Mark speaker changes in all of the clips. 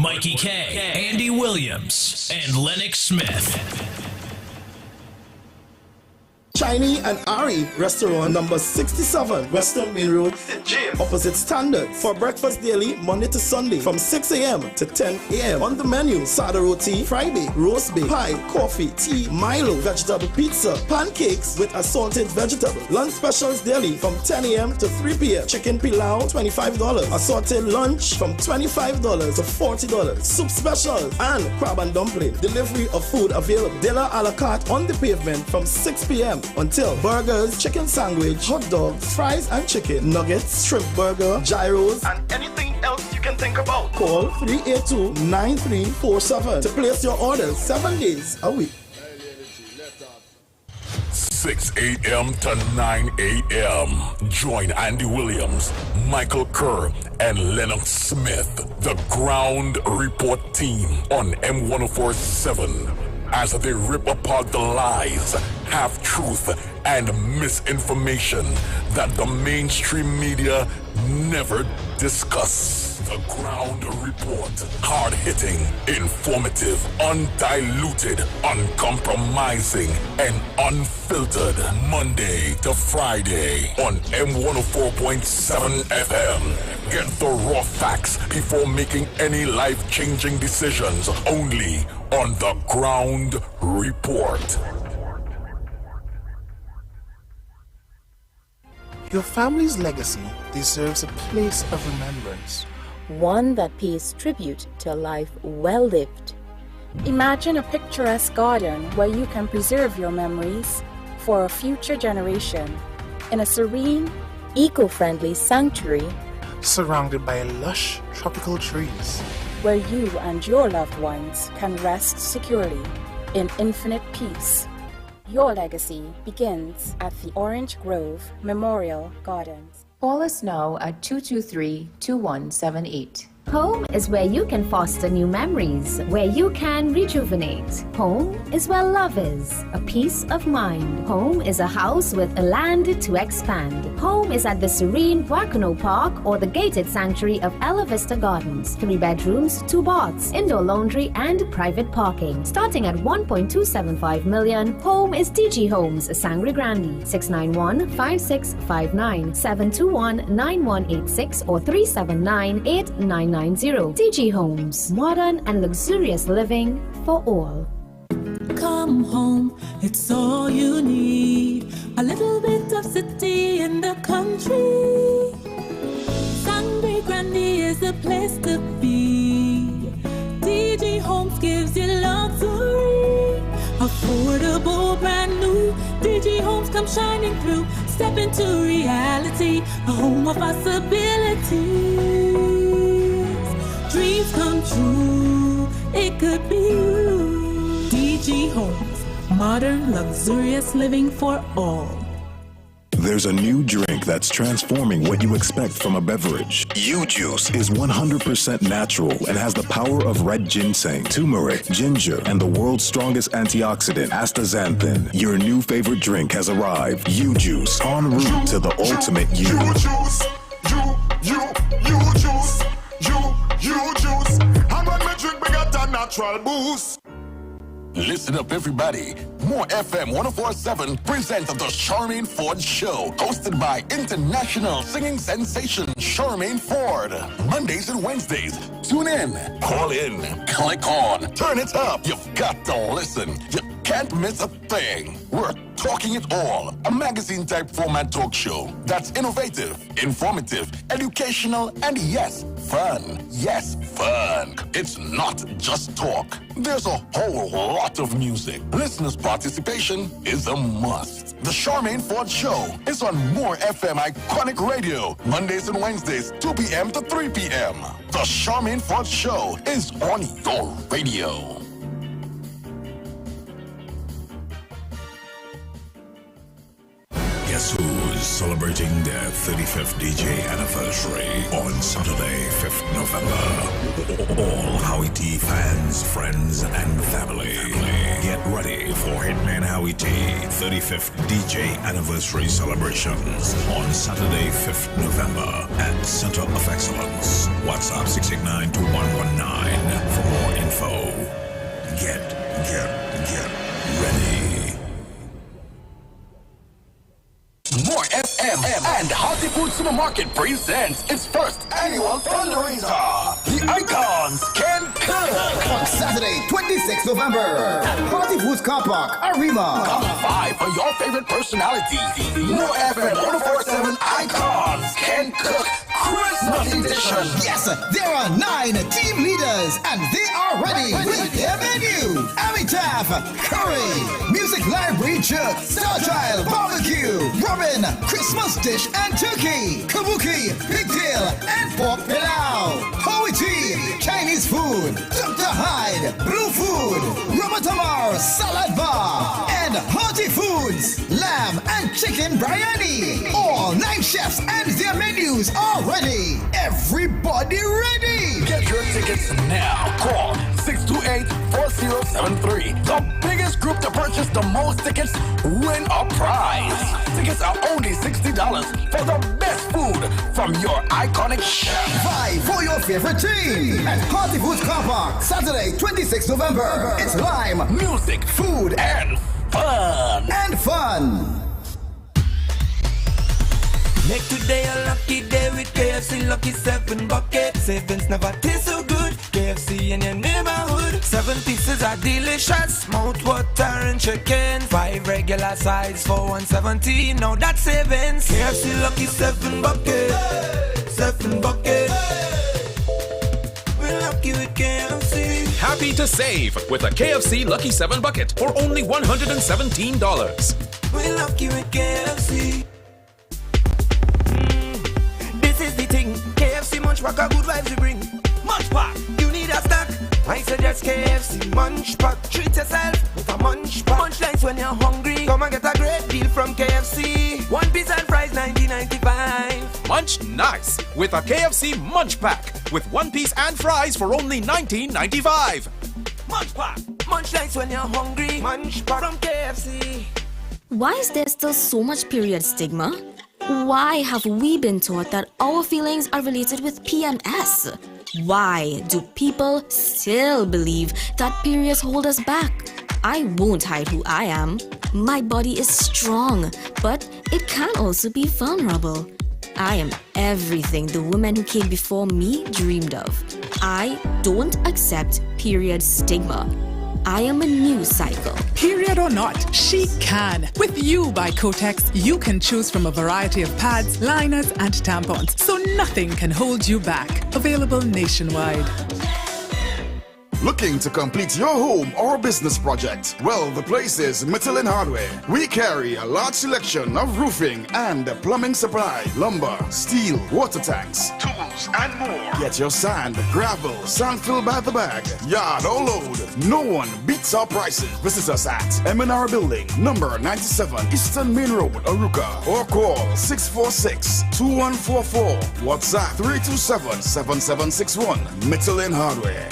Speaker 1: Mikey K, Andy Williams, and Lennox Smith.
Speaker 2: Shiny and Ari Restaurant, number 67, Western Main Road, St. James, opposite Standard. For breakfast daily, Monday to Sunday, from 6 a.m. to 10 a.m. On the menu, sada roti, Friday, roast beef, pie, coffee, tea, Milo, vegetable pizza, pancakes with assorted vegetables. Lunch specials daily from 10 a.m. to 3 p.m. Chicken pilau, $25. Assorted lunch from $25 to $40. Soup specials and crab and dumpling. Delivery of food available. Dinner a la carte on the pavement from 6 p.m. until burgers, chicken sandwich, hot dogs, fries and chicken, nuggets, shrimp burger, gyros, and anything else you can think about. Call 382-9347 to place your orders 7 days a week.
Speaker 3: 6 a.m. to 9 a.m. Join Andy Williams, Michael Kerr, and Lennox Smith, the Ground Report team on M1047. As they rip apart the lies, half-truth, and misinformation that the mainstream media never discuss. The Ground Report. Hard-hitting, informative, undiluted, uncompromising, and unfiltered. Monday to Friday on M104.7 FM. Get the raw facts before making any life-changing decisions. Only on The Ground Report.
Speaker 4: Your family's legacy deserves a place of remembrance.
Speaker 5: One that pays tribute to a life well lived. Imagine a picturesque garden where you can preserve your memories for a future generation in a serene, eco-friendly sanctuary
Speaker 4: surrounded by lush tropical trees
Speaker 5: where you and your loved ones can rest securely in infinite peace. Your legacy begins at the Orange Grove Memorial Gardens.
Speaker 6: Call us now at 223-2178.
Speaker 7: Home is where you can foster new memories, where you can rejuvenate. Home is where love is, a peace of mind. Home is a house with a land to expand. Home is at the serene Wakano Park or the gated sanctuary of Ella Vista Gardens. 3 bedrooms, 2 baths, indoor laundry and private parking. Starting at $1.275 million, Home is DG Homes, Sangre Grande, 691-5659, 721-9186 or 379-8990. DG Homes, modern and luxurious living for all.
Speaker 8: Come home, it's all you need. A little bit of city in the country. Sangre Grande is the place to be. DG Homes gives you luxury. Affordable, brand new. DG Homes come shining through. Step into reality, a home of possibilities. Dreams come true, it could be you. DG Homes, modern, luxurious living for all.
Speaker 9: There's a new drink that's transforming what you expect from a beverage. U-Juice is 100% natural and has the power of red ginseng, turmeric, ginger, and the world's strongest antioxidant, astaxanthin. Your new favorite drink has arrived. U-Juice, en route to the ultimate you.
Speaker 10: U-Juice, U-Juice, U-Juice. I'm on my drink, we got a natural boost.
Speaker 3: Listen up, everybody. More FM 1047 presents the Charmaine Ford Show, hosted by international singing sensation Charmaine Ford. Mondays and Wednesdays. Tune in, call in, click on, turn it up. You've got to listen. You can't miss a thing. We're talking it all. A magazine-type format talk show that's innovative, informative, educational, and yes, fun. Yes, fun. It's not just talk. There's a whole lot of music. Listeners' participation is a must. The Charmaine Ford Show is on More FM Iconic Radio, Mondays and Wednesdays, 2 p.m. to 3 p.m. The Charmaine Ford Show is on your radio.
Speaker 11: Guess who's celebrating their 35th DJ anniversary on Saturday, 5th November? All Howie T fans, friends, and family. Get ready for Hitman Howie T 35th DJ Anniversary Celebrations on Saturday, 5th November at Center of Excellence. WhatsApp 689-2119 for more info. Get ready.
Speaker 3: More FM and Hearty Food Supermarket presents its first annual fundraiser. The Icons Can Cook.
Speaker 6: On Saturday, 26th November at Hearty Foods Car Park, Arima.
Speaker 3: Come by for your favorite personalities. More FM 104.7 Icons Can Cook Christmas Edition.
Speaker 6: Yes, there are 9 team leaders and they are ready with their menu. Amitabh, curry, music library jerk, Star Child, barbecue, Robin, Christmas dish and turkey, kabuki, pigtail, and pork pilau. Howie T, Chinese food, Dr. Hyde, blue food, Robert Tamar, salad bar, and Hearty Foods, lamb and chicken biryani. All 9 chefs and their menus are ready. Everybody ready?
Speaker 3: Get your tickets now. Call 628-4073. The biggest group to purchase the most tickets win a prize. Tickets are only $60 for the best food from your iconic chef.
Speaker 6: Vie for your favorite team at Hearty Foods Car Park, Saturday, 26th November. It's lime,
Speaker 3: music, food, and fun.
Speaker 12: Make today a lucky day with KFC Lucky 7 bucket. Savings never taste so good. KFC in your neighborhood. 7 pieces are delicious. Mouth-water and chicken. 5 regular size for $1.17. Now that's savings. KFC Lucky 7 bucket. 7 bucket. We're lucky with KFC.
Speaker 1: Happy to save with a KFC Lucky 7 bucket for only $117.
Speaker 12: We're lucky with KFC. This is the thing. KFC Munch Pack, a good vibes we bring. Munch Pack, you need a stack. I suggest KFC Munch Pack. Treat yourself with a Munch Pack. Munch nights when you're hungry. Come and get a great deal from KFC. 1 piece and fries, $19.95.
Speaker 1: Munch nice with a KFC Munch Pack with 1 piece and fries for only $19.95.
Speaker 12: Munch Pack. Munch nights when you're hungry. Munch Pack from KFC.
Speaker 13: Why is there still so much period stigma? Why have we been taught that our feelings are related with PMS? Why do people still believe that periods hold us back? I won't hide who I am. My body is strong, but it can also be vulnerable. I am everything the woman who came before me dreamed of. I don't accept period stigma. I am a new cycle.
Speaker 14: Period or not, she can. With You by Kotex, you can choose from a variety of pads, liners, and tampons, so nothing can hold you back. Available nationwide.
Speaker 10: Looking to complete your home or business project? Well, the place is Michelin Hardware. We carry a large selection of roofing and plumbing supply, lumber, steel, water tanks, tools, and more. Get your sand, gravel, sand filled by the bag, yard or load. No one beats our prices. Visit us at M&R Building, number 97, Eastern Main Road, Aruka, or call 646-2144. WhatsApp 327-7761. Michelin Hardware.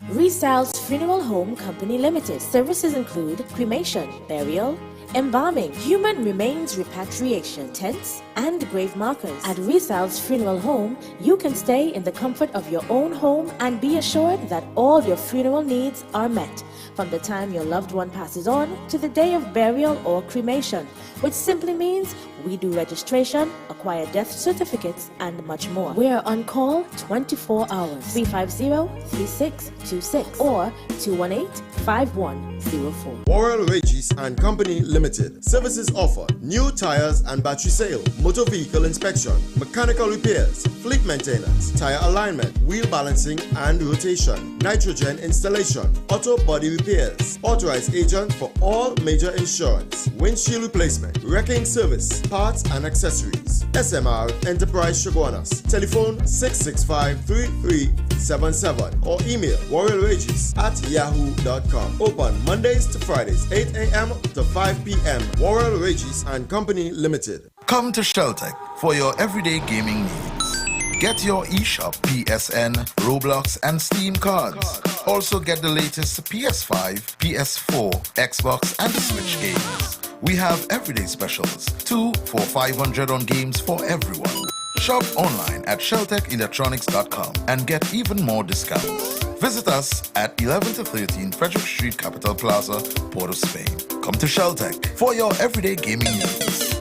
Speaker 5: Resal's Funeral Home Company Limited. Services include cremation, burial, embalming, human remains repatriation, tents, and grave markers. At Resal's Funeral Home, you can stay in the comfort of your own home and be assured that all your funeral needs are met from the time your loved one passes on to the day of burial or cremation, which simply means we do registration, acquire death certificates, and much more. We are on call 24 hours, 350-3626 or 218-5104.
Speaker 15: Warrell Regis and Company Limited. Services offered: new tires and battery sale, motor vehicle inspection, mechanical repairs, fleet maintenance, tire alignment, wheel balancing and rotation, nitrogen installation, auto body repairs. Authorized agent for all major insurance, windshield replacement, wrecking service, parts and accessories. SMR Enterprise Shoguanas. Telephone 665-3377 or email warrellregis@yahoo.com. Open Mondays to Fridays, 8 a.m. to 5 p.m. Warrell Regis and Company Limited.
Speaker 16: Come to Sheltec for your everyday gaming needs. Get your eShop, PSN, Roblox, and Steam cards. Also get the latest PS5, PS4, Xbox, and the Switch games. We have everyday specials, 2 for 500 on games for everyone. Shop online at sheltechelectronics.com and get even more discounts. Visit us at 11 to 13 Frederick Street, Capital Plaza, Port of Spain. Come to Sheltech for your everyday gaming needs.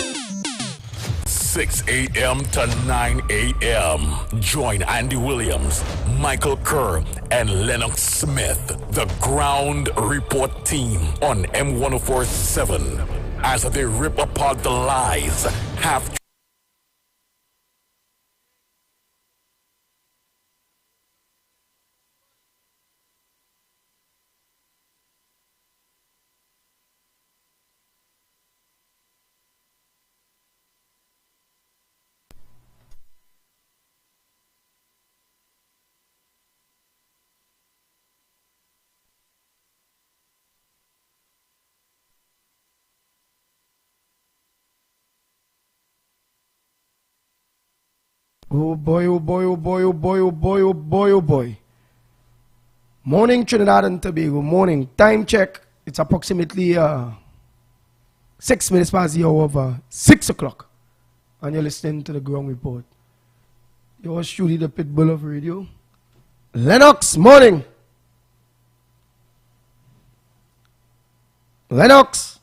Speaker 3: 6 a.m. to 9 a.m. Join Andy Williams, Michael Kerr, and Lennox Smith, the Ground Report team on M1047 as they rip apart the lies, half
Speaker 17: Oh boy, oh boy, oh boy, oh boy, oh boy, oh boy, oh boy. Morning Trinidad and Tobago, morning. Time check, it's approximately 6 minutes past the hour of 6 o'clock. And you're listening to the Ground Report. Yours truly, the Pitbull of radio. Lennox, morning. Lennox.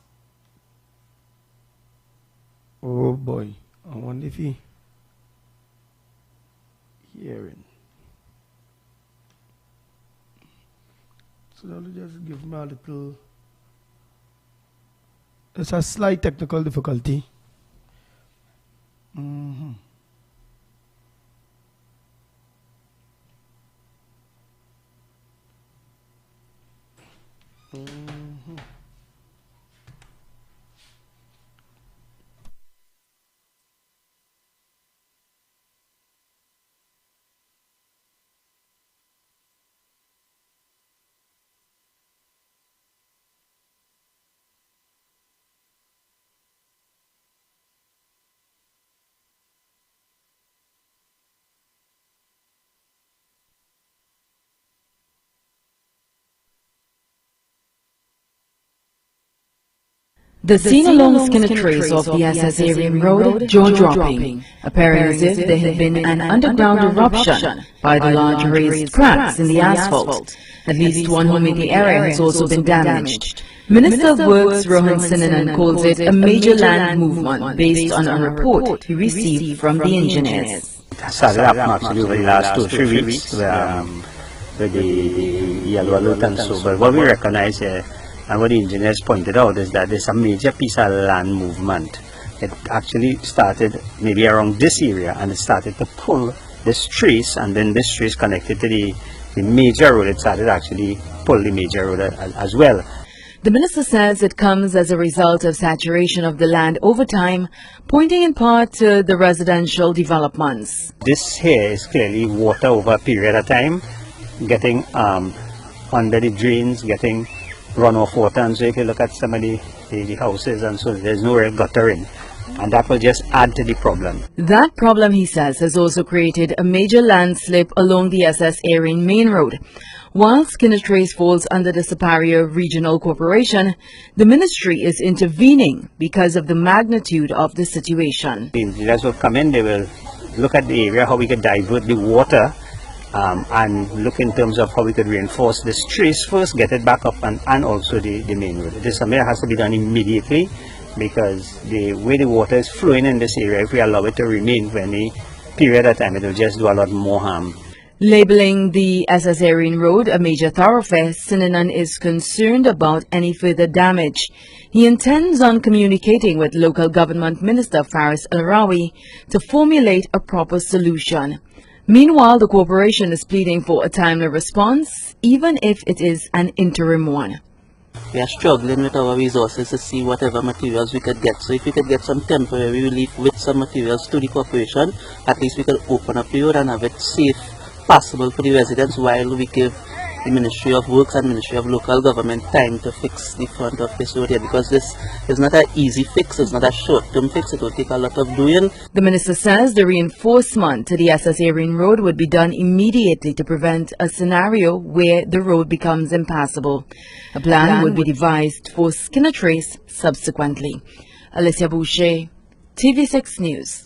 Speaker 17: Oh boy, I wonder if he hearing. So I'll just give me a little. It's a slight technical difficulty. Mm-hmm. Mm-hmm.
Speaker 18: The seen along skinny trace of the SS Arian Road, jaw-dropping, appearing as if there had been an underground eruption by the large raised cracks in the asphalt. At least one home in the area has also been damaged. Minister of Works Rohan Sinanan calls it a major land movement based on a report he received from the engineers.
Speaker 19: It has started happening actually over the last 2 or 3 weeks with the yellow alert and so, but what we recognize here and what the engineers pointed out is that there's a major piece of land movement. It actually started maybe around this area and it started to pull this trace, and then this trace connected to the major road. It started actually pull the major road as well.
Speaker 18: The minister says it comes as a result of saturation of the land over time, pointing in part to the residential developments.
Speaker 19: This here is clearly water over a period of time, getting under the drains, getting runoff water, and so if you look at some of the houses and so there's no real guttering, and that will just add to the problem.
Speaker 18: That problem, he says, has also created a major landslip along the SS Arian Main Road. While Skinner Trace falls under the Superior Regional Corporation, the ministry is intervening because of the magnitude of the situation.
Speaker 19: The engineers will come in, they will look at the area, how we could divert the water, and look in terms of how we could reinforce this trace first, get it back up, and also the main road. It is something that has to be done immediately, because the way the water is flowing in this area, if we allow it to remain for any period of time, it will just do a lot more harm.
Speaker 18: Labeling the SS Arian Road a major thoroughfare, Sinanan is concerned about any further damage. He intends on communicating with Local Government Minister Faris Al-Rawi to formulate a proper solution. Meanwhile, the corporation is pleading for a timely response, even if it is an interim one.
Speaker 20: We are struggling with our resources to see whatever materials we could get. So if we could get some temporary relief with some materials to the corporation, at least we could open up the road and have it safe, possible for the residents while we give the Ministry of Works and Ministry of Local Government time to fix the front of this road here, because this is not an easy fix, it's not a short-term fix, it will take a lot of doing.
Speaker 18: The minister says the reinforcement to the SSA Ring Road would be done immediately to prevent a scenario where the road becomes impassable. A plan would be devised for Skinner Trace subsequently. Alicia Boucher, TV6 News.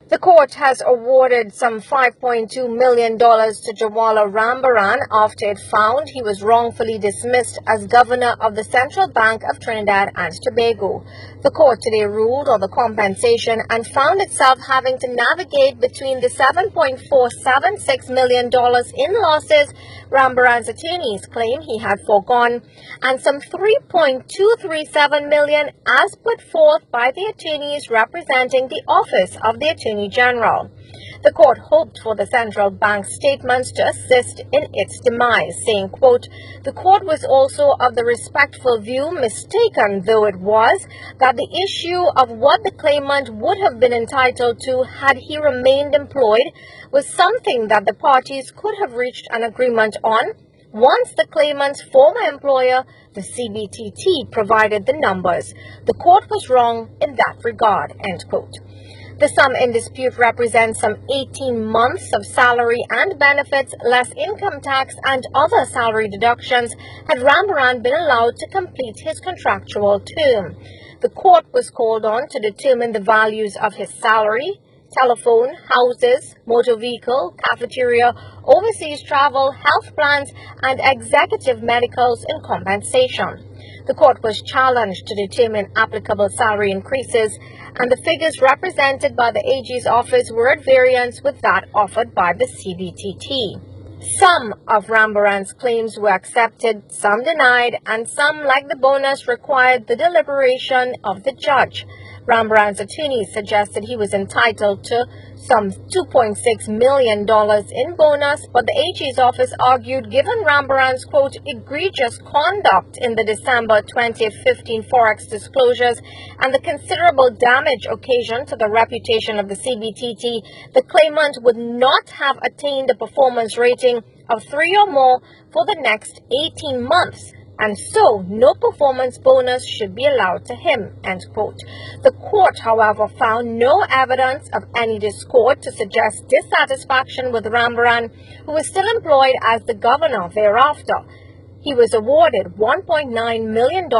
Speaker 21: The court has awarded some $5.2 million to Jawala Rambaran after it found he was wrongfully dismissed as governor of the Central Bank of Trinidad and Tobago. The court today ruled on the compensation and found itself having to navigate between the $7.476 million in losses Rambaran's attorneys claim he had foregone and some $3.237 million as put forth by the attorneys representing the Office of the Attorney General. The court hoped for the central bank's statements to assist in its demise, saying, quote, "The court was also of the respectful view, mistaken though it was, that the issue of what the claimant would have been entitled to had he remained employed was something that the parties could have reached an agreement on once the claimant's former employer, the CBTT, provided the numbers. The court was wrong in that regard," end quote. The sum in dispute represents some 18 months of salary and benefits, less income tax and other salary deductions, had Rambaran been allowed to complete his contractual term. The court was called on to determine the values of his salary, telephone, houses, motor vehicle, cafeteria, overseas travel, health plans, and executive medicals in compensation. The court was challenged to determine applicable salary increases, and the figures represented by the AG's office were at variance with that offered by the CBTT. Some of Rambaran's claims were accepted, some denied, and some, like the bonus, required the deliberation of the judge. Rambaran's attorneys suggested he was entitled to some $2.6 million in bonus, but the AG's office argued given Rambaran's, quote, egregious conduct in the December 2015 Forex disclosures and the considerable damage occasioned to the reputation of the CBTT, the claimant would not have attained a performance rating of 3 or more for the next 18 months. And so, no performance bonus should be allowed to him, end quote. The court, however, found no evidence of any discord to suggest dissatisfaction with Rambaran, who was still employed as the governor thereafter. He was awarded $1.9 million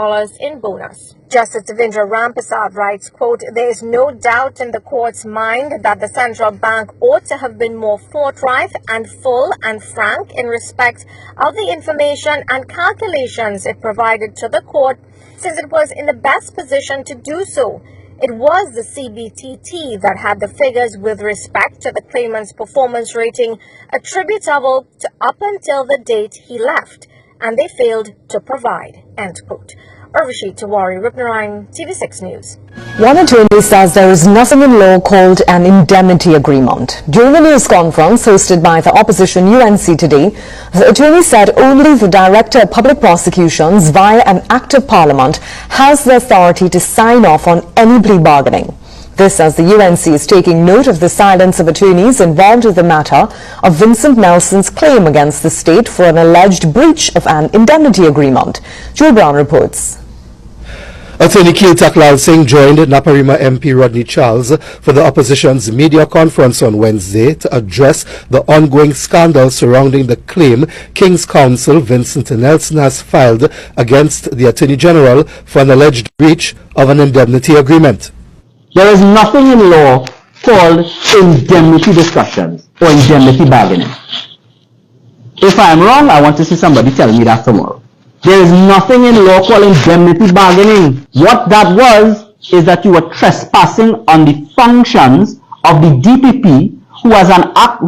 Speaker 21: in bonus. Justice Devendra Rampersad writes, quote, "There is no doubt in the court's mind that the central bank ought to have been more forthright and full and frank in respect of the information and calculations it provided to the court, since it was in the best position to do so. It was the CBTT that had the figures with respect to the claimant's performance rating attributable to up until the date he left, and they failed to provide," end quote. Urvashi Tiwari, Rupnarine, TV6 News.
Speaker 22: One attorney says there is nothing in law called an indemnity agreement. During a news conference hosted by the opposition UNC today, the attorney said only the Director of Public Prosecutions via an Act of Parliament has the authority to sign off on any plea bargaining. This as the UNC is taking note of the silence of attorneys involved in the matter of Vincent Nelson's claim against the state for an alleged breach of an indemnity agreement. Joe Brown reports.
Speaker 23: Attorney Kiltak Lal Singh joined Naparima MP Rodney Charles for the opposition's media conference on Wednesday to address the ongoing scandal surrounding the claim King's Counsel Vincent Nelson has filed against the Attorney General for an alleged breach of an indemnity agreement.
Speaker 24: There is nothing in law called indemnity discussions or indemnity bargaining. If I am wrong, I want to see somebody tell me that tomorrow. There is nothing in law called indemnity bargaining. What that was is that you were trespassing on the functions of the DPP, who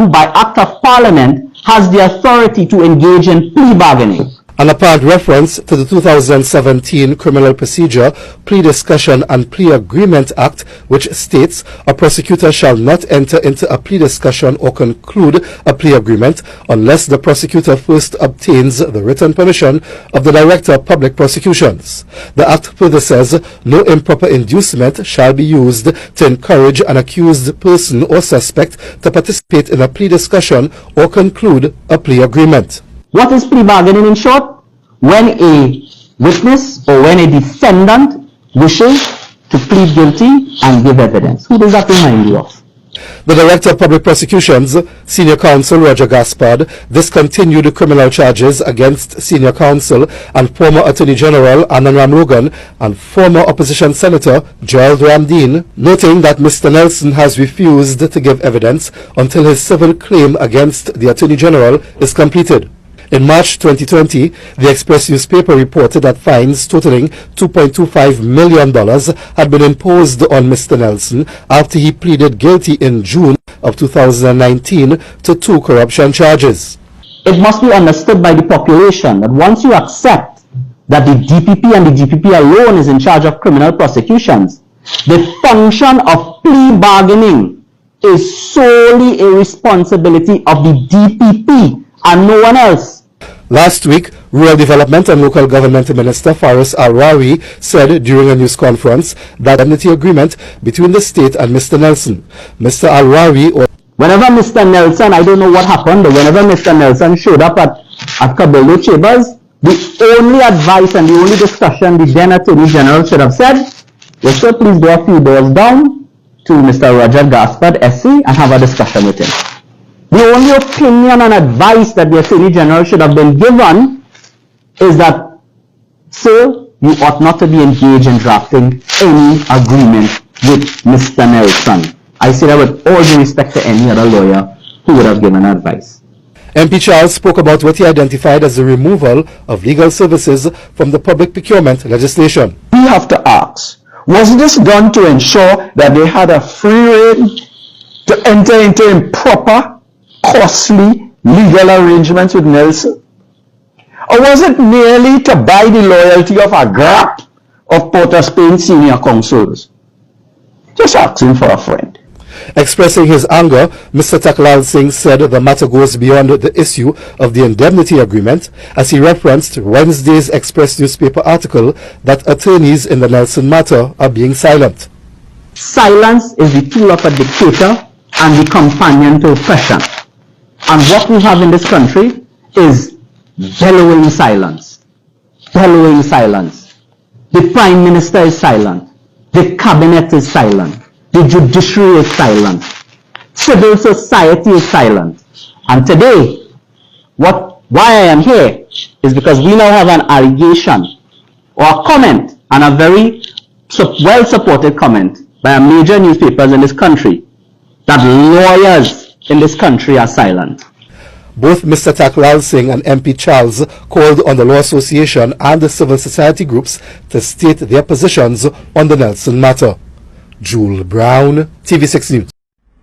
Speaker 24: by act of parliament has the authority to engage in plea bargaining.
Speaker 23: An apparent reference to the 2017 Criminal Procedure, Plea Discussion and Plea Agreement Act, which states a prosecutor shall not enter into a plea discussion or conclude a plea agreement unless the prosecutor first obtains the written permission of the Director of Public Prosecutions. The Act further says no improper inducement shall be used to encourage an accused person or suspect to participate in a plea discussion or conclude a plea agreement.
Speaker 24: What is plea bargaining in short? When a witness or when a defendant wishes to plead guilty and give evidence. Who does that remind you of?
Speaker 23: The Director of Public Prosecutions, Senior Counsel Roger Gaspard, discontinued criminal charges against Senior Counsel and former Attorney General Anand Ramlogan and former Opposition Senator Gerald Ramdeen, noting that Mr. Nelson has refused to give evidence until his civil claim against the Attorney General is completed. In March 2020, the Express newspaper reported that fines totaling $2.25 million had been imposed on Mr. Nelson after he pleaded guilty in June of 2019 to 2 corruption charges.
Speaker 24: It must be understood by the population that once you accept that the DPP and the DPP alone is in charge of criminal prosecutions, the function of plea bargaining is solely a responsibility of the DPP and no one else.
Speaker 23: Last week, Rural Development and Local Government Minister Faris Al-Rawi said during a news conference that the indemnity agreement between the state and Mr. Nelson. Mr. Al-Rawi...
Speaker 24: Whenever Mr. Nelson, I don't know what happened, but whenever Mr. Nelson showed up at Cabildo Chambers, the only advice and the only discussion the then Attorney General should have said was, sir, please go a few doors down to Mr. Roger Gaspard, SC, and have a discussion with him. The only opinion and advice that the Attorney General should have been given is that, sir, you ought not to be engaged in drafting any agreement with Mr. Nelson. I say that with all due respect to any other lawyer who would have given advice.
Speaker 23: MP Charles spoke about what he identified as the removal of legal services from the public procurement legislation.
Speaker 2: We have to ask, was this done to ensure that they had a free rein to enter into improper, costly legal arrangements with Nelson? Or was it merely to buy the loyalty of a grap of Port of Spain senior counsels? Just asking for a friend.
Speaker 23: Expressing his anger, Mr. Taklal Singh said the matter goes beyond the issue of the indemnity agreement, as he referenced Wednesday's Express newspaper article that attorneys in the Nelson matter are being silent.
Speaker 24: Silence is the tool of a dictator and the companion to oppression. And what we have in this country is bellowing silence. Bellowing silence. The Prime Minister is silent. The Cabinet is silent. The judiciary is silent. Civil society is silent. And today, why I am here is because we now have an allegation or a comment, and a very well-supported comment by a major newspapers in this country, that lawyers in this country are silent.
Speaker 23: Both Mr. Taklal Singh and MP Charles called on the Law Association and the civil society groups to state their positions on the Nelson matter. Jewel Brown, TV6 News.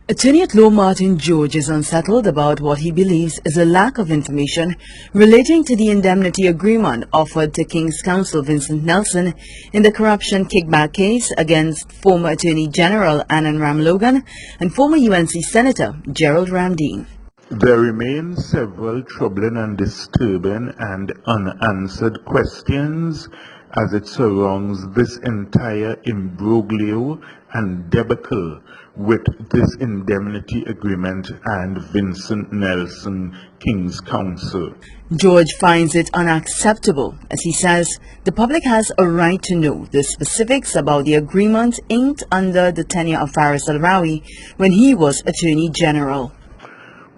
Speaker 18: Attorney at Law Martin George is unsettled about what he believes is a lack of information relating to the indemnity agreement offered to King's Counsel Vincent Nelson in the corruption kickback case against former Attorney General Anand Ramlogan and former UNC Senator Gerald Ramdeen.
Speaker 4: There remain several troubling and disturbing and unanswered questions as it surrounds this entire imbroglio and debacle with this indemnity agreement and Vincent Nelson, King's Counsel.
Speaker 18: George finds it unacceptable, as he says the public has a right to know the specifics about the agreement inked under the tenure of Faris Al-Rawi when he was Attorney General.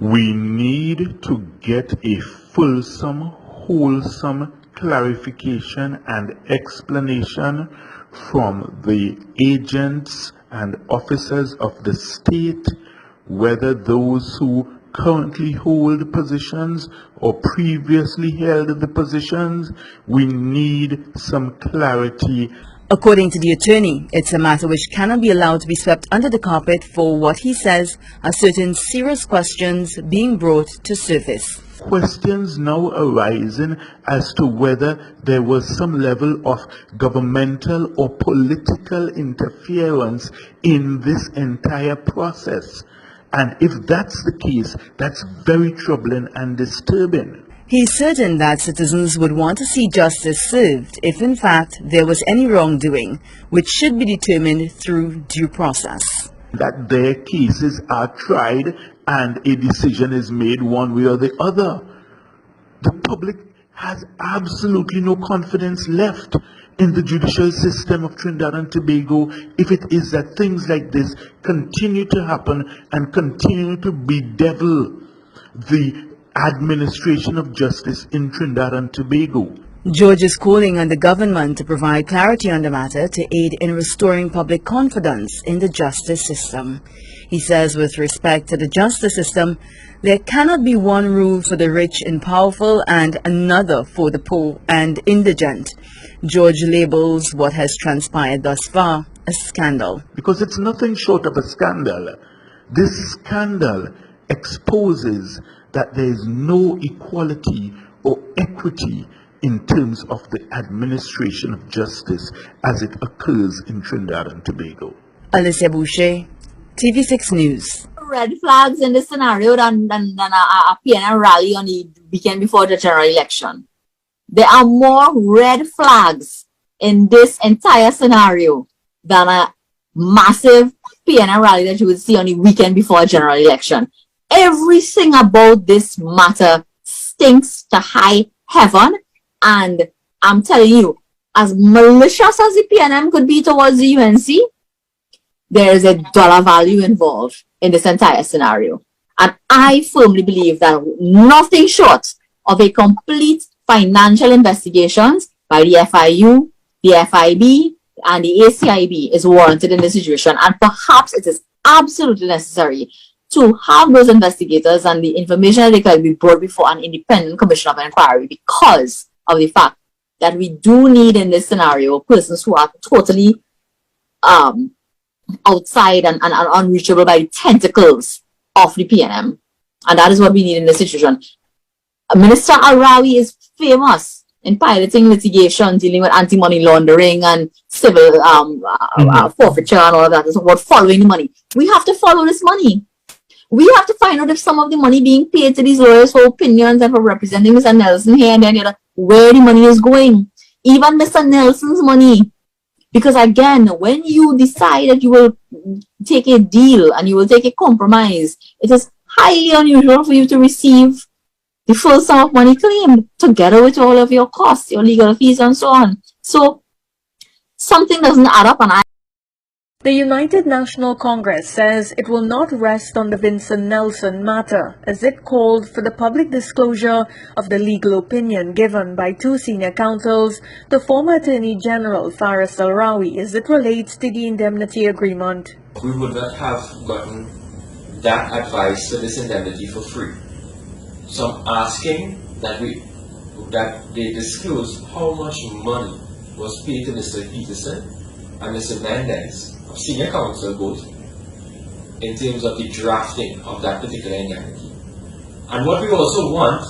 Speaker 4: We need to get a fulsome, wholesome clarification and explanation from the agents and officers of the state, whether those who currently hold positions or previously held the positions. We need some clarity.
Speaker 18: According to the attorney, it's a matter which cannot be allowed to be swept under the carpet for what he says are certain serious questions being brought to surface.
Speaker 4: Questions now arising as to whether there was some level of governmental or political interference in this entire process. And if that's the case, that's very troubling and disturbing.
Speaker 18: He's certain that citizens would want to see justice served if in fact there was any wrongdoing, which should be determined through due process.
Speaker 4: That their cases are tried and a decision is made one way or the other. The public has absolutely no confidence left in the judicial system of Trinidad and Tobago if it is that things like this continue to happen and continue to bedevil the administration of justice in Trinidad and Tobago.
Speaker 18: George is calling on the government to provide clarity on the matter to aid in restoring public confidence in the justice system. He says with respect to the justice system, there cannot be one rule for the rich and powerful and another for the poor and indigent. George labels what has transpired thus far a scandal.
Speaker 4: Because it's nothing short of a scandal. This scandal exposes that there is no equality or equity in terms of the administration of justice as it occurs in Trinidad and Tobago.
Speaker 18: Alicia Boucher, TV6 News.
Speaker 7: Red flags in this scenario than a PNM rally on the weekend before the general election. There are more red flags in this entire scenario than a massive PNM rally that you would see on the weekend before a general election. Everything about this matter stinks to high heaven. And I'm telling you, as malicious as the PNM could be towards the UNC, there is a dollar value involved in this entire scenario. And I firmly believe that nothing short of a complete financial investigations by the FIU, the FIB, and the ACIB is warranted in this situation. And perhaps it is absolutely necessary to have those investigators and the information that they can be brought before an independent commission of inquiry, because of the fact that we do need in this scenario persons who are totally outside and unreachable by the tentacles of the PNM. And that is what we need in this situation. Minister Arawi is famous in piloting litigation dealing with anti-money laundering and civil forfeiture and all of that. It's about following the money. We have to follow this money. We have to find out if some of the money being paid to these lawyers for opinions and for representing Mr. Nelson here and there, where the money is going. Even Mr. Nelson's money. Because again, when you decide that you will take a deal and you will take a compromise, it is highly unusual for you to receive the full sum of money claimed together with all of your costs, your legal fees and so on. So something doesn't add up, and
Speaker 5: The United National Congress says it will not rest on the Vincent Nelson matter, as it called for the public disclosure of the legal opinion given by two senior counsels, the former Attorney General Faris Alrawi, as it relates to the indemnity agreement.
Speaker 8: We would not have gotten that advice for this indemnity for free. So I'm asking that they disclose how much money was paid to Mr. Peterson and Mr. Mendez, of senior counsel both, in terms of the drafting of that particular indemnity. And what we also want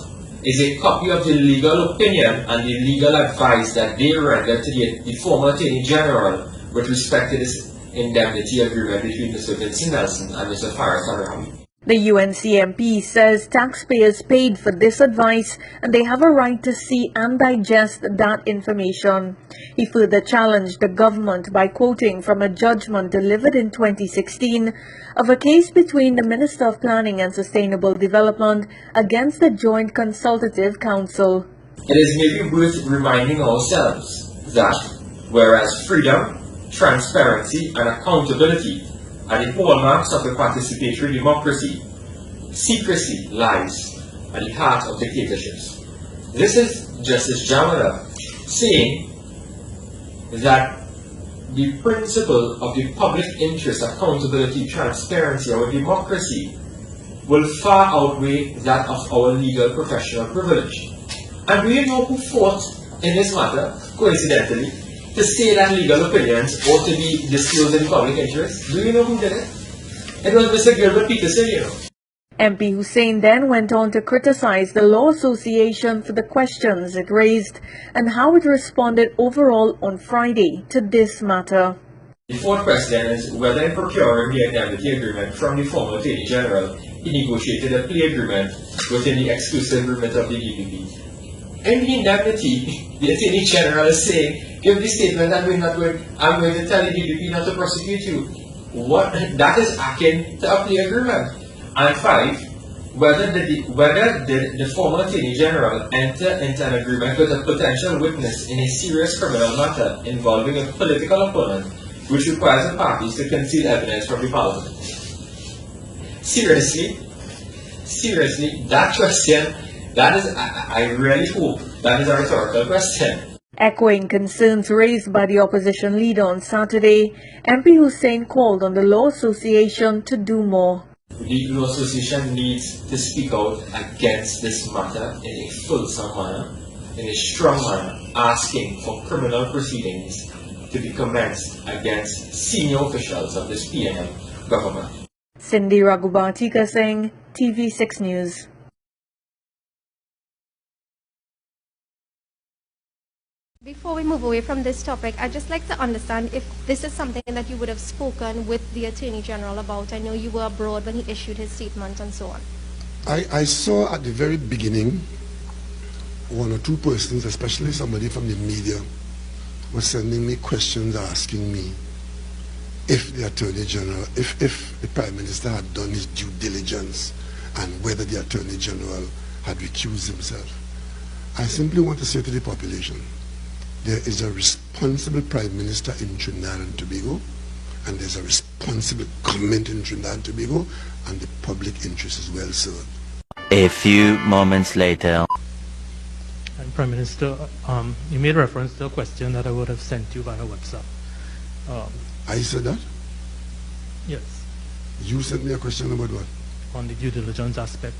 Speaker 8: is a copy of the legal opinion and the legal advice that they rendered to the former Attorney General with respect to this indemnity agreement between Mr. Vincent Nelson and Mr. Faris Alrawi.
Speaker 5: The UNCMP says taxpayers paid for this advice and they have a right to see and digest that information. He further challenged the government by quoting from a judgment delivered in 2016 of a case between the Minister of Planning and Sustainable Development against the Joint Consultative Council.
Speaker 8: It is maybe worth reminding ourselves that whereas freedom, transparency and accountability are the hallmarks of a participatory democracy, secrecy lies at the heart of dictatorships. This is Justice Jamala saying that the principle of the public interest, accountability, transparency, our democracy will far outweigh that of our legal professional privilege. And do you know who fought in this matter, coincidentally, to say that legal opinions ought to be disclosed in public interest? Do you know who did it? It was Mr. Gilbert Peterson, you know.
Speaker 1: MP Hussain then went on to criticize the Law Association for the questions it raised and how it responded overall on Friday to this matter.
Speaker 8: The fourth question is whether in procuring the indemnity agreement from the former Attorney General, he negotiated a plea agreement within the exclusive remit of the DPP. In the indemnity, the Attorney General is saying, give the statement that I'm going to tell the DPP not to prosecute you. That is akin to a plea agreement. And 5, whether the former Attorney General enter into an agreement with a potential witness in a serious criminal matter involving a political opponent, which requires the parties to conceal evidence from the Parliament. Seriously, that question, I really hope that is a rhetorical question.
Speaker 1: Echoing concerns raised by the opposition leader on Saturday, MP Hussain called on the Law Association to do more.
Speaker 8: The Law Association needs to speak out against this matter in a fulsome manner, in a strong manner, asking for criminal proceedings to be commenced against senior officials of this PNM government.
Speaker 1: Cindy Raghubatika Singh, TV6 News.
Speaker 6: Before we move away from this topic, I'd just like to understand if this is something that you would have spoken with the Attorney General about. I know you were abroad when he issued his statement and so on.
Speaker 9: I saw at the very beginning 1 or 2 persons, especially somebody from the media, was sending me questions asking me if the Attorney General, if the Prime Minister had done his due diligence and whether the Attorney General had recused himself. I simply want to say to the population, there is a responsible Prime Minister in Trinidad and Tobago, and there's a responsible government in Trinidad and Tobago, and the public interest is well served.
Speaker 11: A few moments later.
Speaker 25: And Prime Minister, you made reference to a question that I would have sent you via WhatsApp.
Speaker 9: I said that?
Speaker 25: Yes.
Speaker 9: You sent me a question about what?
Speaker 25: On the due diligence aspect.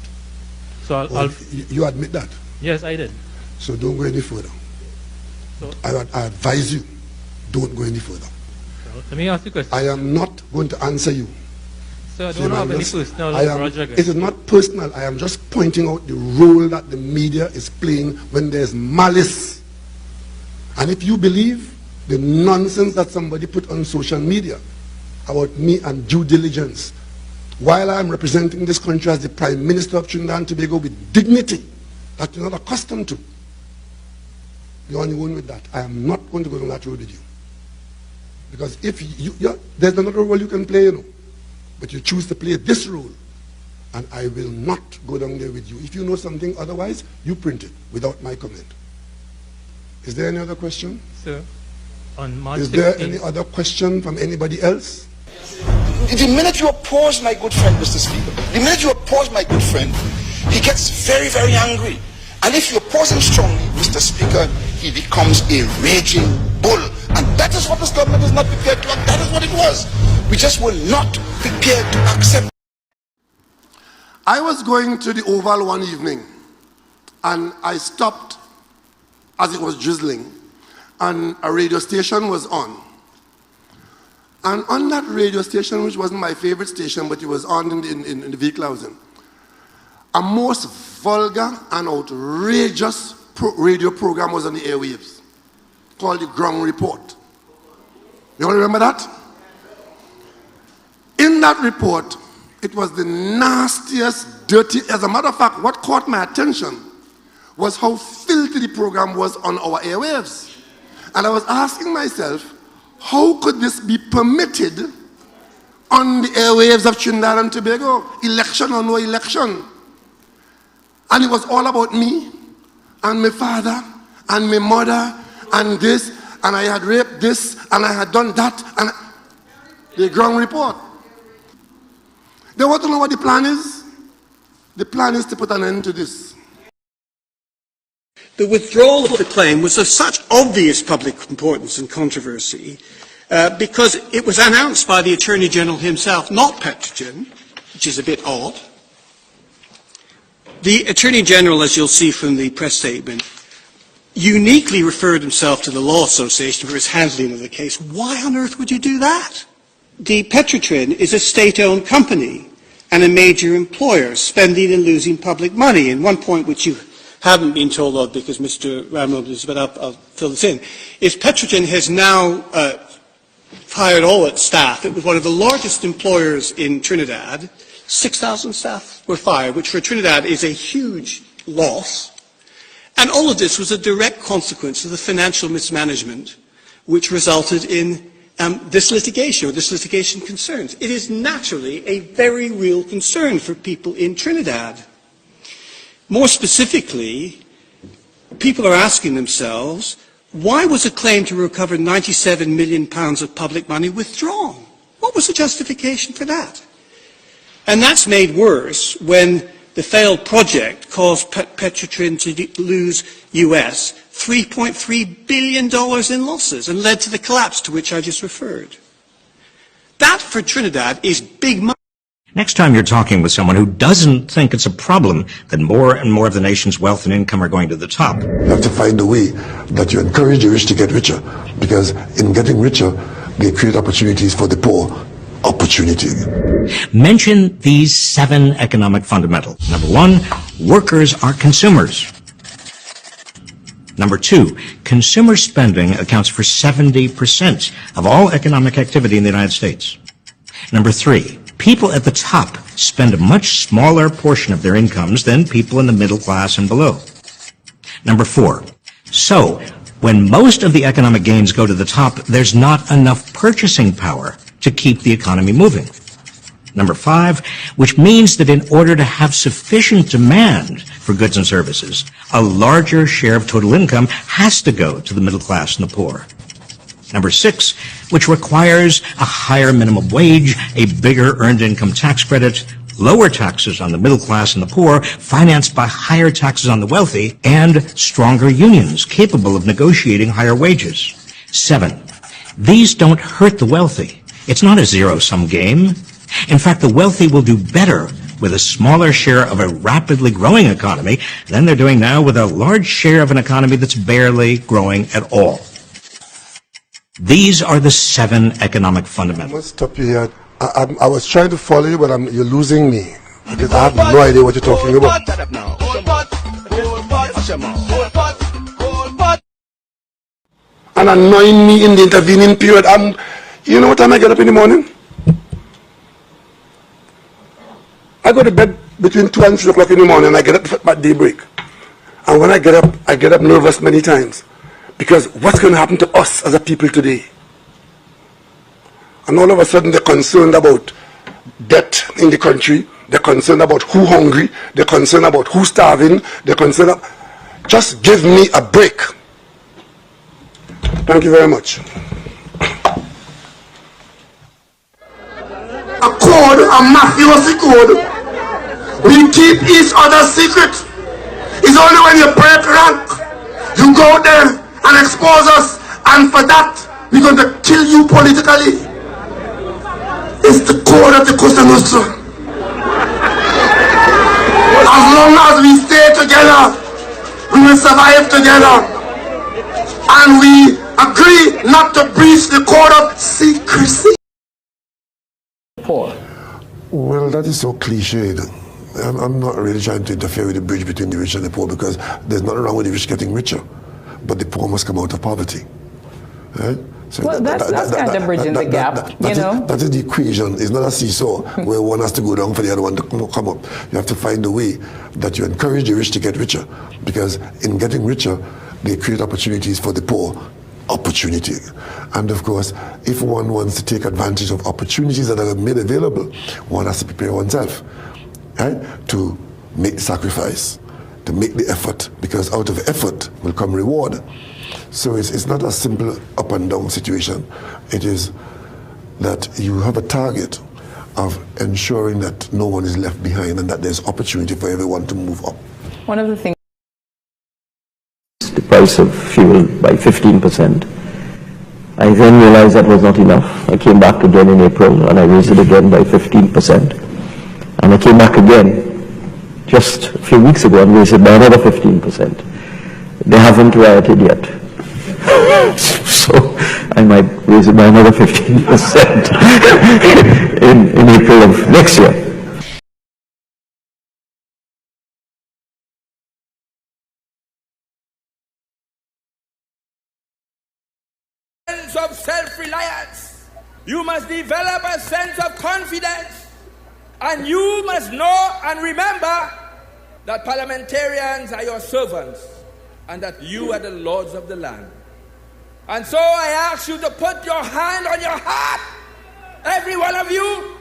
Speaker 25: So I'll
Speaker 9: you admit that?
Speaker 25: Yes, I did.
Speaker 9: So don't go any further.
Speaker 25: So
Speaker 9: I advise you, don't go any further.
Speaker 25: well, let me ask you a question.
Speaker 9: I am not going to answer you.
Speaker 25: So I don't have any personal grudge against
Speaker 9: It is not personal. I am just pointing out the role that the media is playing when there's malice. And if you believe the nonsense that somebody put on social media about me and due diligence, while I am representing this country as the Prime Minister of Trinidad and Tobago with dignity that you're not accustomed to, you're on your own with that. I am not going to go down that road with you. Because if there's another role you can play, you know, but you choose to play this role, and I will not go down there with you. If you know something otherwise, you print it without my comment. Is there any other question?
Speaker 25: Sir, on March 16th...
Speaker 9: Is there any other question from anybody else?
Speaker 26: The minute you oppose my good friend, Mr. Speaker, the minute you oppose my good friend, he gets very, very angry. And if you oppose him strongly, Mr. Speaker, he becomes a raging bull. And that is what this government is not prepared to accept. That is what it was. We just were not prepared to accept.
Speaker 9: I was going to the Oval one evening, and I stopped as it was drizzling, and a radio station was on. And on that radio station, which wasn't my favorite station, but it was on in the vehicle I was in, a most vulgar and outrageous radio program was on the airwaves called the Ground Report. You all remember that? In that report, it was the nastiest, dirty, as a matter of fact, what caught my attention was how filthy the program was on our airwaves. And I was asking myself, how could this be permitted on the airwaves of Trinidad and Tobago, election or no election? And it was all about me and my father and my mother and this, and I had raped this and I had done that, and the Ground Report. They want to know what the plan is? The plan is to put an end to this.
Speaker 27: The withdrawal of the claim was of such obvious public importance and controversy because it was announced by the Attorney General himself, not Petrogen, which is a bit odd. The Attorney General, as you'll see from the press statement, uniquely referred himself to the Law Association for his handling of the case. Why on earth would you do that? The Petrotrin is a state-owned company. and a major employer, spending and losing public money. And one point which you haven't been told of because Mr. Ramrold is, but I'll fill this in, is Petrogen has now fired all its staff. It was one of the largest employers in Trinidad. 6,000 staff were fired, which for Trinidad is a huge loss. And all of this was a direct consequence of the financial mismanagement which resulted in this litigation, or this litigation concerns. It is naturally a very real concern for people in Trinidad. More specifically, people are asking themselves, why was a claim to recover £97 million of public money withdrawn? What was the justification for that? And that's made worse when the failed project caused Petrotrin to lose US $3.3 billion in losses and led to the collapse to which I just referred. That, for Trinidad, is big money.
Speaker 3: Next time you're talking with someone who doesn't think it's a problem that more and more of the nation's wealth and income are going to the top.
Speaker 10: You have to find a way that you encourage the rich to get richer, because in getting richer, they create opportunities for the poor. Opportunity.
Speaker 3: Mention these 7 economic fundamentals. Number 1, workers are consumers. Number 2, consumer spending accounts for 70% of all economic activity in the United States. Number 3, people at the top spend a much smaller portion of their incomes than people in the middle class and below. Number 4, so when most of the economic gains go to the top, there's not enough purchasing power to keep the economy moving. Number 5, which means that in order to have sufficient demand for goods and services, a larger share of total income has to go to the middle class and the poor. Number 6, which requires a higher minimum wage, a bigger earned income tax credit, lower taxes on the middle class and the poor, financed by higher taxes on the wealthy, and stronger unions capable of negotiating higher wages. 7, these don't hurt the wealthy. It's not a zero-sum game. In fact, the wealthy will do better with a smaller share of a rapidly growing economy than they're doing now with a large share of an economy that's barely growing at all. These are the 7 economic fundamentals.
Speaker 9: I must stop you here. I was trying to follow you, but you're losing me. Because I have no idea what you're talking about. And annoying me in the intervening period. You know what time I get up in the morning? I go to bed between 2 and 3 o'clock in the morning, and I get up at daybreak. And when I get up nervous many times. Because what's going to happen to us as a people today? And all of a sudden they're concerned about debt in the country. They're concerned about who's hungry. They're concerned about who's starving. They're concerned about... Just give me a break. Thank you very much. A code, a mafiosi code. We keep each other's secret. It's only when you break rank, you go there and expose us, and for that, we're going to kill you politically. It's the code of the Cosa Nostra. As long as we stay together, we will survive together. And we agree not to breach the code of secrecy.
Speaker 10: Well, that is so cliched. I'm not really trying to interfere with the bridge between the rich and the poor, because there's nothing wrong with the rich getting richer, but the poor must come out of poverty. Right? So
Speaker 12: well, that's kind of bridging the gap, you know.
Speaker 10: That is the equation. It's not a seesaw where one has to go down for the other one to come up. You have to find a way that you encourage the rich to get richer, because in getting richer, they create opportunities for the poor. Opportunity. And of course, if one wants to take advantage of opportunities that are made available, one has to prepare oneself, right, to make the sacrifice, to make the effort, because out of effort will come reward. So it's not a simple up and down situation. It is that you have a target of ensuring that no one is left behind and that there's opportunity for everyone to move up.
Speaker 12: One of the things
Speaker 13: the price of fuel by 15%. I then realized that was not enough. I came back again in April and I raised it again by 15%. And I came back again just a few weeks ago and raised it by another 15%. They haven't rioted yet. So I might raise it by another 15% in April of next year.
Speaker 14: sense of self-reliance. You must develop a sense of confidence. And you must know and remember that parliamentarians are your servants and that you are the lords of the land. And so I ask you to put your hand on your heart, every one of you,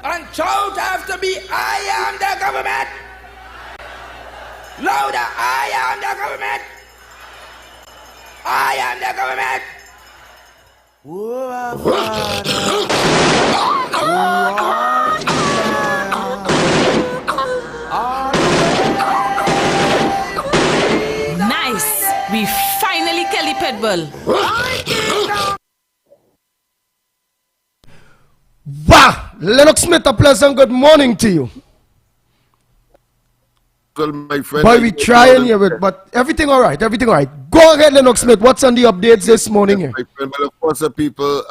Speaker 14: and shout after me, I am the government. Louder, I am the government. I am the government.
Speaker 15: Nice. We finally Kelly Pitbull.
Speaker 16: Wow! Lennox Smith, a pleasant good morning to you.
Speaker 17: Well, my friend,
Speaker 16: Boy, we trying here, but everything all right, everything all right. Go ahead, Lennox Smith. What's on the updates this morning here?
Speaker 17: My friend, well, of course, people,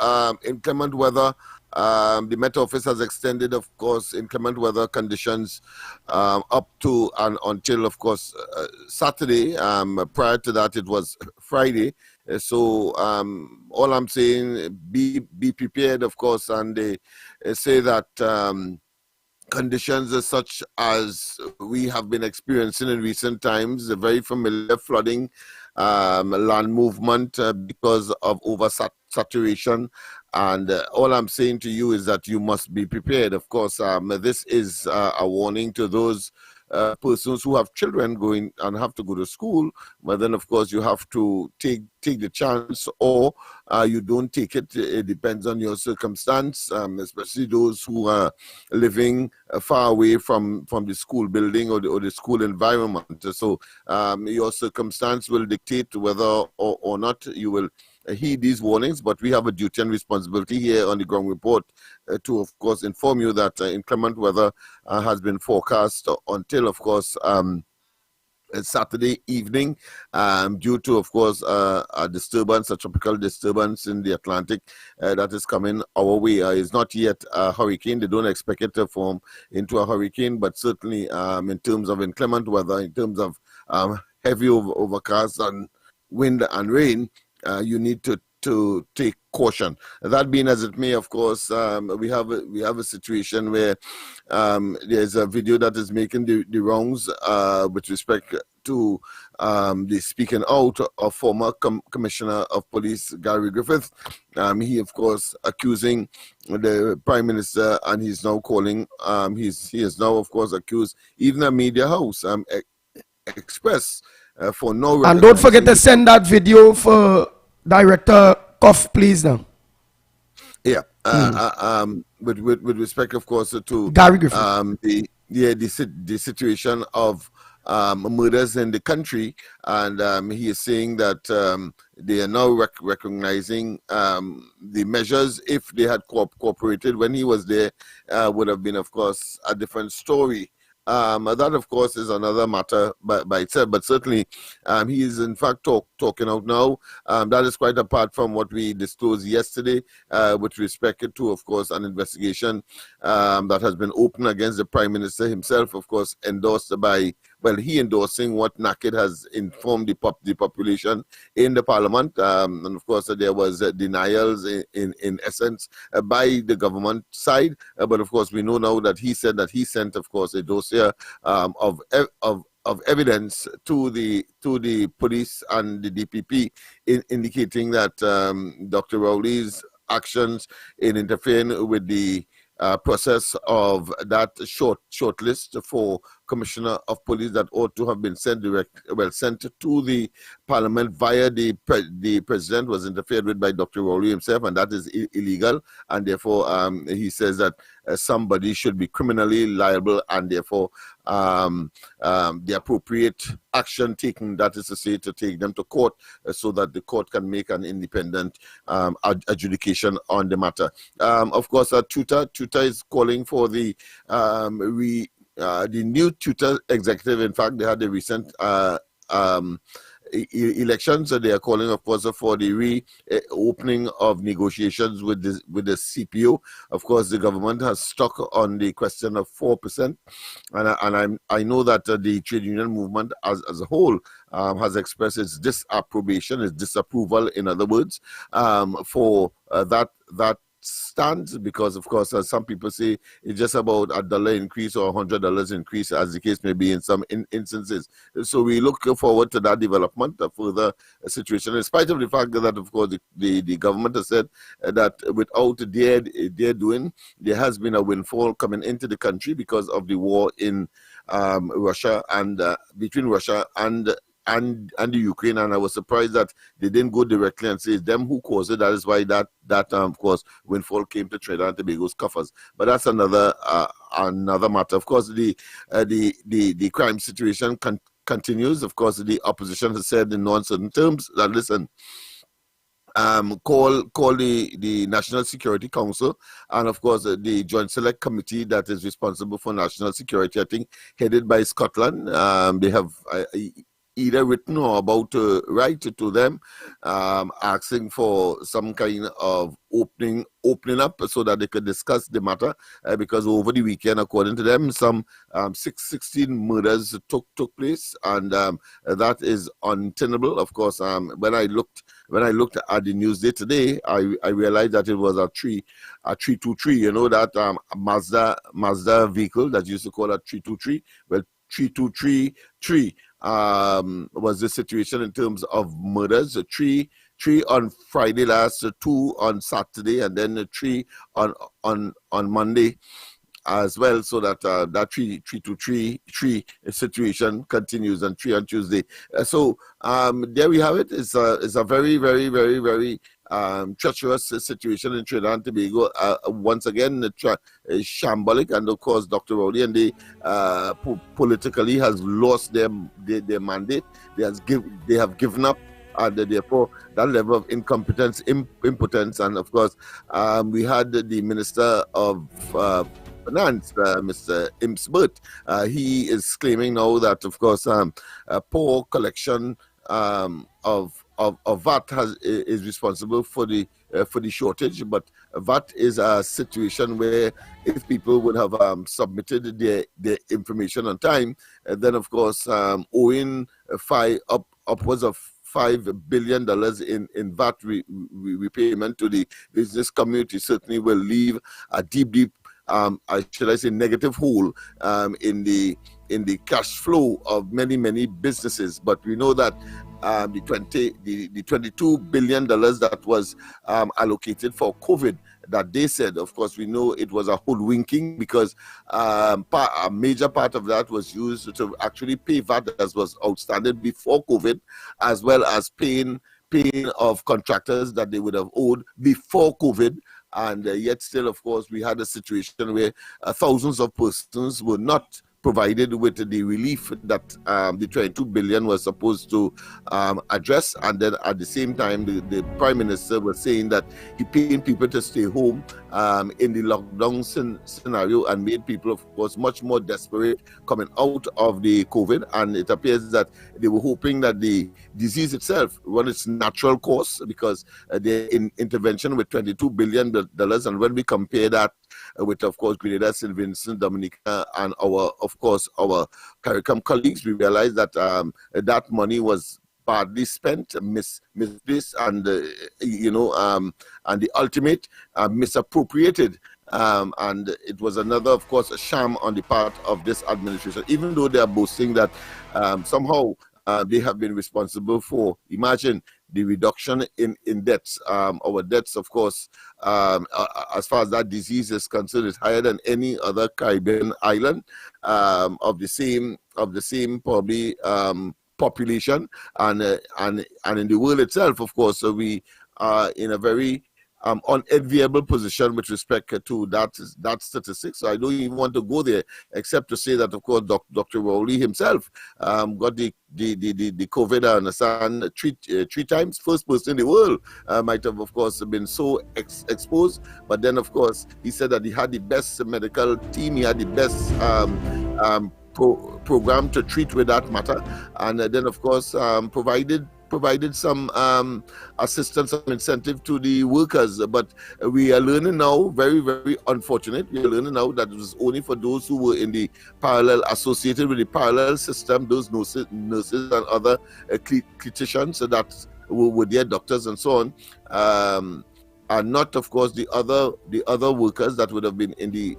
Speaker 17: inclement weather, the Met Office has extended, of course, inclement weather conditions up to and until, of course, Saturday. Prior to that, it was Friday. So all I'm saying, be prepared, of course, and they say that conditions such as we have been experiencing in recent times, a very familiar flooding, land movement because of oversaturation. And all I'm saying to you is that you must be prepared. Of course, this is a warning to those persons who have children going and have to go to school, but then of course you have to take the chance, or you don't take it. It depends on your circumstance, especially those who are living far away from the school building or the school environment. So your circumstance will dictate whether or not you will heed these warnings, but we have a duty and responsibility here on the ground report to, of course, inform you that inclement weather has been forecast until, of course, Saturday evening, due to, of course, a disturbance, a tropical disturbance in the Atlantic that is coming our way. It's not yet a hurricane. They don't expect it to form into a hurricane, but certainly in terms of inclement weather, in terms of heavy overcast and wind and rain, you need to take caution. That being as it may, of course, we have a situation where there's a video that is making the rounds with respect to the speaking out of former Commissioner of Police Gary Griffith. He, of course, accusing the Prime Minister, and he's now calling. He is now, of course, accused even a media house, Express. For no,
Speaker 16: and don't forget to send that video for Director Cuff, please. Now,
Speaker 17: yeah. With respect, of course, to
Speaker 16: Gary Griffith,
Speaker 17: the situation of murders in the country, and he is saying that they are now recognizing the measures. If they had cooperated when he was there, would have been, of course, a different story. That, of course, is another matter by itself, but certainly he is, in fact, talking out now. That is quite apart from what we disclosed yesterday with respect to, of course, an investigation that has been opened against the Prime Minister himself, of course, endorsed by, well, he endorsing what NACID has informed the population in the Parliament. And, of course, there was denials in essence by the government side. But, of course, we know now that he said that he sent, of course, a dossier of evidence to the police and the DPP indicating that Dr. Rowley's actions in interfering with the process of that short list for Commissioner of Police that ought to have been sent to the Parliament via the President was interfered with by Dr. Rowley himself, and that is illegal, and therefore he says that somebody should be criminally liable, and therefore the appropriate action taken, that is to say, to take them to court so that the court can make an independent adjudication on the matter. Of course, Tuta is calling for the new Tuta executive. In fact, they had a recent elections. So they are calling, of course, for the reopening of negotiations with the CPO. Of course, the government has stuck on the question of 4%, and I know that the trade union movement as a whole has expressed its disapprobation, its disapproval, in other words, for that stands, because of course, as some people say, it's just about $1 increase or $100 increase, as the case may be in some instances. So we look forward to that development, a further situation, in spite of the fact that, of course, the government has said that without their doing, there has been a windfall coming into the country because of the war in Russia and between Russia and the Ukraine, and I was surprised that they didn't go directly and say it's them who caused it. That is why that of course windfall came to Trinidad and Tobago's coffers. But that's another matter. Of course, the crime situation continues. Of course, the opposition has said in no uncertain terms that, listen, call the National Security Council, and of course the Joint Select Committee that is responsible for national security, I think headed by Scotland. They have either written or about to write to them, asking for some kind of opening up so that they could discuss the matter, because over the weekend, according to them, some 16 murders took place, and that is untenable. Of course, when I looked at the Newsday today, I realized that it was a 323. You know, that Mazda vehicle that used to call a 323. Well, 3233 was the situation in terms of murders. Three on Friday last, 2 on Saturday, and then 3 on Monday as well. So that 3 situation continues, and 3 on Tuesday. So there we have it. It's a very, very, very, very treacherous situation in Trinidad and Tobago. Once again, shambolic, and of course, Dr. Rowley and they politically has lost their mandate. They have given up, and therefore that level of incompetence, impotence, and of course, we had the Minister of Finance, Mr. Imsbert. He is claiming now that, of course, poor collection of VAT is responsible for the shortage, but VAT is a situation where if people would have submitted their information on time, then of course owing upwards of $5 billion in VAT repayment to the business community certainly will leave a deep should I say negative hole in the cash flow of many businesses. But we know that the $22 billion that was allocated for COVID, that they said, of course, we know it was a hoodwinking, because a major part of that was used to actually pay VAT as was outstanding before COVID, as well as paying of contractors that they would have owed before COVID. And yet still, of course, we had a situation where thousands of persons were not provided with the relief that the 22 billion was supposed to address. And then at the same time, the Prime Minister was saying that he paid people to stay home in the lockdown scenario, and made people, of course, much more desperate coming out of the COVID. And it appears that they were hoping that the disease itself run its natural course, because the intervention with $22 billion, and when we compare that with, of course, Grenada, St. Vincent, Dominica, and our CARICOM colleagues, we realized that that money was badly spent, misplaced, and and the ultimate misappropriated. And it was another, of course, a sham on the part of this administration, even though they are boasting that somehow they have been responsible for, imagine, the reduction in debts. Our debts, of course, as far as that disease is concerned, is higher than any other Caribbean island of the same probably population, and in the world itself, of course. So we are in a very unenviable position with respect to that statistic. So I don't even want to go there, except to say that, of course, Dr. Rowley himself got the COVID, I understand, three times. First person in the world, might have, of course, been so exposed. But then, of course, he said that he had the best medical team, he had the best program to treat with that matter, and then of course provided some assistance and incentive to the workers. But we are learning now, very, very unfortunate, we are learning now that it was only for those who were in the parallel, associated with the parallel system, those nurses and other clinicians that were their doctors and so on, and not, of course, the other workers that would have been in the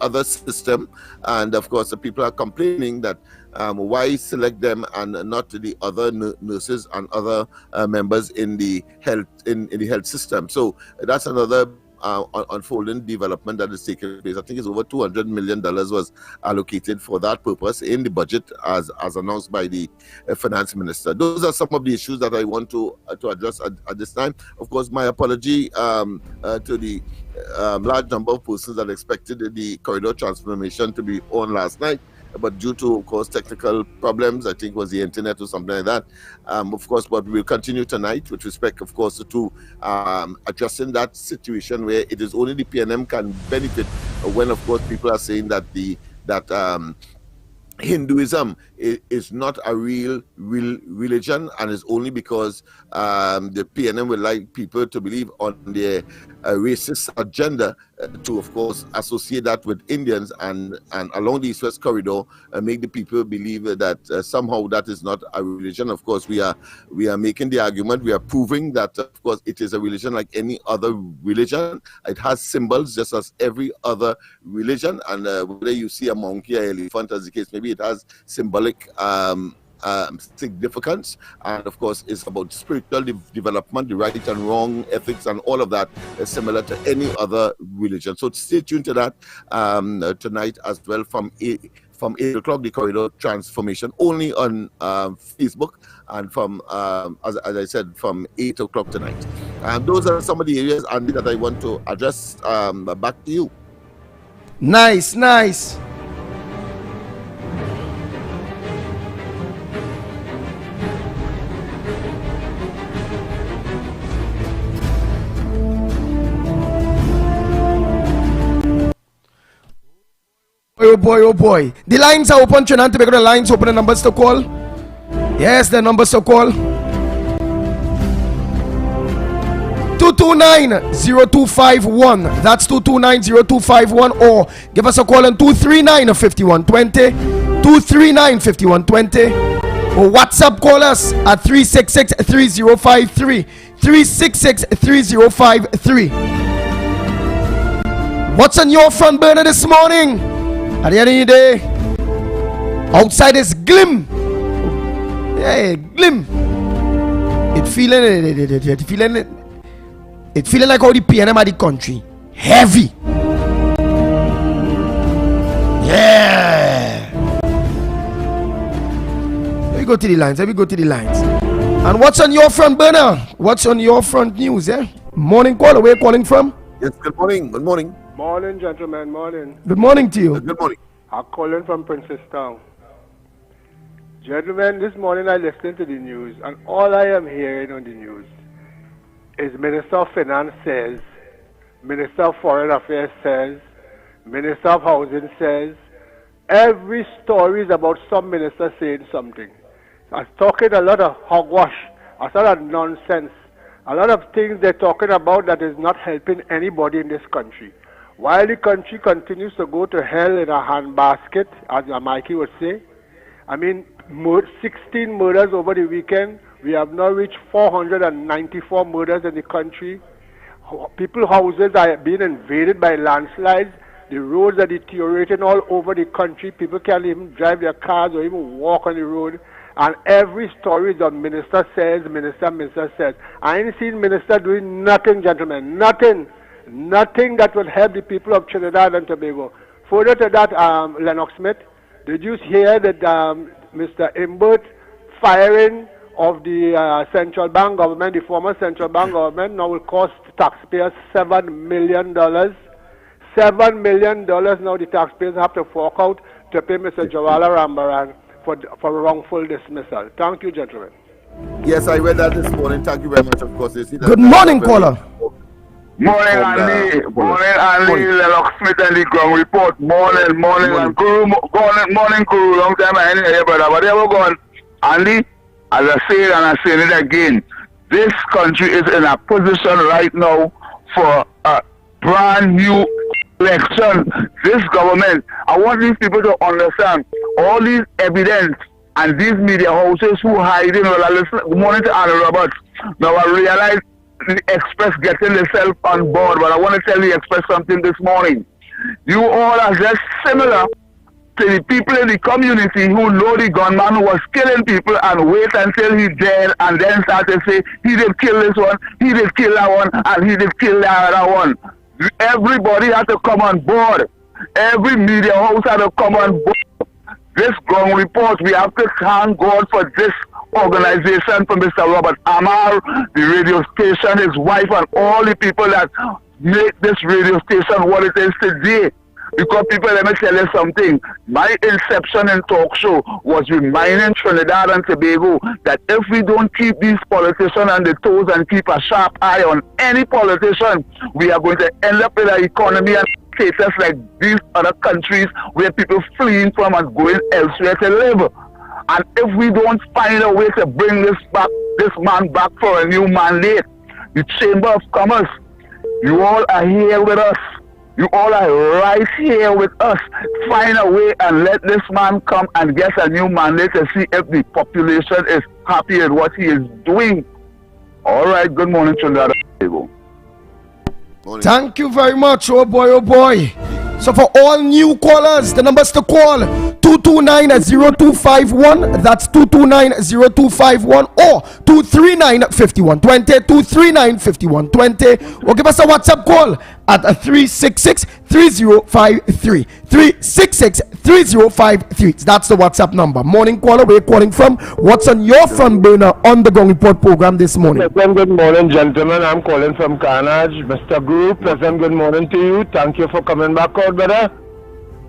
Speaker 17: other system. And of course, the people are complaining that why select them and not the other nurses and other members in the health system. So that's another unfolding development that is taking place. I think it's over $200 million was allocated for that purpose in the budget as announced by the finance minister. Those are some of the issues that I want to address at this time. Of course, my apology to the large number of persons that expected the corridor transformation to be on last night. But due to, of course, technical problems, I think it was the internet or something like that. Of course, but we'll continue tonight with respect, of course, to addressing that situation where it is only the PNM can benefit when, of course, people are saying that Hinduism is not a real religion, and is only because the PNM would like people to believe on their racist agenda to, of course, associate that with Indians and along the East-West corridor make the people believe that somehow that is not a religion. Of course, we are making the argument, we are proving that, of course, it is a religion like any other religion. It has symbols just as every other religion, and whether you see a monkey or elephant, as the case maybe, it has symbolic significance, and of course it's about spiritual development, the right and wrong, ethics, and all of that is similar to any other religion. So stay tuned to that tonight as well from 8 o'clock, the corridor transformation, only on Facebook, and from as I said, from 8 o'clock tonight. Those are some of the areas, Andy, that I want to address. Back to you.
Speaker 16: Nice. Oh boy. The lines are open, Trinidad Tobago. The lines open, the numbers to call. Yes, the numbers to call. 229-0251. That's 229-0251. Or give us a call on 239-5120. 239-5120. Or WhatsApp call us at 366-3053. 366-3053. What's on your front burner this morning? At the end of the day, outside is glim. Yeah, glim. It's feeling like all the PNM of the country. Heavy. Yeah. Let me go to the lines. And what's on your front burner? What's on your front news? Morning caller, where are you calling from?
Speaker 17: Yes, good morning.
Speaker 2: Morning, gentlemen, morning.
Speaker 16: Good morning to you.
Speaker 17: Good morning.
Speaker 2: I'm calling from Princestown. Gentlemen, this morning I listened to the news, and all I am hearing on the news is Minister of Finance says, Minister of Foreign Affairs says, Minister of Housing says. Every story is about some minister saying something. I'm talking a lot of hogwash, a lot of nonsense, a lot of things they're talking about that is not helping anybody in this country. While the country continues to go to hell in a handbasket, as Mikey would say, 16 murders over the weekend. We have now reached 494 murders in the country. People's houses are being invaded by landslides. The roads are deteriorating all over the country. People can't even drive their cars or even walk on the road. And every story is on minister says, minister says. I ain't seen minister doing nothing, gentlemen. Nothing that will help the people of Trinidad and Tobago. Further to that, Lennox Smith, did you hear that Mr. Imbert firing of the central bank government, the former central bank government, now will cost taxpayers $7 million. $7 million now the taxpayers have to fork out to pay Mr. Jawala Rambaran for wrongful dismissal. Thank you, gentlemen.
Speaker 17: Yes, I read that this morning. Thank you very much, of course.
Speaker 16: Good morning, caller.
Speaker 4: Morning, Andy. Morning, Andy. Lennox Smith and the Ground Report. Morning, and Guru. Morning, Guru. Long time I ain't here, brother. Whatever going, Andy, as I say it and I say it again, this country is in a position right now for a brand new election. This government, I want these people to understand all these evidence and these media houses who hiding. Well, I listen. Good morning to Anna Roberts. Now I realize the Express getting themselves on board, but I want to tell the Express something this morning. You all are just similar to the people in the community who know the gunman who was killing people and wait until he's dead and then start to say he did kill this one, he did kill that one, and he did kill that other one. Everybody had to come on board. Every media house had to come on board. This Ground Report, we have to thank God for this organization, for Mr. Robert Amar, the radio station, his wife, and all the people that make this radio station what it is today. Because people, let me tell you something. My inception in talk show was reminding Trinidad and Tobago that if we don't keep these politicians on the toes and keep a sharp eye on any politician, we are going to end up with an economy and status like these other countries where people fleeing from and going elsewhere to live. And if we don't find a way to bring this man back for a new mandate, the Chamber of Commerce, you all are here with us. You all are right here with us. Find a way and let this man come and get a new mandate to see if the population is happy with what he is doing. All right, good morning, Trinidad.
Speaker 16: Thank you very much, oh boy, oh boy. So for all new callers, the numbers to call 229-0251, that's 229-0251 or 239-5120, 239-5120, or give us a WhatsApp call at 366-3053, 366-3053. That's the WhatsApp number. Morning caller, where you calling from? What's on your front burner on the Ground Report program this morning?
Speaker 4: Good morning, gentlemen. I'm calling from Carnage. Mr. Guru, pleasant good morning to you. Thank you for coming back out, brother.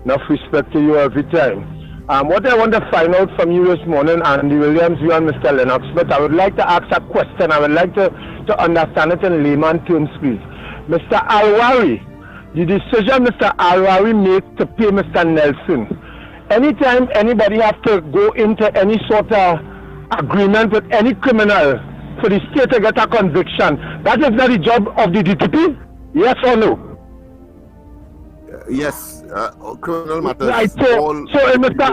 Speaker 4: Enough respect to you every time. What I want to find out from you this morning, Andy Williams, you and Mr. Lennox Smith, I would like to ask a question. I would like to understand it in layman terms, please. Mr. Alwari, the decision Mr. Alwari made to pay Mr. Nelson, anytime anybody has to go into any sort of agreement with any criminal for the state to get a conviction, that is not the job of the DTP? Yes or no?
Speaker 17: Yes, criminal matters.
Speaker 4: Right, so in Mr.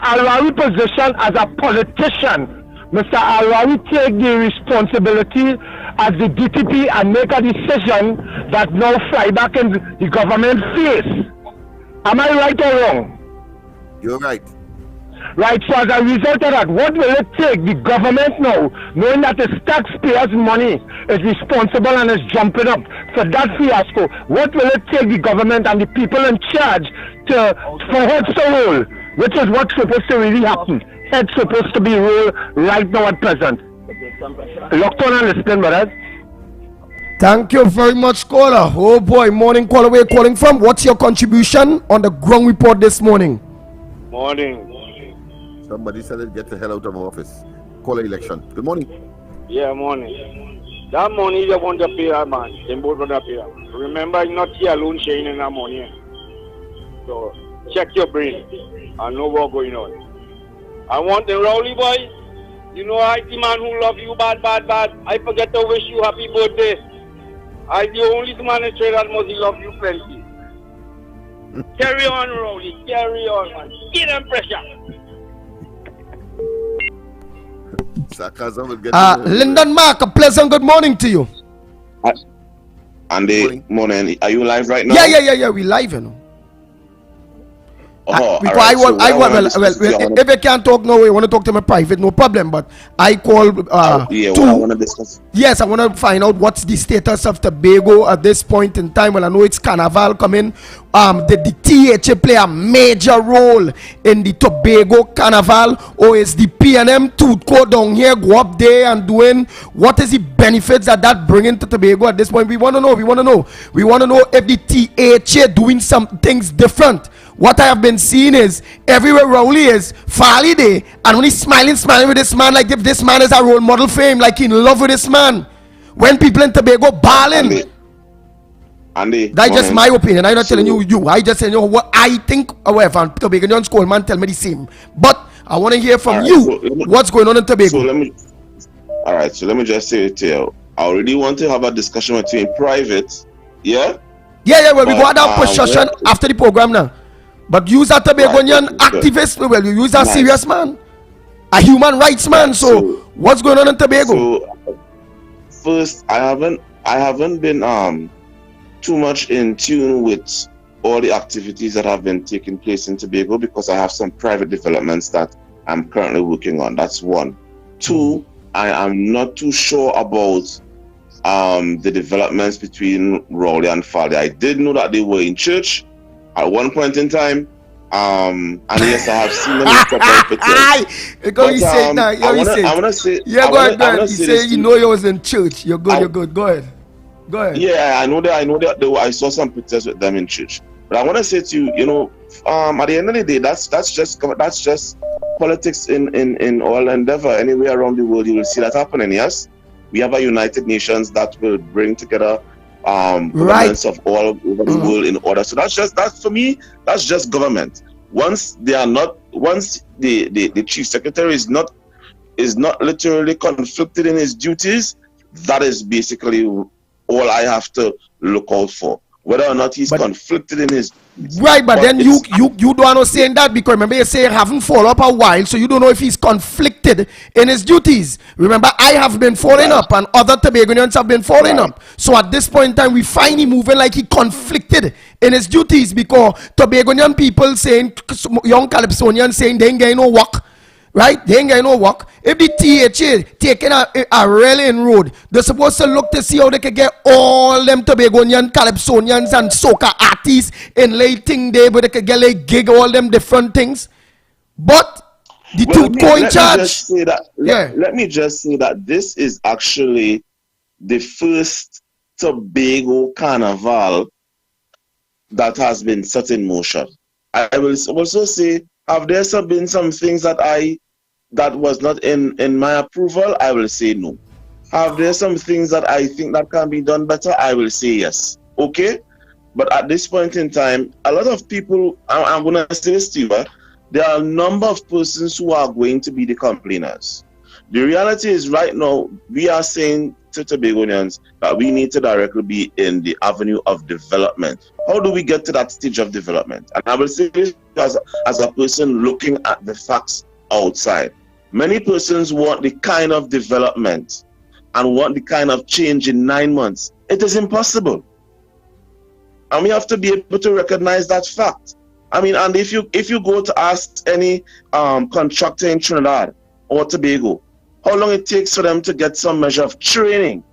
Speaker 4: Alwari position as a politician, Mr. Alwari take the responsibility as the DTP and make a decision that now fly back in the government face. Am I right or wrong?
Speaker 17: You're right.
Speaker 4: Right, so as a result of that, what will it take the government now, knowing that the taxpayers' money is responsible and is jumping up for that fiasco, what will it take the government and the people in charge for heads to roll, which is what's supposed to really happen. Heads supposed to be rolled right now at present. Locked on and listening, brothers.
Speaker 16: Thank you very much, caller. Oh boy, morning caller, where you calling from? What's your contribution on the Ground Report this morning?
Speaker 4: Morning.
Speaker 17: Somebody said it, get the hell out of office. Call an election. Good morning.
Speaker 4: Yeah, morning. That money they want to pay that man. They both want to pay. Remember, you're not here alone sharing in that money. So check your brain and know what's going on. I want the Rowley boy. You know, I the man who love you bad. I forget to wish you happy birthday. I the only man in Trinidad must love you plenty. Carry on, Rowley. Carry on, man. Give them pressure.
Speaker 17: Sarcasm will get
Speaker 16: Lyndon Mark, a pleasant good morning to you.
Speaker 19: Andy, morning. Are you live right now?
Speaker 16: Yeah. We live, you know.
Speaker 19: Oh,
Speaker 16: if you can't talk no way, you want to talk to me private, no problem. But I call
Speaker 19: I want to discuss.
Speaker 16: Yes, I want to find out what's the status of Tobago at this point in time. Well, I know it's Carnival coming. Did the THA play a major role in the Tobago Carnival, or is the PNM to go down here, go up there and doing what is the benefits that bringing to Tobago at this point? We want to know. We want to know if the THA doing some things different. What I have been seeing is everywhere Rowley is, Farley Day, and when he's smiling with this man, like if this man is a role model for him, like in love with this man. When people in Tobago balling,
Speaker 26: Andy,
Speaker 16: that's just my opinion. I'm not telling you. I just saying what I think. However, and Tobagonians Coleman tell me the same. But I want to hear from you. What's going on in Tobago?
Speaker 26: So let me just say it to you. I already want to have a discussion with you in private. Yeah.
Speaker 16: Yeah. Well, we go have that position after the program now. But use a Tobagonian activist. Well, you use a serious man, a human rights man. So what's going on in Tobago?
Speaker 26: So, first, I haven't been too much in tune with all the activities that have been taking place in Tobago because I have some private developments that I'm currently working on. That's one. Two, I am not too sure about the developments between Rowley and Fali. I did know that they were in church at one point in time. And yes, I have seen them in couple pictures. I want to say,
Speaker 16: yeah, go ahead. You say you know you was in church. You're good. Go ahead.
Speaker 26: Yeah, I know that I saw some pictures with them in church. But I want to say to you, at the end of the day, that's just politics in all endeavor. Anywhere around the world, you will see that happening. Yes, we have a United Nations that will bring together governments of all over the world in order. So that's for me. That's just government. Once the chief secretary is not literally conflicted in his duties, that is basically all I have to look out for. Whether or not he's conflicted in his
Speaker 16: right, but then you don't want to say that because remember you say haven't followed up a while, so you don't know if he's conflicted in his duties. Remember, I have been following up, and other Tobagonians have been following up. So at this point in time, we find him moving like he conflicted in his duties because Tobagonian people saying, young Calypsonians saying they ain't getting no work. Right? They ain't got no work. If the THA taking a rail road, they're supposed to look to see how they can get all them Tobagonian, Calypsonians and soca artists in late thing there, but they can get like gig, all them different things. But the two going charge.
Speaker 26: Let me just say that this is actually the first Tobago Carnival that has been set in motion. I will also say, have there been some things that was not in my approval? I will say no. Have there some things that I think that can be done better? I will say yes. Okay? But at this point in time, a lot of people, I'm going to say this to you, there are a number of persons who are going to be the complainers. The reality is right now, we are saying to Tobagonians that we need to directly be in the avenue of development. How do we get to that stage of development? And I will say this as a person looking at the facts outside. Many persons want the kind of development and want the kind of change in 9 months. It is impossible. And we have to be able to recognize that fact. I mean, and if you go to ask any contractor in Trinidad or Tobago, how long it takes for them to get some measure of training,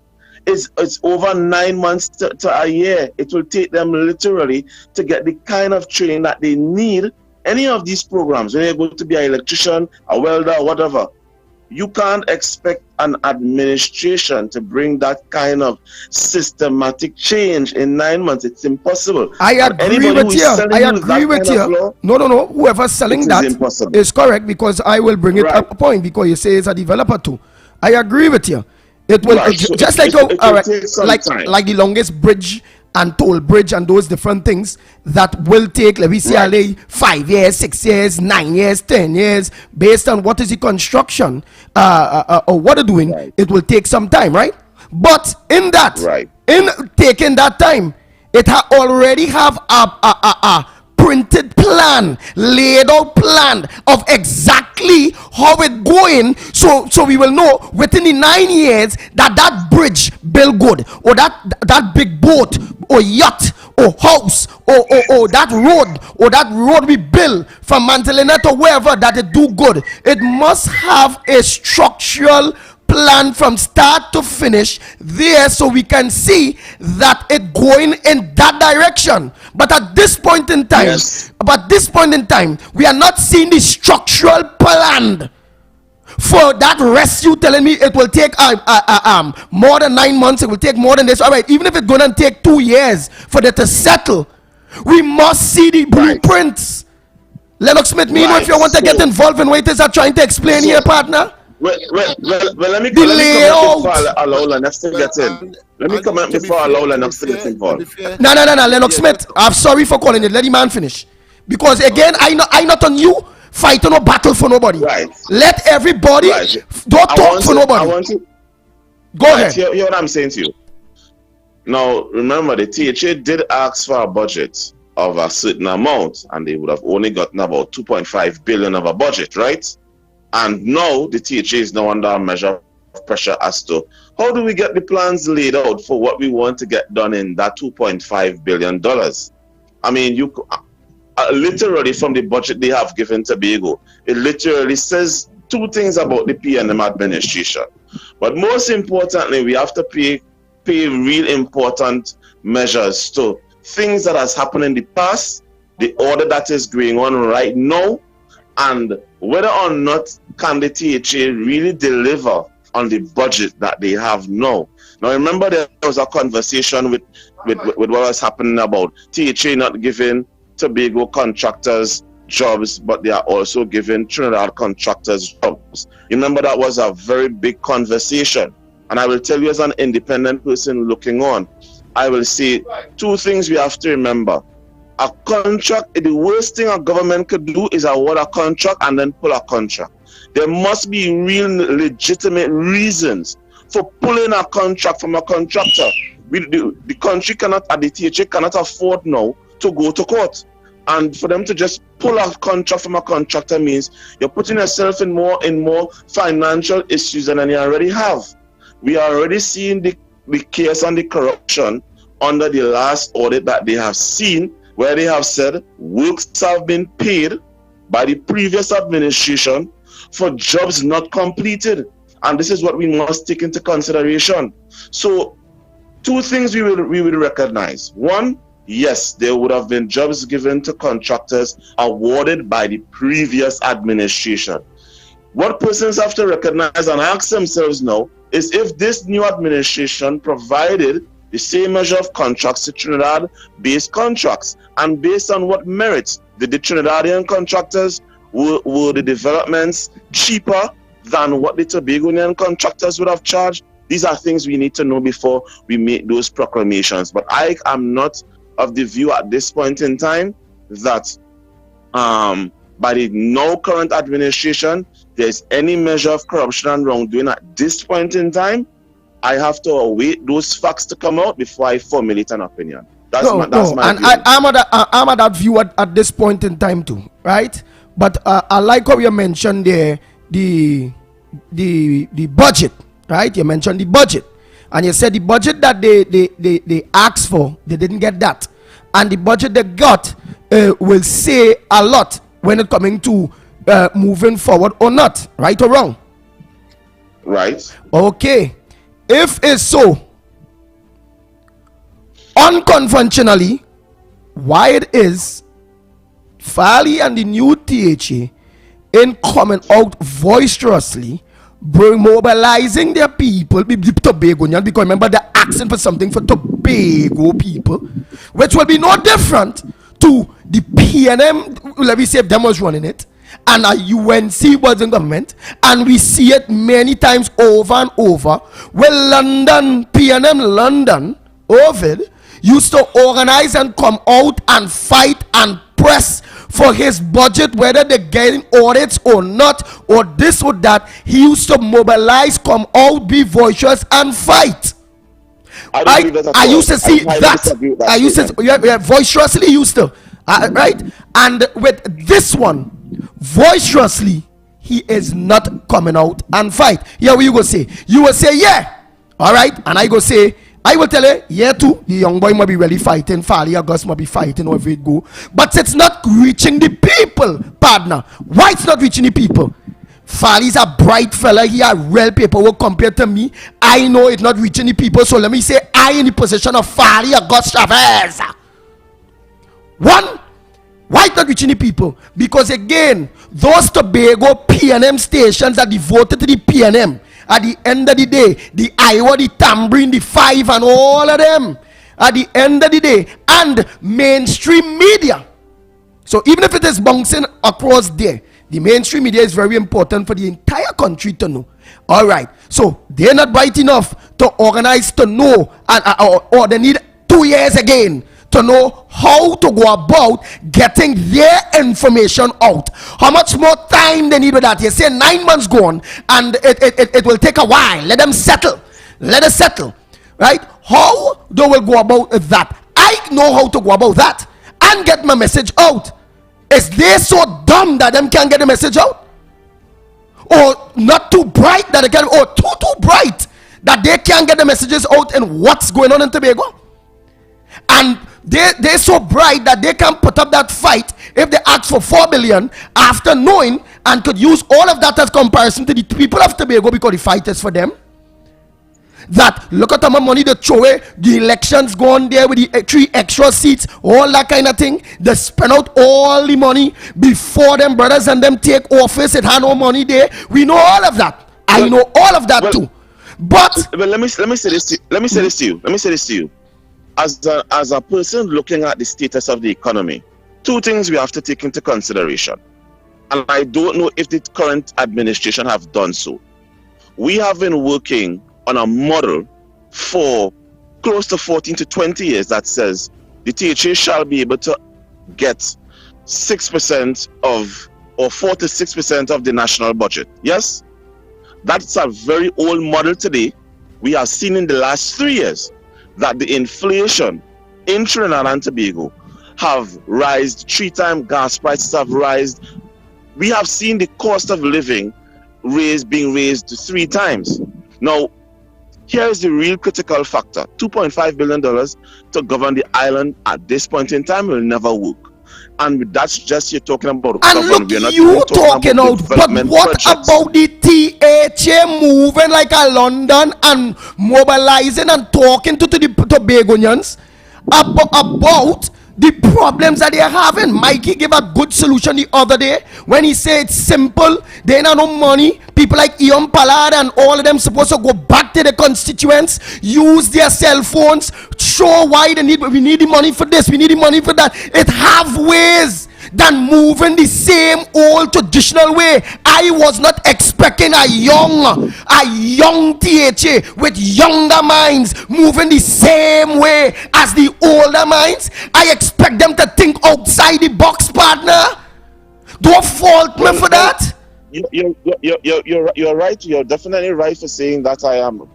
Speaker 26: it's over 9 months to a year. It will take them literally to get the kind of training that they need. Any of these programs, when you're going to be an electrician, a welder, whatever, you can't expect an administration to bring that kind of systematic change in 9 months. It's impossible.
Speaker 16: I agree with you. No. Whoever's selling that is correct because I will bring it up a point because you say it's a developer too. I agree with you. It will just like like the longest bridge and toll bridge and those different things that will take, let me say, 5 years, 6 years, 9 years, 10 years, based on what is the construction or what they're doing, it will take some time, right? But in that, in taking that time, it already have a printed plan, laid out plan of exactly how it going, so we will know within the 9 years that bridge built good, or that big boat or yacht or house or that road we build from Mantelena to wherever, that it do good. It must have a structural plan from start to finish there, so we can see that it going in that direction. But at this point in time, we are not seeing the structural plan for that rescue. Telling me it will take more than 9 months, it will take more than this. All right, even if it's gonna take 2 years for that to settle, we must see the blueprints. Lennox Smith, me know if you want to get involved in what it is I'm trying to explain here, partner.
Speaker 19: Well, let me
Speaker 16: The
Speaker 19: comment
Speaker 16: layout.
Speaker 19: before I allow Lennox to get in. Let me comment before I allow Lennox to get involved.
Speaker 16: No, Lennox Smith. I'm sorry for calling it. Let the man finish. Because again, I not on you fighting no battle for nobody.
Speaker 19: Right.
Speaker 16: Let everybody don't talk for nobody. Go ahead.
Speaker 19: Hear what I'm saying to you. Now, remember, the THA did ask for a budget of a certain amount, and they would have only gotten about 2.5 billion of a budget, right? And now the THA is now under a measure of pressure as to how do we get the plans laid out for what we want to get done in that $2.5 billion. I mean, you literally from the budget they have given Tobago, it literally says two things about the PNM administration. But most importantly, we have to pay real important measures to things that has happened in the past, the order that is going on right now, and whether or not can the THA really deliver on the budget that they have now. Now remember, there was a conversation with what was happening about THA not giving Tobago contractors jobs, but they are also giving Trinidad contractors jobs. Remember, that was a very big conversation. And I will tell you, as an independent person looking on, I will say two things we have to remember. A contract, the worst thing a government could do is award a contract and then pull a contract. There must be real legitimate reasons for pulling a contract from a contractor. The country cannot, the THA cannot afford now to go to court. And for them to just pull a contract from a contractor means you're putting yourself in more financial issues than you already have. We are already seeing the case on the corruption under the last audit that they have seen, where they have said works have been paid by the previous administration for jobs not completed. And this is what we must take into consideration. So two things we will recognize. One, yes, there would have been jobs given to contractors awarded by the previous administration. What persons have to recognize and ask themselves now is if this new administration provided the same measure of contracts to Trinidad-based contracts, and based on what merits did the Trinidadian contractors, were the developments cheaper than what the Tobagonian contractors would have charged? These are things we need to know before we make those proclamations. But I am not of the view at this point in time that by the now current administration there's any measure of corruption and wrongdoing at this point in time. I have to await those facts to come out before I formulate an opinion. That's my
Speaker 16: and
Speaker 19: view.
Speaker 16: I'm at that view at this point in time too, right? But I like how you mentioned there the budget, right? You mentioned the budget, and you said the budget that they asked for, they didn't get that, and the budget they got will say a lot when it coming to moving forward or not, right or wrong?
Speaker 19: Right.
Speaker 16: Okay. If it's so, unconventionally, why it is Farley and the new THA in coming out boisterously, mobilizing their people, the Tobagonians, because remember they're asking for something for Tobago people, which will be no different to the PNM, let me say if them was running it, and a UNC was in government, and we see it many times over and over, where London, PNM London, Ovid, used to organize and come out and fight and press for his budget, whether they're getting audits or not, or this or that. He used to mobilize, come out, be voiceless, and fight. I used to see that. I used to, boisterously used to, right? And with this one, boisterously, he is not coming out and fight. Yeah, what you go say? You will say, yeah, all right, and I go say, I will tell you, yeah, too, the young boy might be really fighting, Farley August might be fighting wherever it go, but it's not reaching the people, partner. Why it's not reaching the people? Farley's a bright fella, he has real paperwork compared to me. I know it's not reaching the people, so let me say I in the position of Farley August Chavez. One, why it's not reaching the people? Because again, those Tobago PNM stations are devoted to the PNM. At the end of the day, the Iowa, the Tambourine, the Five, and all of them, at the end of the day, and mainstream media. So even if it is bouncing across there, The mainstream media is very important for the entire country to know. All right. So they're not bright enough to organize to know, or they need 2 years again to know how to go about getting their information out. How much more time they need with that? You say 9 months gone, and it will take a while. Let them settle. Let us settle. Right? How they will go about that? I know how to go about that and get my message out. Is they so dumb that them can't get the message out? Or not too bright that they can, or too bright that they can't get the messages out and what's going on in Tobago? And they're so bright that they can put up that fight if they ask for 4 billion after knowing and could use all of that as comparison to the people of Tobago because the fight is for them. That look at how much money they throw away, the elections go on there with the 3 extra seats, all that kind of thing. They spend out all the money before them brothers and them take office. It had no money there. We know all of that. I know all of that too. But
Speaker 19: let me say this to you. As a person looking at the status of the economy, 2 things we have to take into consideration. And I don't know if the current administration have done so. We have been working on a model for close to 14 to 20 years that says the THA shall be able to get 6% of, or 4 to 6% of the national budget. Yes? That's a very old model today. We have seen in the last 3 years that the inflation in Trinidad and Tobago have risen 3 times, gas prices have risen. We have seen the cost of living being raised 3 times. Now, here is the real critical factor. $2.5 billion to govern the island at this point in time will never work. And that's just you're talking about.
Speaker 16: And look, you talking out, but what about the THA moving like a London and mobilizing and talking to the Tobagonians about the problems that they're having? Mikey gave a good solution the other day when he said it's simple. They ain't no money. People like Ian Pallard and all of them supposed to go back to the constituents, use their cell phones, show why we need the money for this, we need the money for that. It have ways than moving the same old traditional way. I was not expecting a young THA with younger minds moving the same way as the older minds. I expect them to think outside the box, partner. Don't fault me for that.
Speaker 19: You're right. You're definitely right for saying that. I am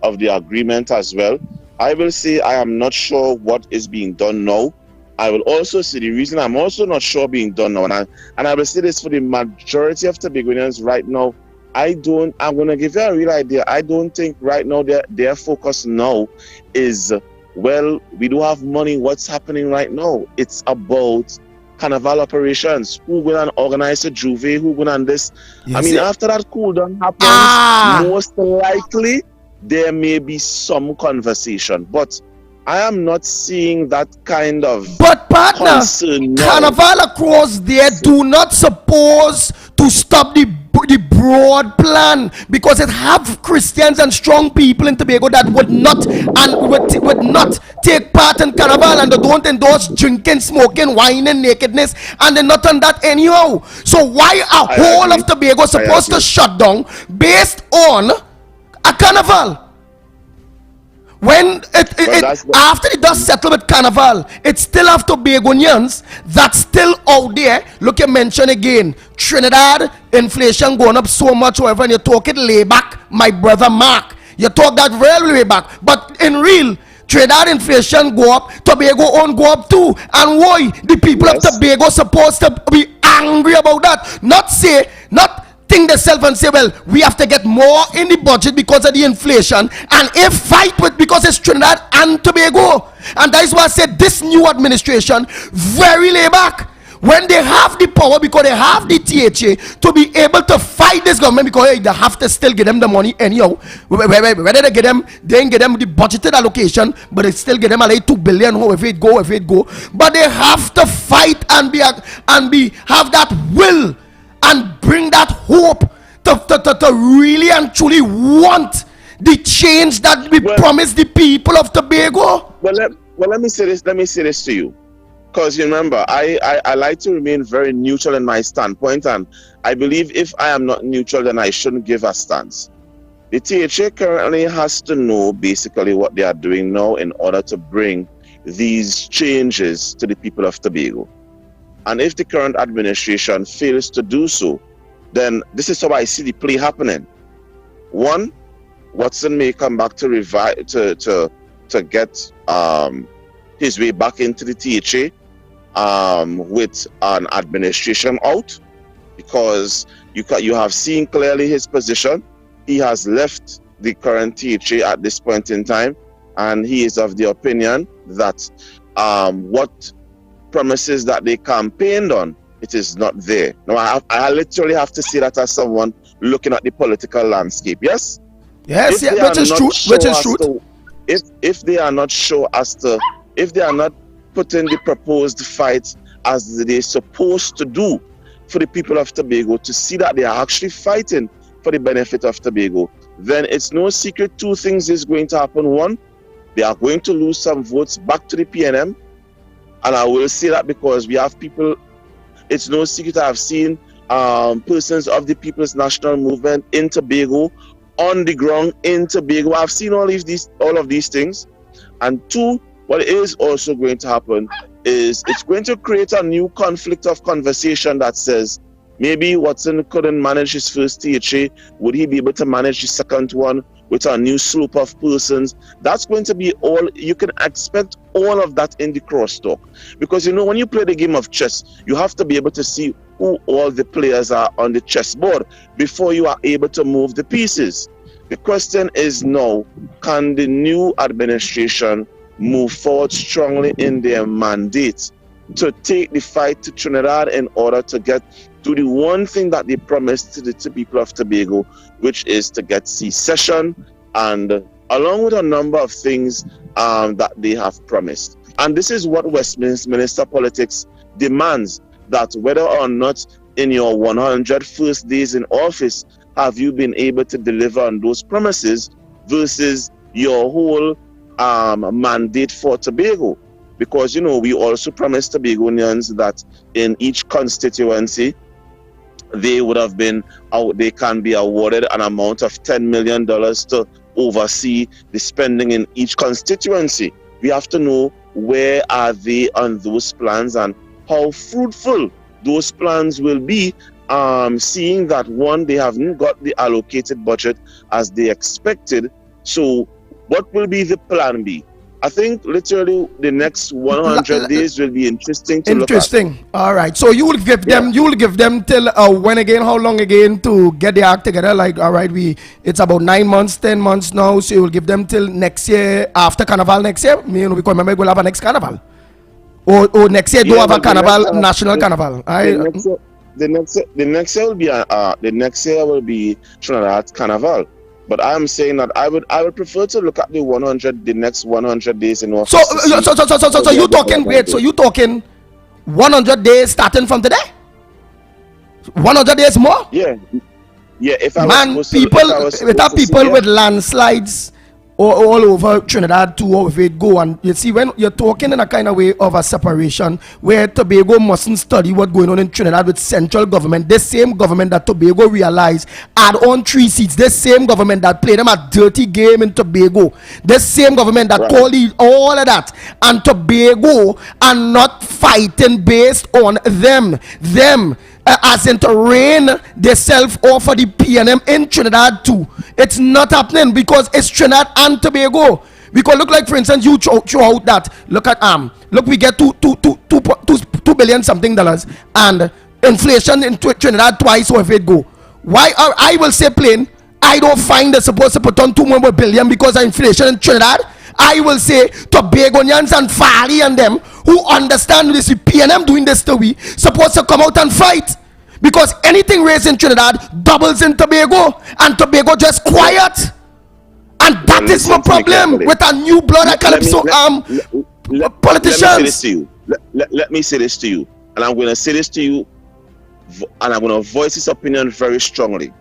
Speaker 19: of the agreement as well. I will say I am not sure what is being done now. I will also say the reason I'm also not sure being done now, and I will say this for the majority of Tobagonians right now. I'm going to give you a real idea. I don't think right now their focus now is, well, we do have money. What's happening right now? It's about carnival operations. Who will organize a juve? Who will on this? Yes, I mean, after that cool down happens, most likely there may be some conversation, but I am not seeing that kind of.
Speaker 16: But partner, carnival across there do not suppose to stop the broad plan, because it have Christians and strong people in Tobago that would not take part in carnival, and they don't endorse drinking, smoking, wine and nakedness, and they're not on that anyhow. So why are whole of Tobago supposed to shut down based on a carnival? When after the dust settle with carnival, it's still have Tobagonians that's still out there. Look, you mention again Trinidad, inflation going up so much, however, and you talk it lay back, my brother Mark. You talk that real way back, but in real Trinidad inflation go up, Tobago own go up too. And why the people of Tobago supposed to be angry about that? Not think themselves and say, well, we have to get more in the budget because of the inflation, and if fight with because it's Trinidad and Tobago. And that is why I said this new administration very laid back when they have the power, because they have the THA to be able to fight this government, because they have to still give them the money anyhow. Whether they get them, they ain't get them the budgeted allocation, but they still get them like 2 billion, if it go. But they have to fight and have that will and bring that hope to really and truly want the change that we promise the people of Tobago.
Speaker 19: Well, let me say this to you. because you remember, I like to remain very neutral in my standpoint, and I believe if I am not neutral, then I shouldn't give a stance. The THA currently has to know basically what they are doing now in order to bring these changes to the people of Tobago. And if the current administration fails to do so, then this is how I see the play happening. One, Watson may come back to get his way back into the THA with an administration out, because you have seen clearly his position. He has left the current THA at this point in time, and he is of the opinion that what promises that they campaigned on, it is not there. Now, I literally have to say that as someone looking at the political landscape. Yes?
Speaker 16: Yes, which is true.
Speaker 19: If they are not sure as to, if they are not putting the proposed fight as they're supposed to do for the people of Tobago, to see that they are actually fighting for the benefit of Tobago, then it's no secret two things is going to happen. One, they are going to lose some votes back to the PNM. And I will say that because we have people, it's no secret, I have seen persons of the People's National Movement in Tobago, on the ground in Tobago. I've seen all of these things. And two, what is also going to happen is it's going to create a new conflict of conversation that says, maybe Watson couldn't manage his first THA. Would he be able to manage the second one with a new slope of persons? That's going to be all. You can expect all of that in the crosstalk. Because, you know, when you play the game of chess, you have to be able to see who all the players are on the chessboard before you are able to move the pieces. The question is now, can the new administration move forward strongly in their mandate to take the fight to Trinidad in order to get to the one thing that they promised to the people of Tobago, which is to get secession, and along with a number of things that they have promised. And this is what Westminster politics demands, that whether or not in your 100 first days in office have you been able to deliver on those promises versus your whole mandate for Tobago. Because, you know, we also promised Tobagonians that in each constituency, they would have been, they can be awarded an amount of $10 million to oversee the spending in each constituency. We have to know where are they on those plans and how fruitful those plans will be, seeing that, one, they haven't got the allocated budget as they expected. So what will be the plan B? I think literally the next 100 days will be interesting to look at.
Speaker 16: All right. So you will give them, till when again? How long again to get the act together? Like, all right, it's about 9 months, 10 months now. So you will give them till next year, after Carnival next year. You know, because remember we'll have a next Carnival. Or next year, do have a Carnival, national Carnival.
Speaker 19: The next year will be Trinidad Carnival. But I'm saying that I would prefer to look at the next 100 days in office.
Speaker 16: So you talking great? So you talking 100 days starting from today? 100 days more?
Speaker 19: Yeah. If I was
Speaker 16: people with landslides all over Trinidad too, or if it go, and you see when you're talking in a kind of way of a separation where Tobago mustn't study what's going on in Trinidad with central government, this same government that Tobago realized add on 3 seats, this same government that played them a dirty game in Tobago, this same government that called all of that, and Tobago are not fighting based on them as in to reign themselves off for the PNM in Trinidad too. It's not happening because it's Trinidad and Tobago. Because look, like for instance, you throw out that, look at look, we get $2 billion something dollars, and inflation in Trinidad twice or if it go. Why I will say plain, I don't find they're supposed to put on $2 more billion because of inflation in Trinidad. I will say Tobagonians and Fali and them who understand this, PNM doing this to we, supposed to come out and fight. Because anything raised in Trinidad doubles in Tobago, and Tobago just quiet. And that is my problem with a new blood Calypso politicians.
Speaker 19: Let me say this to you, and I'm going to say this to you, and I'm going to voice this opinion very strongly.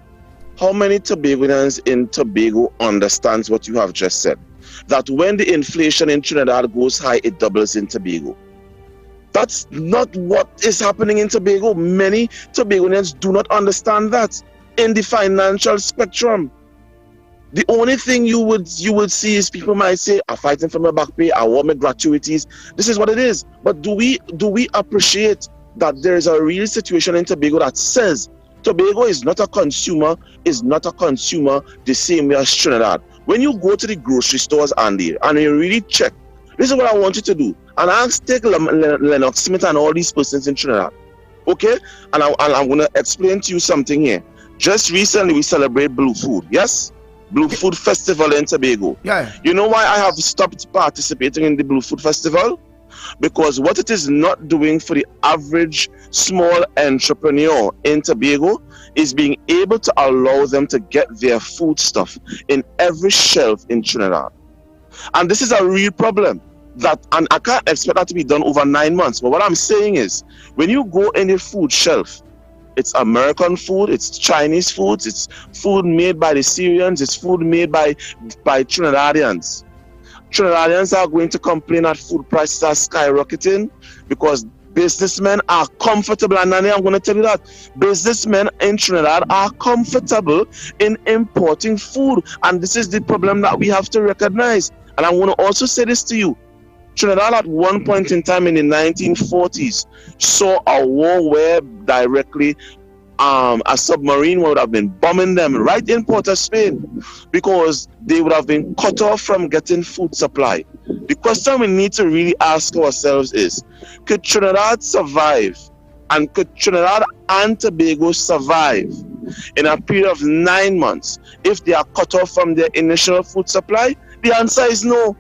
Speaker 19: How many Tobagonians in Tobago understands what you have just said? That when the inflation in Trinidad goes high, it doubles in Tobago. That's not what is happening in Tobago. Many Tobagonians do not understand that in the financial spectrum. The only thing you would see is people might say, I'm fighting for my back pay, I want my gratuities. This is what it is. But do we appreciate that there is a real situation in Tobago that says Tobago is not a consumer the same way as Trinidad. When you go to the grocery stores, Andy, and you really check, this is what I want you to do. And take Lennox Smith and all these persons in Trinidad. Okay? And I'm going to explain to you something here. Just recently, we celebrate Blue Food. Yes? Blue Food Festival in Tobago.
Speaker 16: Yeah.
Speaker 19: You know why I have stopped participating in the Blue Food Festival? Because what it is not doing for the average small entrepreneur in Tobago is being able to allow them to get their food stuff in every shelf in Trinidad. And this is a real problem. And I can't expect that to be done over 9 months. But what I'm saying is, when you go in the food shelf, it's American food, it's Chinese foods, it's food made by the Syrians, it's food made by Trinidadians. Trinidadians are going to complain that food prices are skyrocketing because businessmen are comfortable. And Nani, I'm going to tell you that businessmen in Trinidad are comfortable in importing food. And this is the problem that we have to recognize. And I want to also say this to you. Trinidad at one point in time in the 1940s saw a war where directly a submarine would have been bombing them right in Port of Spain because they would have been cut off from getting food supply. The question we need to really ask ourselves is, could Trinidad survive, and could Trinidad and Tobago survive in a period of 9 months if they are cut off from their initial food supply? The answer is no.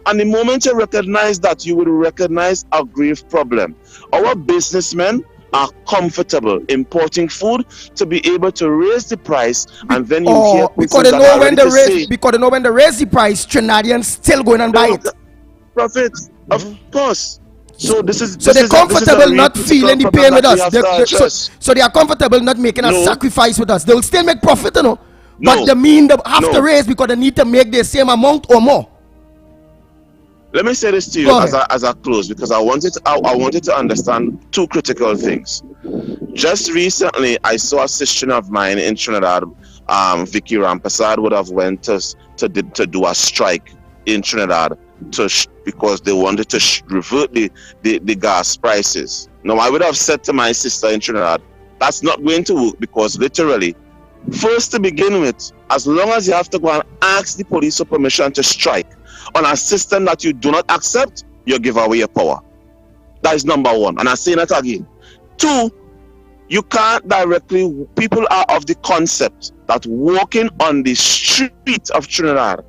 Speaker 19: And the moment you recognize that, you will recognize a grave problem. Our businessmen are comfortable importing food to be able to raise the price, and then you hear
Speaker 16: because they know when they raise the price, Trinidadians still going and buy it.
Speaker 19: Profits, of course. So
Speaker 16: they're comfortable not feeling the pain with us. So they are comfortable not making a sacrifice with us. They will still make profit, you know. But they mean they have to raise because they need to make the same amount or more.
Speaker 19: Let me say this to you as I close, because I wanted to understand two critical things. Just recently, I saw a sister of mine in Trinidad, Vicky Rampasad, would have went to do a strike in Trinidad because they wanted to revert the gas prices. Now, I would have said to my sister in Trinidad, that's not going to work, because literally, first to begin with, as long as you have to go and ask the police for permission to strike on a system that you do not accept, you give away your power. That is number one. And I say that again. Two, you can't directly, people are of the concept that walking on the street of Trinidad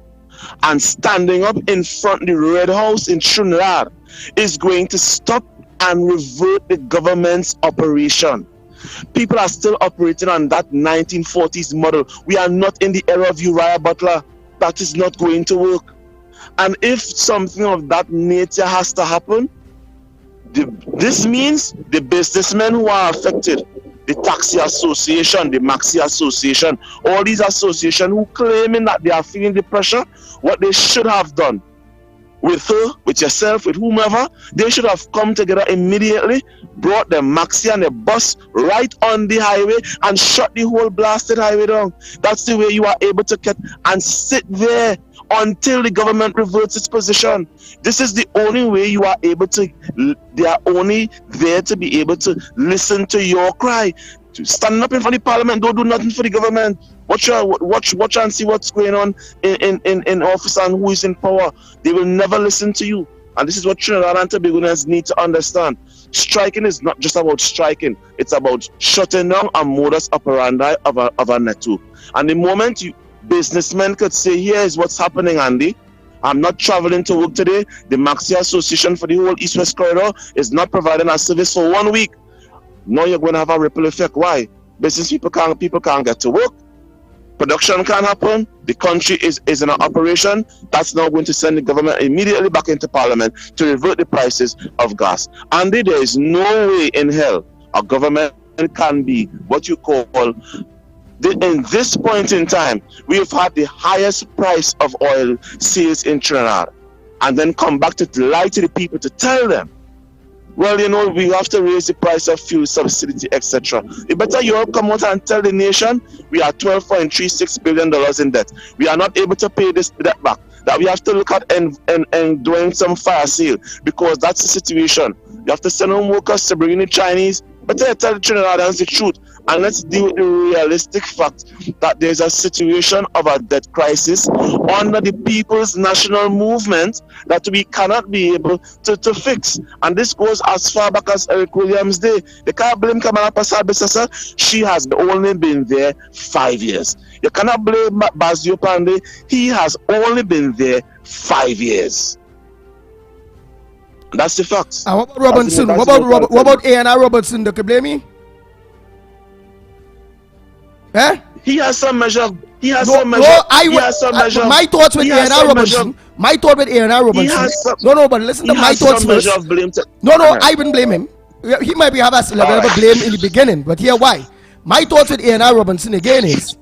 Speaker 19: and standing up in front of the Red House in Trinidad is going to stop and revert the government's operation. People are still operating on that 1940s model. We are not in the era of Uriah Butler. That is not going to work. And if something of that nature has to happen, this means the businessmen who are affected, the Taxi Association, the Maxi Association, all these associations who claiming that they are feeling the pressure, what they should have done with her, with yourself, with whomever, they should have come together immediately, brought the Maxi and the bus right on the highway and shut the whole blasted highway down. That's the way you are able to get and sit there until the government reverts its position. This is the only way you are able to, they are only there to be able to listen to your cry. Standing up in front of the parliament, don't do nothing for the government. Watch and see what's going on in office and who is in power. They will never listen to you. And this is what Trinidad and Tobagonians need to understand. Striking is not just about striking. It's about shutting down a modus operandi of a network. And the moment businessmen could say, here is what's happening, Andy. I'm not traveling to work today. The Maxi Association for the whole East-West Corridor is not providing a service for 1 week. Now you're going to have a ripple effect. Why? Business people can't get to work. Production can't happen. The country is in an operation. That's now going to send the government immediately back into parliament to revert the prices of gas. And there is no way in hell a government can be what you call, in this point in time, we have had the highest price of oil sales in Trinidad, and then come back to lie to the people to tell them well, you know, we have to raise the price of fuel subsidy, etc. It better you all come out and tell the nation we are $12.36 billion in debt. We are not able to pay this debt back. That we have to look at and doing some fire sale, because that's the situation. You have to send home workers to bring in the Chinese. But tell the Trinidadians the truth, and let's deal with the realistic fact that there's a situation of a debt crisis under the People's National Movement that we cannot be able to fix. And this goes as far back as Eric Williams' day. They can't blame Kamala Persad-Bissessar. She has only been there 5 years. You cannot blame Basil Pandey. He has only been there 5 years. That's the facts.
Speaker 16: And what about Robinson? What about A&R Robinson? They can blame me? Eh?
Speaker 19: He has some measure. He has
Speaker 16: no,
Speaker 19: some measure.
Speaker 16: No, my thoughts with A&R Robinson. My thought with A&R Robinson. No, but listen to my thoughts first. No, I wouldn't blame him. He might have a level of blame in the beginning, but here why? My thoughts with A&R Robinson again is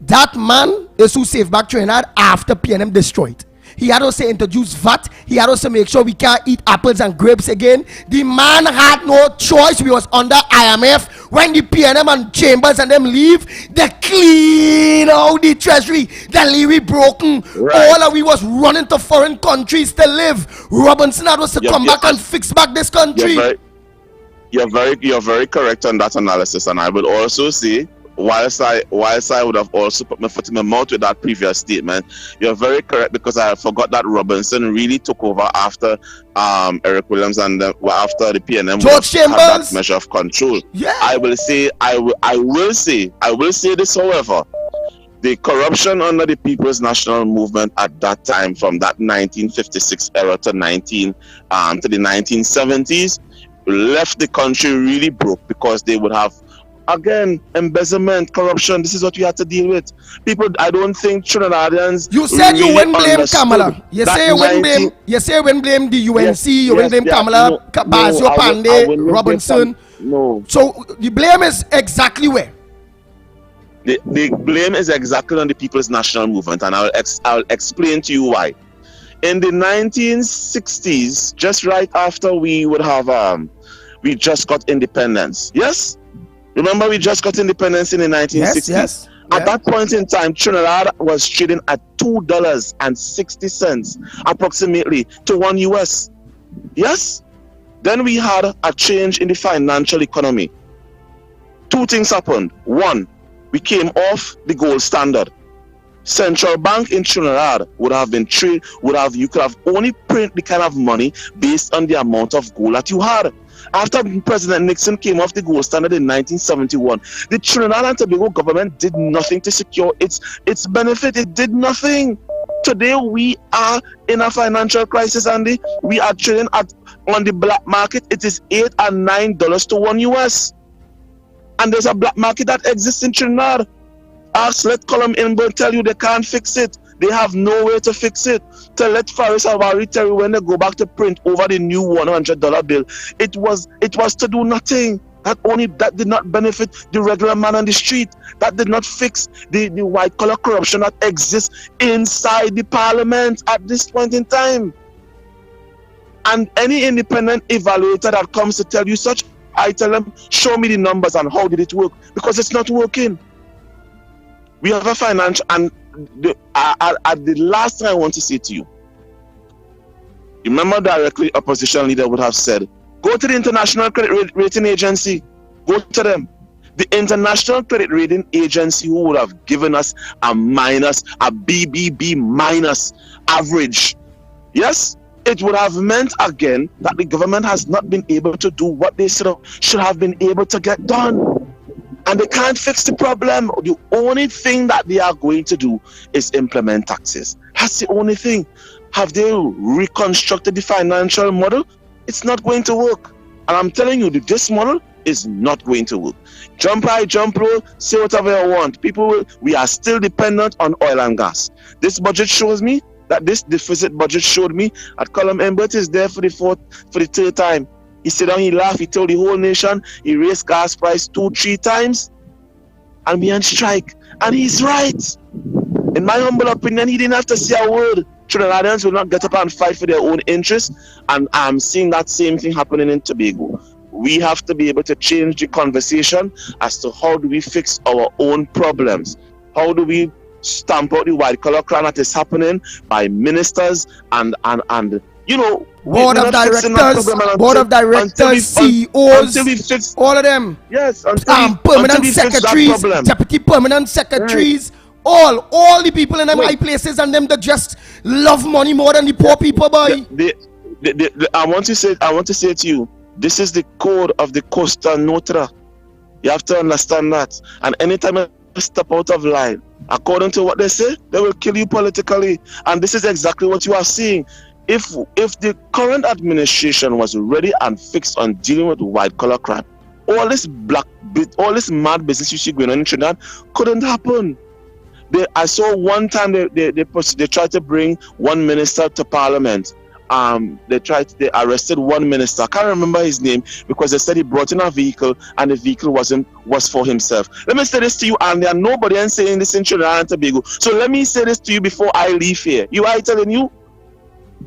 Speaker 16: that man is who saved back Trinidad after PNM destroyed. He had also introduced VAT. He had also make sure we can't eat apples and grapes again. The man had no choice. We was under IMF. When the PNM and Chambers and them leave, they clean out the treasury. The levy broken. Right. All that we was running to foreign countries to live. Robinson had to come back and fix back this country.
Speaker 19: You're very correct on that analysis, and I would also say, whilst I would have also put my foot in my mouth with that previous statement, you're very correct, because I forgot that Robinson really took over after Eric Williams and after the PNM
Speaker 16: George Chambers
Speaker 19: had that measure of control.
Speaker 16: Yeah.
Speaker 19: I will say this, however, the corruption under the People's National Movement at that time, from that 1956 era to the 1970s, left the country really broke, because they would have, again, embezzlement, corruption. This is what we had to deal with. People, I don't think Trinidadians.
Speaker 16: You said you wouldn't blame Kamala. You say you wouldn't blame. You say you wouldn't blame the UNC. You wouldn't blame Kamala, Basil Pandey, Robinson.
Speaker 19: No.
Speaker 16: So the blame is exactly where?
Speaker 19: The blame is exactly on the People's National Movement, and I'll explain to you why. In the 1960s, just right after we would have we just got independence. Yes. Remember, we just got independence in the 1960s?
Speaker 16: Yes.
Speaker 19: At that point in time, Trinidad was trading at $2.60 approximately to $1 US. Yes? Then we had a change in the financial economy. Two things happened. One, we came off the gold standard. Central Bank in Trinidad would have been you could have only print the kind of money based on the amount of gold that you had. After President Nixon came off the gold standard in 1971, the Trinidad and Tobago government did nothing to secure its benefit. It did nothing. Today we are in a financial crisis, Andy. We are trading on the black market. It is $8 and $9 to $1 US. And there's a black market that exists in Trinidad. Ask Let Column Inbound tell you they can't fix it. They have no way to fix it. To let Faris Alwari tell you when they go back to print over the new $100 bill, it was to do nothing. That did not benefit the regular man on the street. That did not fix the white collar corruption that exists inside the parliament at this point in time. And any independent evaluator that comes to tell you such, I tell them, show me the numbers and how did it work, because it's not working. We have a financial, and the last thing I want to say to you, remember directly opposition leader would have said, go to the International Credit Rating Agency, go to them. The International Credit Rating Agency, who would have given us a BBB minus average. Yes, it would have meant again that the government has not been able to do what they should have been able to get done. And they can't fix the problem. The only thing that they are going to do is implement taxes. That's the only thing. Have they reconstructed the financial model? It's not going to work. And I'm telling you, this model is not going to work. Jump high, jump low, say whatever you want. We are still dependent on oil and gas. This budget shows me that this deficit budget showed me that Colum Embert is there for the third time. He sat down, he laughed, he told the whole nation he raised gas price 2-3 times and we on strike. And he's right. In my humble opinion, he didn't have to say a word. Trinidadians will not get up and fight for their own interests, and I'm seeing that same thing happening in Tobago. We have to be able to change the conversation as to how do we fix our own problems. How do we stamp out the white collar crime that is happening by ministers and you know,
Speaker 16: board of directors, CEOs, all of them.
Speaker 19: Yes,
Speaker 16: permanent secretaries, deputy permanent secretaries, all the people in them high places, and them that just love money more than the poor people, boy.
Speaker 19: I want to say to you, this is the code of the Costa Nostra. You have to understand that. And anytime you step out of line, according to what they say, they will kill you politically. And this is exactly what you are seeing. If the current administration was ready and fixed on dealing with white collar crime, all this mad business you see going on in Trinidad couldn't happen. I saw one time they tried to bring one minister to Parliament. They arrested one minister. I can't remember his name because they said he brought in a vehicle and the vehicle was for himself. Let me say this to you, and there are nobody else saying this in Trinidad and Tobago. So let me say this to you before I leave here. I'm telling you,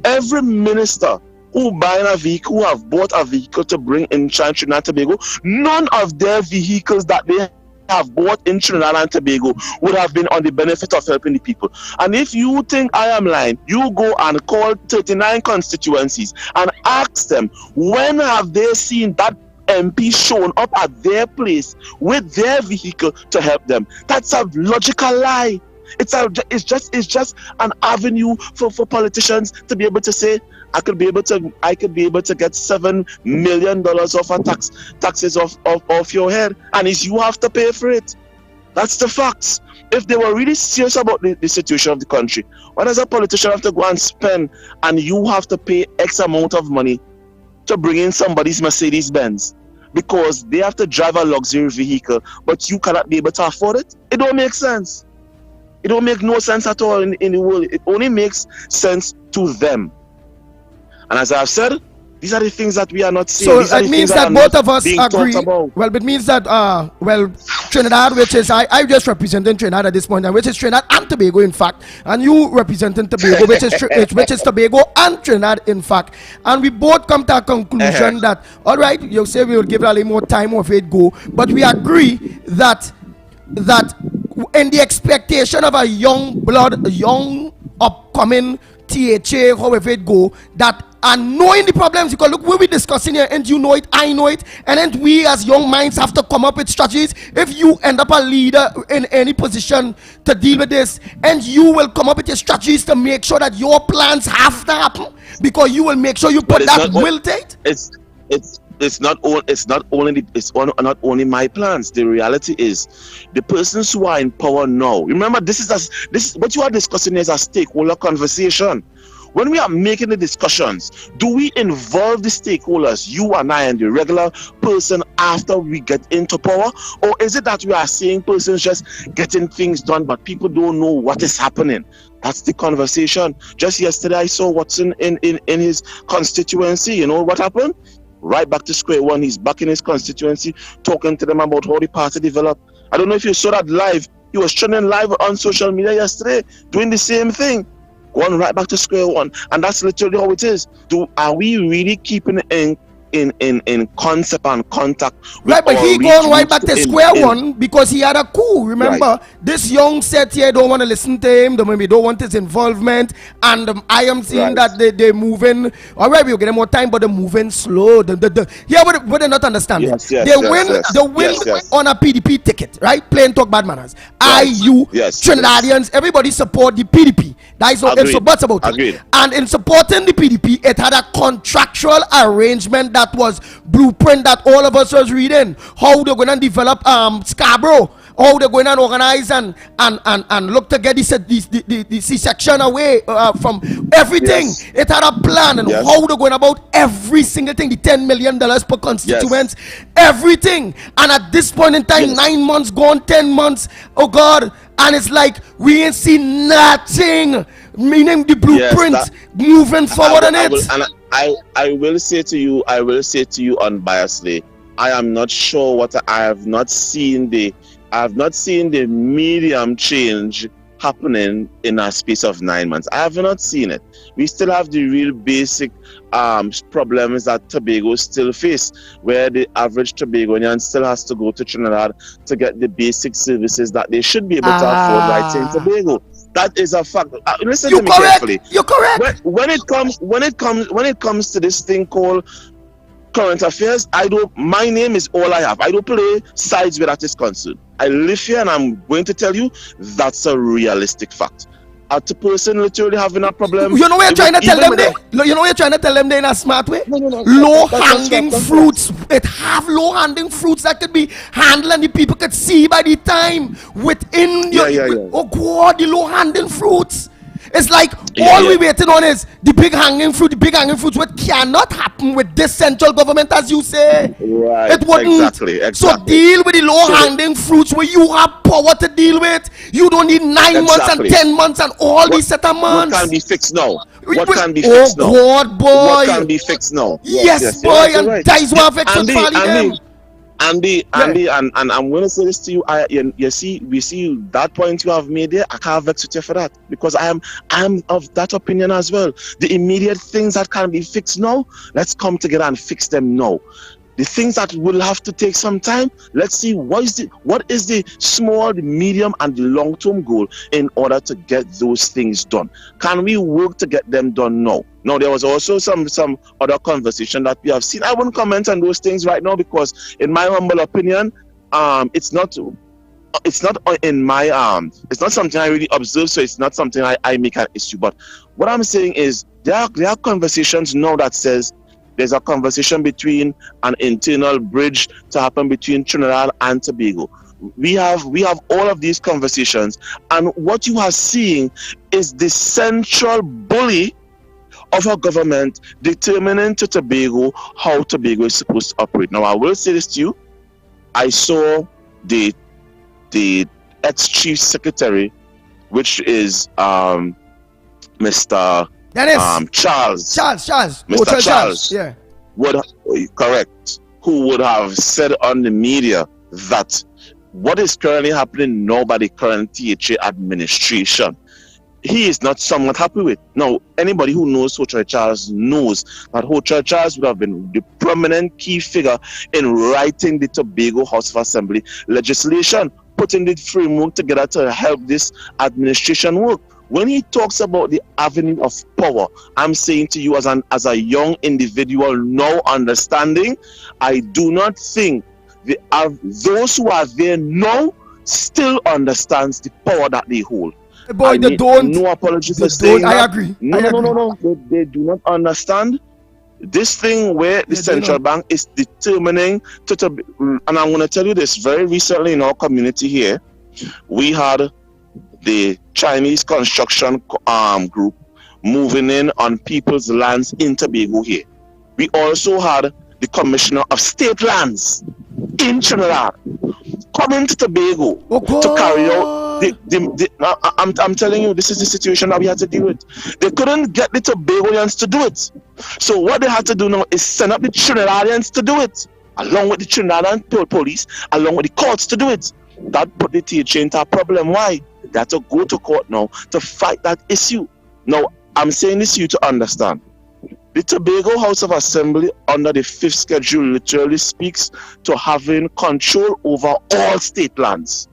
Speaker 19: every minister who buying a vehicle, who have bought a vehicle to bring in Trinidad and Tobago, none of their vehicles that they have bought in Trinidad and Tobago would have been on the benefit of helping the people. And if you think I am lying, you go and call 39 constituencies and ask them, when have they seen that MP shown up at their place with their vehicle to help them? That's a logical lie. It's just an avenue for politicians to be able to say, I could be able to get $7 million off a taxes off your head, and you have to pay for it. That's the facts. If they were really serious about the situation of the country, why does a politician have to go and spend, and you have to pay X amount of money to bring in somebody's Mercedes Benz because they have to drive a luxury vehicle, but you cannot be able to afford it? It don't make sense. It don't make no sense at all in the world. It only makes sense to them. And as I've said, these are the things that we are not seeing.
Speaker 16: So it means that both of us agree. Well, it means that, Trinidad, which is, I just representing Trinidad at this point, and which is Trinidad and Tobago, in fact, and you representing Tobago, which is Tobago and Trinidad, in fact. And we both come to a conclusion that, all right, you say we will give it a little more time of it go, but we agree that in the expectation of a young blood, a young upcoming THA, however it go, that and knowing the problems, because look, we'll be discussing here, and you know it, I know it, and then we as young minds have to come up with strategies. If you end up a leader in any position to deal with this, and you will come up with your strategies to make sure that your plans have to happen, because you will make sure you put that will date.
Speaker 19: It's not only my plans. The reality is, the persons who are in power now. Remember, this is what you are discussing is a stakeholder conversation. When we are making the discussions, do we involve the stakeholders, you and I and the regular person, after we get into power? Or is it that we are seeing persons just getting things done, but people don't know what is happening? That's the conversation. Just yesterday, I saw Watson in his constituency. You know what happened? Right back to square one. He's back in his constituency, talking to them about how the party developed. I don't know if you saw that live. He was trending live on social media yesterday, doing the same thing. Going right back to square one. And that's literally how it is. Are we really keeping in concept and contact with
Speaker 16: right, but he going right back to square one because he had a coup. Remember, this young set here don't want to listen to him. They don't want his involvement. And I am seeing that they're moving. All right, we'll get more time, but they're moving slow. What they're not understanding. They win on a PDP ticket, right? Plain talk, bad manners. Trinidadians, everybody support the PDP. That is no ifs or buts about it. And in supporting the PDP, it had a contractual arrangement that was blueprint that all of us was reading. How they're going to develop Scarborough, how they're going to organize and look to get the C-section away from everything. It had a plan and how they're going about every single thing, the $10 million per constituents, everything. And at this point in time, 9 months gone, 10 months, oh God, and it's like we ain't seen nothing, meaning the blueprint moving forward on it.
Speaker 19: I will say to you unbiasedly, I am not sure I have not seen the medium change happening in a space of 9 months. I have not seen it. We still have the real basic problems that Tobago still face, where the average Tobagonian still has to go to Trinidad to get the basic services that they should be able to afford right here in Tobago. That is a fact. Listen to me carefully.
Speaker 16: You're correct.
Speaker 19: When it comes to this thing called current affairs, my name is all I have. I don't play sides where that is concerned. I live here and I'm going to tell you that's a realistic fact. At a person literally having a problem.
Speaker 16: You know what you're trying to tell them there? You know what you're trying to tell them there in a smart way? Low-hanging fruits. It have low-hanging fruits that could be handled and the people could see by the time within your... Oh God, the low-hanging fruits. It's like all we're waiting on is the big hanging fruit, what cannot happen with this central government, as you say.
Speaker 19: Right.
Speaker 16: It wouldn't.
Speaker 19: Exactly.
Speaker 16: So deal with the low-hanging fruits where you have power to deal with. You don't need 9 months and 10 months and all these set of months.
Speaker 19: What can be fixed now? What can be fixed now?
Speaker 16: Oh God, boy.
Speaker 19: What can be fixed now?
Speaker 16: Yes, boy, and that is what I've them.
Speaker 19: Andy, and I'm going to say this to you. We see that point you have made there. I can't vex with you for that because I am of that opinion as well. The immediate things that can be fixed now, let's come together and fix them now. The things that will have to take some time, let's see what is the small, the medium, and the long-term goal in order to get those things done. Can we work to get them done now? Now, there was also some other conversation that we have seen. I won't comment on those things right now because, in my humble opinion, it's not in my it's not something I really observe, so it's not something I make an issue. But what I'm saying is there are conversations now that says there's a conversation between an internal bridge to happen between Trinidad and Tobago. We have all of these conversations, and what you are seeing is the central bully of our government determining to Tobago how Tobago is supposed to operate. Now, I will say this to you. I saw the ex-chief secretary, which is Mr. Charles. Mr. Charles.
Speaker 16: Yeah.
Speaker 19: Who would have said on the media that what is currently happening now by the current THA administration, he is not somewhat happy with. Now, anybody who knows Hochar Charles knows that Hochar Charles would have been the prominent key figure in writing the Tobago House of Assembly legislation, putting the framework together to help this administration work. When he talks about the avenue of power, I'm saying to you as a young individual now understanding, I do not think those who are there now still understands the power that they hold.
Speaker 16: Boy, they don't.
Speaker 19: No apology for saying that.
Speaker 16: I agree.
Speaker 19: No. They do not understand this thing where the central bank is determining and I'm going to tell you this. Very recently in our community here, we had the Chinese construction group moving in on people's lands in Tobago here. We also had the Commissioner of State Lands in Trinidad coming to Tobago to carry out I'm telling you, this is the situation that we had to deal with. They couldn't get the Tobagoans to do it. So what they had to do now is send up the Trinidadians to do it, along with the Trinidadian police, along with the courts to do it. That put the THA into a problem. Why? They have to go to court now to fight that issue. Now, I'm saying this to you to understand. The Tobago House of Assembly under the 5th schedule literally speaks to having control over all state lands.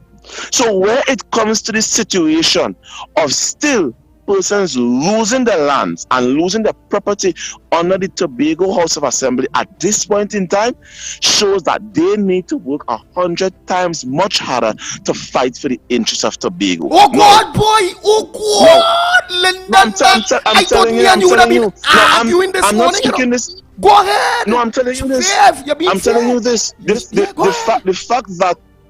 Speaker 19: So where it comes to the situation of still persons losing their lands and losing their property under the Tobago House of Assembly at this point in time shows that they need to work 100 times much harder to fight for the interests of Tobago.
Speaker 16: Oh God, boy! Oh God!
Speaker 19: I'm telling you.
Speaker 16: I'm not speaking
Speaker 19: this.
Speaker 16: Go ahead.
Speaker 19: No, I'm telling you this. I'm telling you this.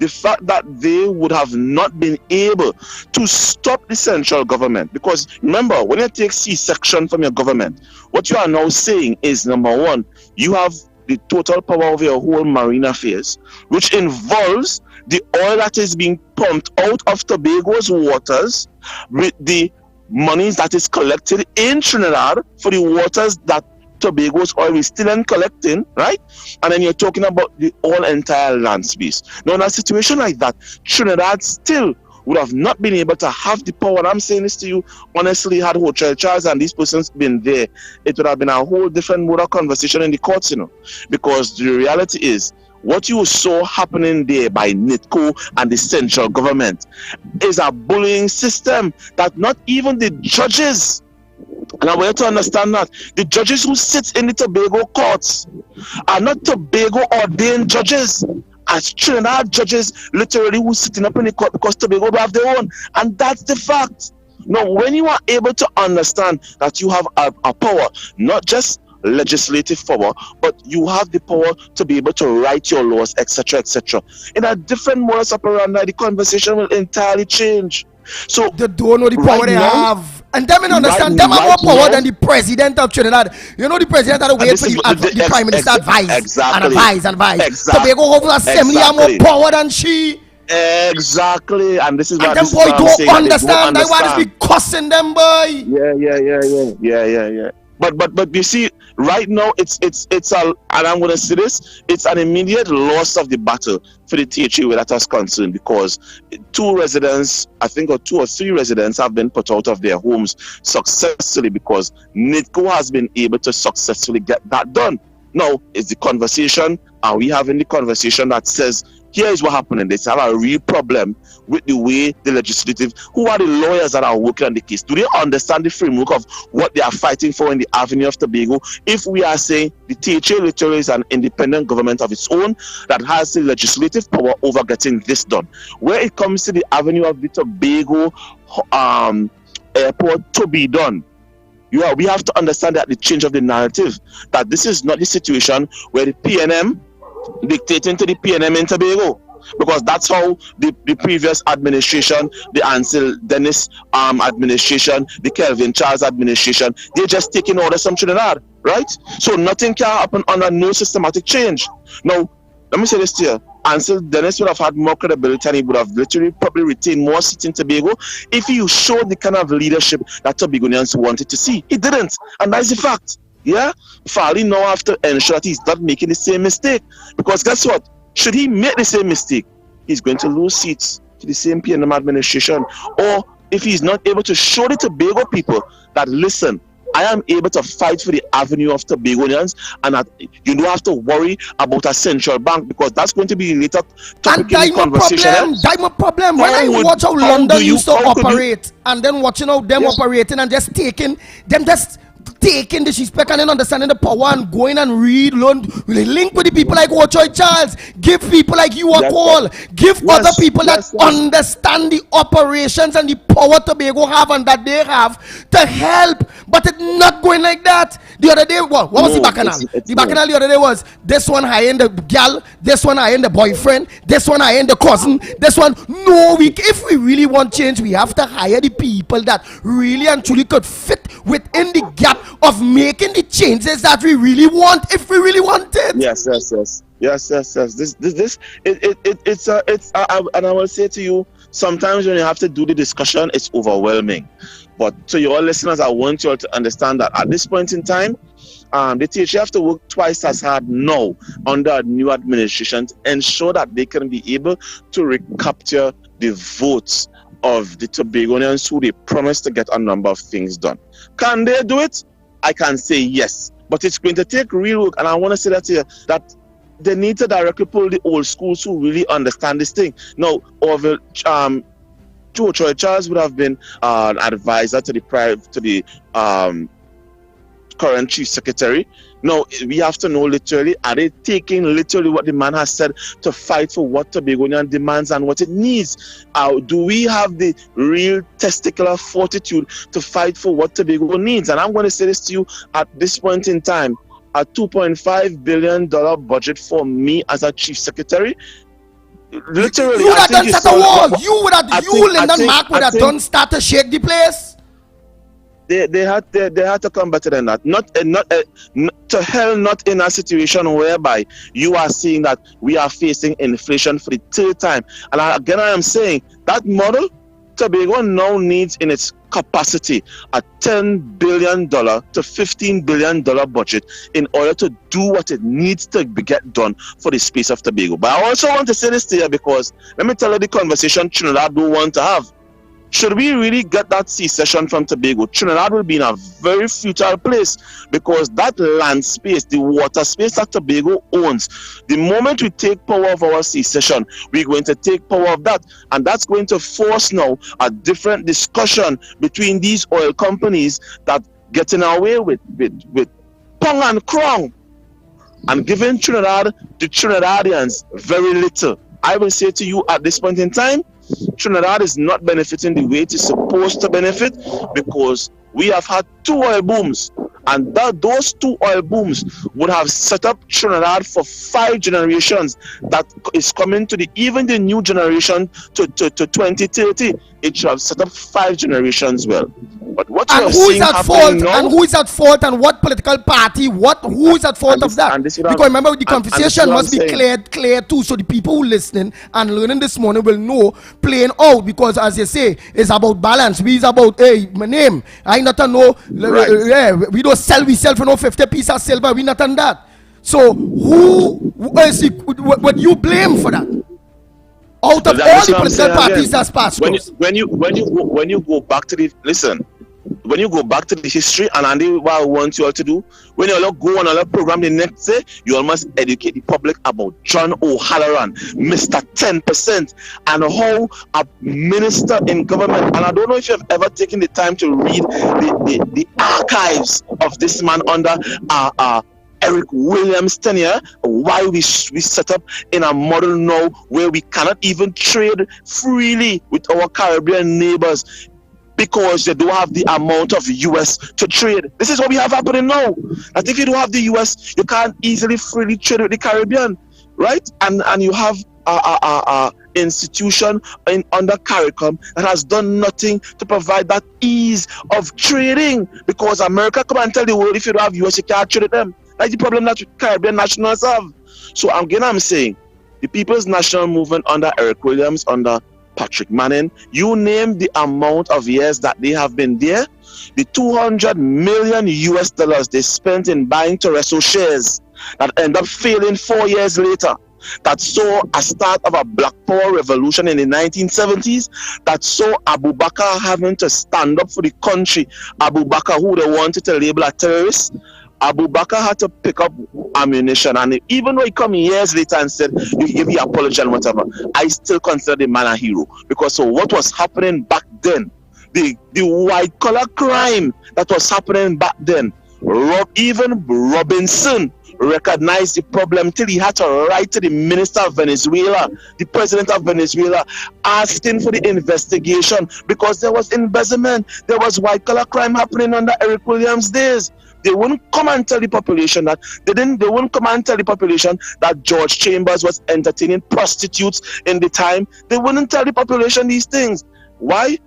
Speaker 19: The fact that they would have not been able to stop the central government, because remember, when you take C-section from your government, what you are now saying is, number one, you have the total power over your whole marine affairs, which involves the oil that is being pumped out of Tobago's waters with the monies that is collected in Trinidad for the waters that Tobago's oil is still in collecting, right? And then you're talking about the whole entire land space. Now, in a situation like that, Trinidad still would have not been able to have the power. And I'm saying this to you, honestly, had Hochul Charles and these persons been there, it would have been a whole different mode of conversation in the courts, because the reality is, what you saw happening there by NITCO and the central government is a bullying system that not even the judges, and I want you to understand that, the judges who sit in the Tobago courts are not Tobago ordained judges, as Trinidad judges literally who sitting up in the court because Tobago do have their own, and that's the fact. Now, when you are able to understand that you have a power, not just legislative power, but you have the power to be able to write your laws, etc., etc. In a different modus operandi, the conversation will entirely change. So
Speaker 16: they don't know the power they have, and them don't understand. Them have more power than the president of Trinidad. You know, the president had to wait for the prime minister advise and advise. Tobago House Assembly have more power than she.
Speaker 19: Exactly, and this is what
Speaker 16: them boy don't understand. That's why they be cussing them, boy.
Speaker 19: Yeah. But you see, right now it's and I'm gonna say this, it's an immediate loss of the battle for the THA where that is concerned, because 2 residents, I think, or 2 or 3 residents have been put out of their homes successfully because NITCO has been able to successfully get that done. Now is the conversation, are we having the conversation that says, here is what happened, and they have a real problem with the way the legislative, who are the lawyers that are working on the case? Do they understand the framework of what they are fighting for in the Avenue of Tobago? If we are saying the THA literally is an independent government of its own that has the legislative power over getting this done. Where it comes to the Avenue of the Tobago airport to be done, we have to understand that the change of the narrative, that this is not the situation where the PNM dictating to the PNM in Tobago, because that's how the previous administration, the Ansel Dennis administration, the Kelvin Charles administration, they're just taking orders from Trinidad, right? So nothing can happen under no systematic change. Now, let me say this to you. Ansel Dennis would have had more credibility and he would have literally probably retained more seats in Tobago if he showed the kind of leadership that Tobagonians wanted to see. He didn't, and that's the fact. Yeah, Farley now have to ensure that he's not making the same mistake, because guess what? Should he make the same mistake, he's going to lose seats to the same PNM administration. Or if he's not able to show the Tobago people that, listen, I am able to fight for the Avenue of Tobagonians, and that you don't have to worry about a central bank, because that's going to be later topic in the conversation.
Speaker 16: That's my problem. When I watch how London used to operate, and then watching how them operating and just taking disrespect and then understanding the power and going and learn, link with the people like Hochul Charles, give people like you a call, give other people that understand the operations and the power Tobago have and that they have to help, but it's not going like that. The other day, what was the bacchanal? The bacchanal the other day was, this one hiring the gal, this one hiring the boyfriend, this one hiring the cousin, this one. No, if we really want change, we have to hire the people that really and truly could fit within the gap of making the changes that we really want, if we really want it.
Speaker 19: Yes. And I will say to you, sometimes when you have to do the discussion, it's overwhelming. But to your listeners, I want you all to understand that at this point in time, the THA have to work twice as hard now under a new administration to ensure that they can be able to recapture the votes of the Tobagonians who they promised to get a number of things done. Can they do it? I can say yes, but it's going to take real work, and I want to say that to you, that they need to directly pull the old schools who really understand this thing. Now, Hochul Charles would have been an advisor to the current chief secretary. Now, we have to know literally, are they taking literally what the man has said to fight for what Tobagonian demands and what it needs? Do we have the real testicular fortitude to fight for what Tobago needs? And I'm going to say this to you at this point in time, a $2.5 billion budget for me as a chief secretary, literally,
Speaker 16: you would have done start a war. You Lyndon Mark would have done start to shake the place.
Speaker 19: They had to come better than that. Not to hell, not in a situation whereby you are seeing that we are facing inflation for the third time. And again, I am saying that model Tobago now needs in its capacity, a $10 billion to $15 billion budget in order to do what it needs to get done for the space of Tobago. But I also want to say this to you because let me tell you the conversation Trinidad don't want to have. Should we really get that secession from Tobago, Trinidad will be in a very futile place because that land space, the water space that Tobago owns, the moment we take power of our secession, we're going to take power of that. And that's going to force now a different discussion between these oil companies that getting away with pong and krong and giving Trinidad, the Trinidadians, very little. I will say to you at this point in time, Trinidad is not benefiting the way it is supposed to benefit because we have had 2 oil booms, and those 2 oil booms would have set up Trinidad for 5 generations that is coming to even the new generation to 2030. It should have set up 5 generations well. But what
Speaker 16: and who is at fault? Now, and who is at fault? And what political party? Who is at fault of that? Because remember, the conversation must be clear too, so the people who listening and learning this morning will know playing out. Because as you say, it's about balance. We is about my name. I not know. Right. We don't sell. We sell for no 50 pieces of silver. We not on that. So who is what you blame for that? Out of all the political parties that's passed.
Speaker 19: When you go back to the when you go back to the history, and Andy, what I want you all to do, when you all go on another program the next day, you all must educate the public about John O'Halloran, Mr. 10%, and how a minister in government, and I don't know if you have ever taken the time to read the archives of this man under Eric Williams' tenure, why we set up in a model now where we cannot even trade freely with our Caribbean neighbors because they don't have the amount of US to trade. This is what we have happening now. That if you don't have the US, you can't easily freely trade with the Caribbean, right? And you have a institution under CARICOM that has done nothing to provide that ease of trading because America come and tell the world if you don't have US, you can't trade with them. That's the problem that Caribbean nationals have. So I'm saying the People's National Movement under Eric Williams, under Patrick Manning, you name the amount of years that they have been there, the $200 million US they spent in buying Tereso shares that end up failing 4 years later, that saw a start of a Black Power revolution in the 1970s, that saw Abu Bakr having to stand up for the country. Abu Bakr, who they wanted to label a terrorist, Abu Bakr had to pick up ammunition, and even though he come years later and said he gave the apology and whatever, I still consider the man a hero because so what was happening back then, the white collar crime that was happening back then, even Robinson recognized the problem till he had to write to the minister of Venezuela, the president of Venezuela, asking for the investigation because there was embezzlement, there was white collar crime happening under Eric Williams' days. They wouldn't come and tell the population that they wouldn't come and tell the population that George Chambers was entertaining prostitutes in the time. They wouldn't tell the population these things. Why?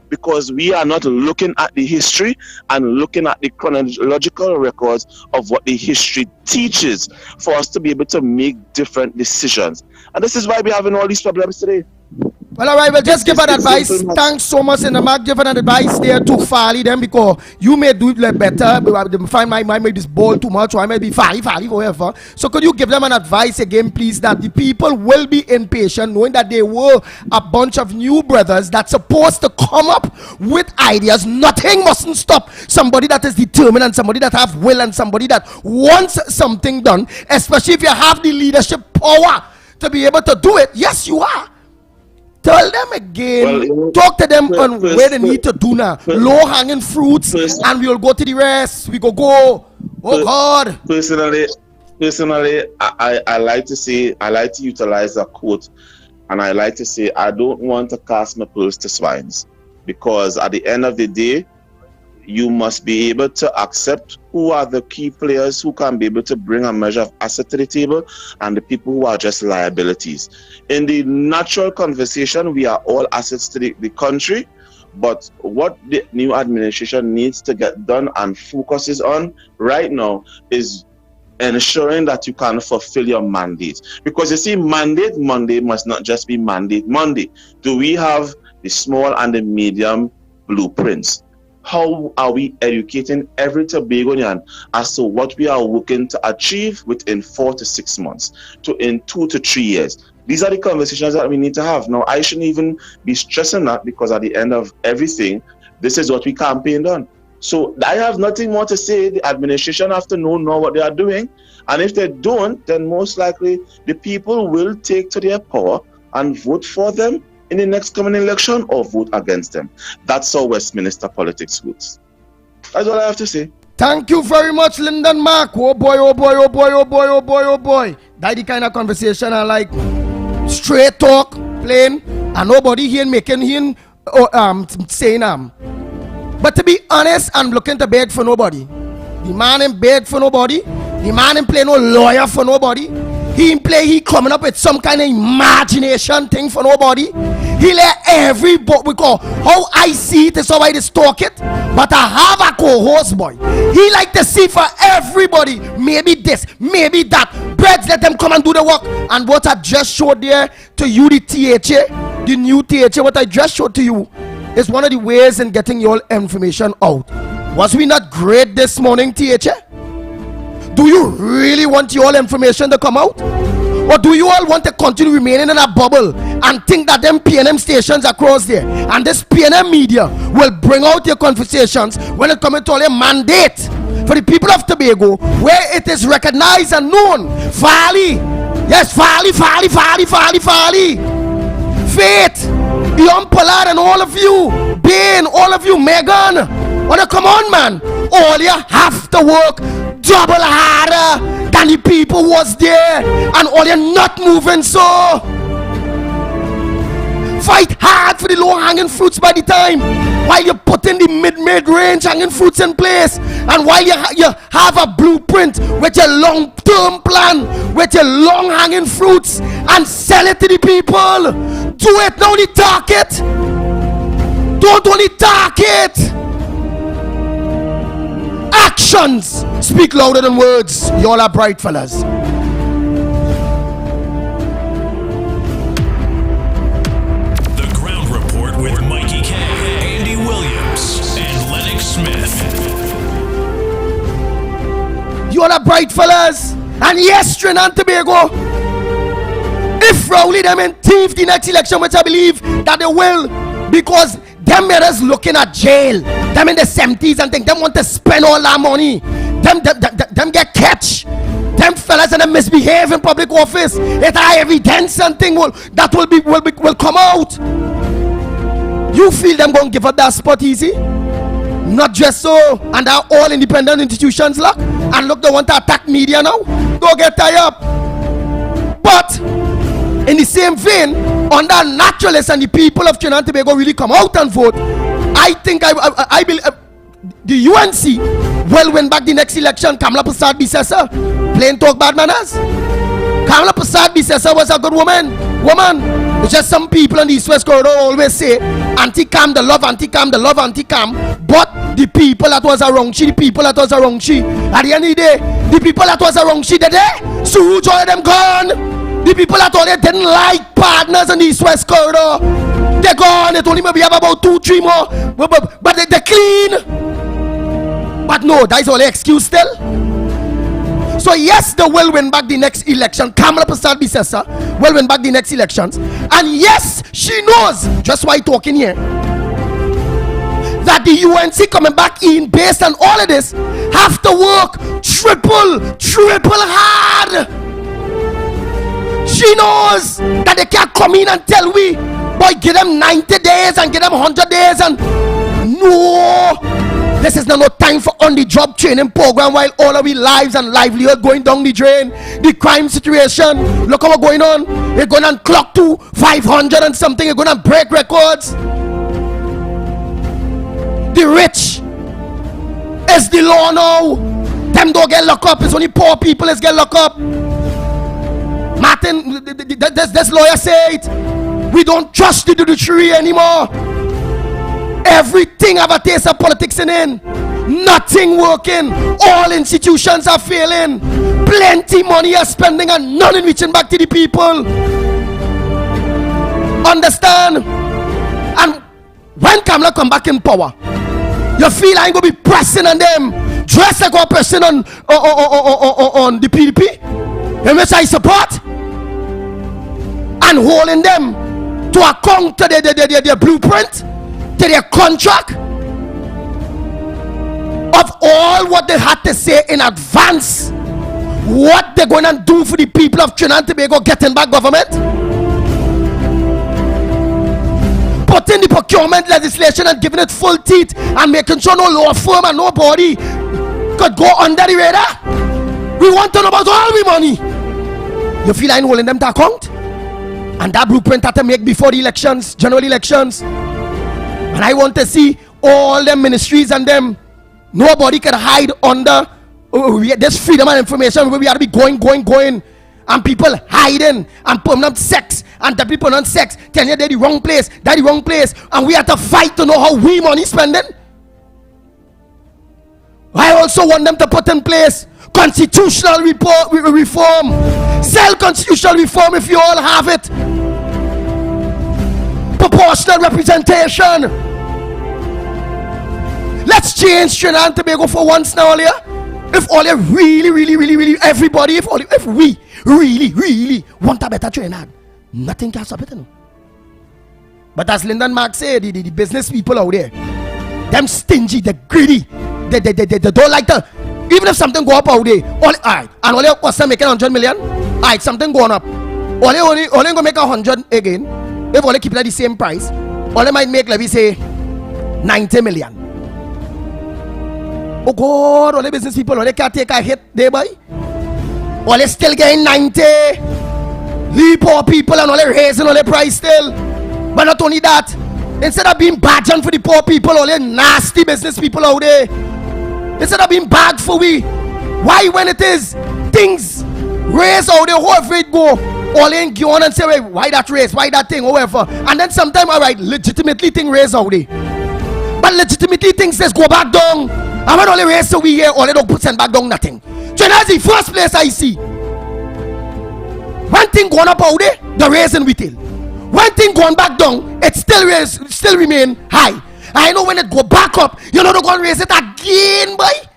Speaker 19: Because we are not looking at the history and looking at the chronological records of what the history teaches for us to be able to make different decisions. And this is why we're having all these problems today.
Speaker 16: Well, all right, well, just give an advice. Thanks so much, and Mark, give an advice there to Farley them because you may do it better. But I find my mind may this ball too much, or I may be Farley, whatever. So could you give them an advice again, please, that the people will be impatient, knowing that they were a bunch of new brothers that's supposed to come up with ideas. Nothing mustn't stop somebody that is determined and somebody that have will and somebody that wants something done, especially if you have the leadership power to be able to do it. Yes, you are. Tell them again, talk to them on where they need to do now. Low-hanging fruits, and we'll go to the rest. We go. Oh God.
Speaker 19: Personally, I like to utilize a quote, and I like to say, I don't want to cast my pearls to swines, because at the end of the day, you must be able to accept who are the key players who can be able to bring a measure of asset to the table and the people who are just liabilities. In the natural conversation, we are all assets to the country, but what the new administration needs to get done and focuses on right now is ensuring that you can fulfill your mandate. Because you see, Mandate Monday must not just be Mandate Monday. Do we have the small and the medium blueprints. How are we educating every Tobagonian as to what we are working to achieve within 4 to 6 months, in 2 to 3 years? These are the conversations that we need to have. Now, I shouldn't even be stressing that, because at the end of everything, this is what we campaigned on. So I have nothing more to say. The administration have to know what they are doing. And if they don't, then most likely the people will take to their power and vote for them in the next coming election or vote against them. That's how Westminster politics works. That's all I have to say.
Speaker 16: Thank you very much, Lyndon Mark. Oh boy, oh boy, oh boy, oh boy, oh boy, oh boy. That's the kind of conversation I like. Straight talk, plain, and nobody here making him saying But to be honest, I'm looking to beg for nobody. The man ain't beg for nobody. The man ain't play no lawyer for nobody. He coming up with some kind of imagination thing for nobody. He let everybody, because how I see it is how I just talk it. But I have a co-host, boy. He like to see for everybody, maybe this, maybe that. Breads, let them come and do the work. And what I just showed there to you, the THA, the new THA, what I just showed to you is one of the ways in getting your information out. Was we not great this morning, THA? Do you really want your information to come out? Or do you all want to continue remaining in a bubble and think that them PNM stations across there and this PNM media will bring out your conversations when it comes to all your mandate for the people of Tobago, where it is recognized and known? Farley, yes, Farley, Faith, Young Pollard and all of you, Bain, all of you, Megan, wanna come on, man? All you have to work double harder than the people was there, and all you're not moving. So fight hard for the low hanging fruits by the time, while you're putting the mid-range hanging fruits in place, and while you have a blueprint with your long-term plan, with your long hanging fruits, and sell it to the people. Do it, not only talk it. Don't only talk it. Actions speak louder than words. Y'all are bright fellas.
Speaker 7: The Ground Report with Mikey K, Andy Williams, and Lennox Smith.
Speaker 16: Y'all are bright fellas. And yes, Trinidad and Tobago, if Rowley them in thief the next election, which I believe that they will, because them members looking at jail, them in the 70s and think them want to spend all that money, them get catch, them fellas and them misbehave in public office. It are evidence and thing will come out. You feel them going to give up that spot easy? Not just so, and they're all independent institutions, look, and look, they want to attack media now. Go get tied up. But in the same vein, under naturalists and the people of Trinidad and Tobago really come out and vote, I think I believe the UNC will win back the next election. Kamala Prasad Bisesa, plain talk bad manners. Kamala Prasad Bisesa was a good woman. It's just some people in the East-West corridor always say anti-cam, the love, anti-cam, the love, anti-cam. But the people that was around she, at the end of the day, the people that was around she, so who joined them gone? The people that all they didn't like partners in the East-West corridor, they're gone. It only maybe have about 2-3 more, but they're clean. But no, that is all the excuse still. So yes, they will win back the next election. Kamala Prasad Bisesa will win back the next elections. And yes, she knows, just why talking here, that the UNC coming back in based on all of this have to work triple hard. She knows that they can't come in and tell we, boy, give them 90 days and give them 100 days and no. This is not no time for on-the-job training program while all of our lives and livelihood going down the drain. The crime situation, look what's going on. They're going to clock to 500 and something. They're going to break records. The rich is the law now. Them don't get locked up. It's only poor people that get locked up. Martin, this lawyer said, we don't trust the judiciary anymore. Everything have a taste of politics in. Nothing working. All institutions are failing. Plenty money are spending and none in reaching back to the people. Understand? And when Kamala come back in power, you feel I ain't gonna be pressing on them, dressed like a person on the PDP, in which I support, and holding them to account to their blueprint, to their contract of all what they had to say in advance, what they're going to do for the people of Trinidad and Tobago getting back government, putting the procurement legislation and giving it full teeth and making sure no law firm and nobody could go under the radar. We want to know about all the money. You feel like holding them to account? And that blueprint had to make before the elections, general elections. And I want to see all them ministries and them. Nobody can hide under this freedom of information where we have to be going. And people hiding and permanent sex. And the people on sex telling you they're the wrong place, And we have to fight to know how we money spending. I also want them to put in place constitutional reform. Sell constitutional reform if you all have it. Proportional representation. Let's change Trinidad and Tobago for once now, Alia. If all you really, everybody, if we really want a better Trinidad, nothing can stop it. You know? But as Lyndon Mark said, the business people out there, them stingy, they're greedy, they don't like to. Even if something go up out there, alright, and all your person making 100 million, alright, something going up. Only gonna make 100 again. If only keep it at the same price, only might make, let me say, 90 million. Oh God, all the business people, all they can't take a hit there, boy. All they still getting 90. The poor people and all they raising all the price still. But not only that, instead of being badging for the poor people, all the nasty business people out there. Instead of being bad for we, why when it is things raise out there, however it go, all in go on and say, why that raise, why that thing, however. And then sometime, alright, legitimately thing raise out there. But legitimately things just go back down. And when all the raise so we here, all they don't put send back down nothing. Trinidad is the first place I see. One thing going up out there, the raising retail. One thing going back down, it still remain high. I know when it go back up, you know they're going to raise it again, boy.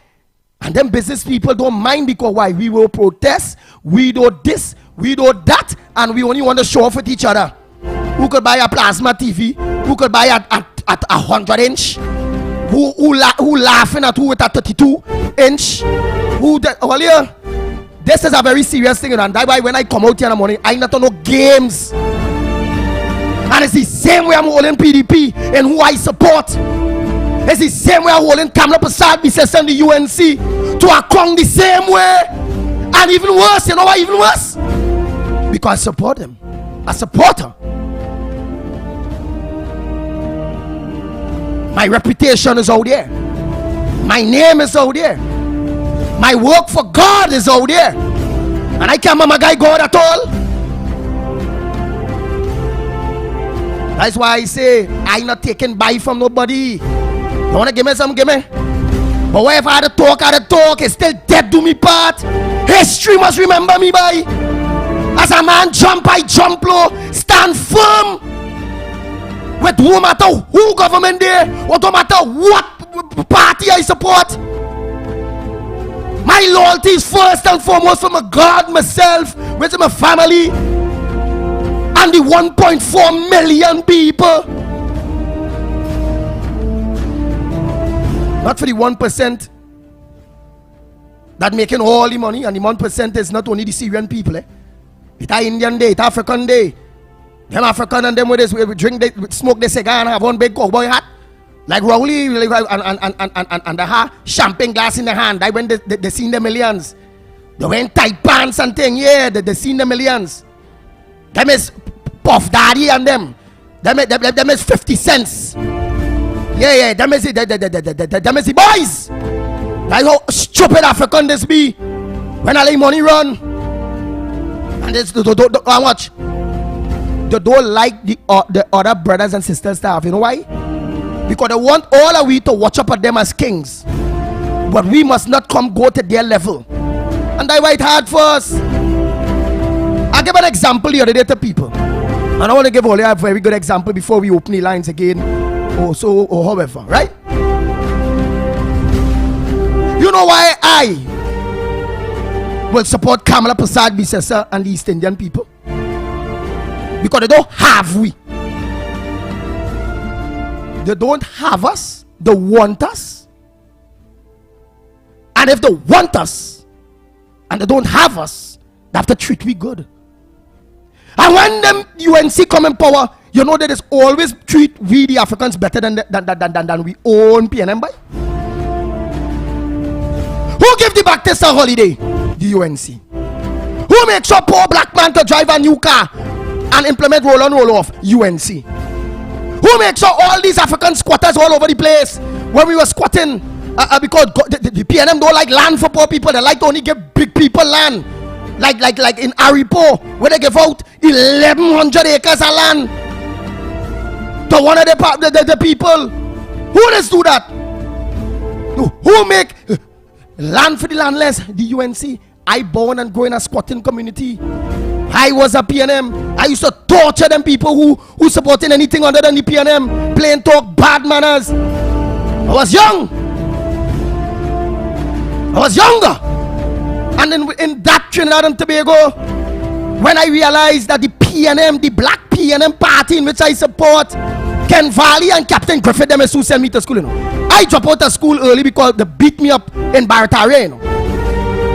Speaker 16: And then business people don't mind because why? We will protest, we do this, we do that, and we only want to show off with each other. Who could buy a plasma TV? Who could buy at 100 inch? Who laughing at who with a 32 inch? This is a very serious thing, and that's why when I come out here in the morning, I not know games. And it's the same way I'm holding PDP and who I support. It's the same way I'm holding Kamala Prasad, BCS and the UNC to account the same way. And even worse, you know why even worse? Because I support them. I support her. My reputation is out there. My name is out there. My work for God is out there. And I can't my guy God at all. That's why I say I not taking buy from nobody. You wanna give me some, give me. But wherever I had to talk, it's still dead to me part. History must remember me by. As a man jump, I jump low, stand firm. With no matter who government there, or no matter what party I support. My loyalty is first and foremost for my God, myself, with my family. And the 1.4 million people. Not for the 1% that making all the money, and the 1% is not only the Syrian people. It's Indian day, it's African day. Them African and them with this, we drink, they smoke the cigar and have one big cowboy hat. Like Rowley and the champagne glass in the hand. That when they seen the millions. They wearing tight pants and thing, yeah, they seen the millions. Them is Puff Daddy and them. Them is 50 cents. Yeah, them is the boys. That's how stupid African this be. When I let money run. And this how much? They don't like the other brothers and sisters to have. You know why? Because they want all of we to watch up at them as kings. But we must not go to their level. And that's why it's hard for us. I'll give an example the other day to people. And I want to give only a very good example before we open the lines again. or so, or however, right? You know why I will support Kamala Prasad Bisesa and the East Indian people? Because they don't have we. They don't have us. They want us. And if they want us and they don't have us, they have to treat we good. And when them UNC come in power, you know that is always treat we the Africans better than we own PNM by. Who give the Baptist a holiday? The UNC. Who makes sure poor black man to drive a new car and implement roll on roll off? UNC. Who makes sure all these African squatters all over the place when we were squatting because the PNM don't like land for poor people, they like to only give big people land. Like in Aripo, where they give out 1,100 acres of land to one of the people. Who does do that? Who make land for the landless? The UNC. I born and grow in a squatting community. I was a PNM. I used to torture them people who supporting anything other than the PNM, plain talk, bad manners. I was young. I was younger. And then in that Trinidad and Tobago, when I realized that the PNM, the black PNM party in which I support, Ken Valley and Captain Griffith, them is who sent me to school, you know. I dropped out of school early because they beat me up in Barataria, you know.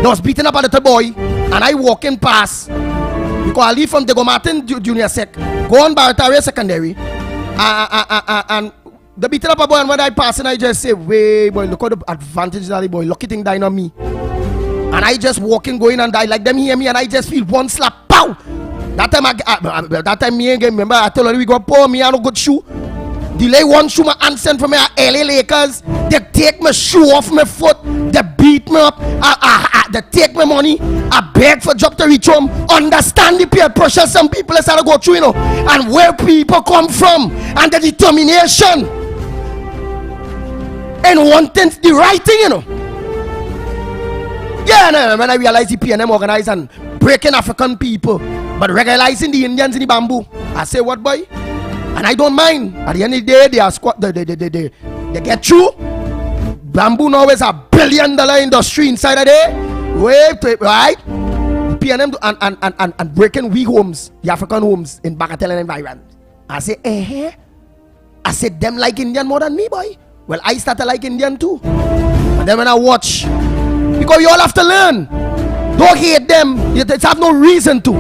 Speaker 16: They was beating up a little boy, and I walking past, because I leave from Diego Martin Junior Sec, go on Barataria Secondary, and they beating up a boy, and when I pass, and I just say, "Way boy, look at the advantage of the boy, lucky thing dying on me." And I just walking, going and die like them hear me, and I just feel one slap, pow! That time me again, remember I told her we got poor, me I no good shoe. Delay one shoe, my aunt sent for me at LA Lakers. They take my shoe off my foot, they beat me up, they take my money, I beg for job to reach home. Understand the peer pressure some people has to go through, you know, and where people come from, and the determination and wanting the right thing, you know. Yeah, no, when I realized the PNM organized and breaking African people, but regularizing the Indians in the bamboo, I say, what boy? And I don't mind. At the end of the day, they are they get through. Bamboo now is $1 billion industry inside of there. Wait, right? PNM and breaking we homes, the African homes in Bagatelle and environment. I say, I said them like Indian more than me, boy. Well, I started like Indian too. And then when I watch, because you all have to learn. Don't hate them. You have no reason to.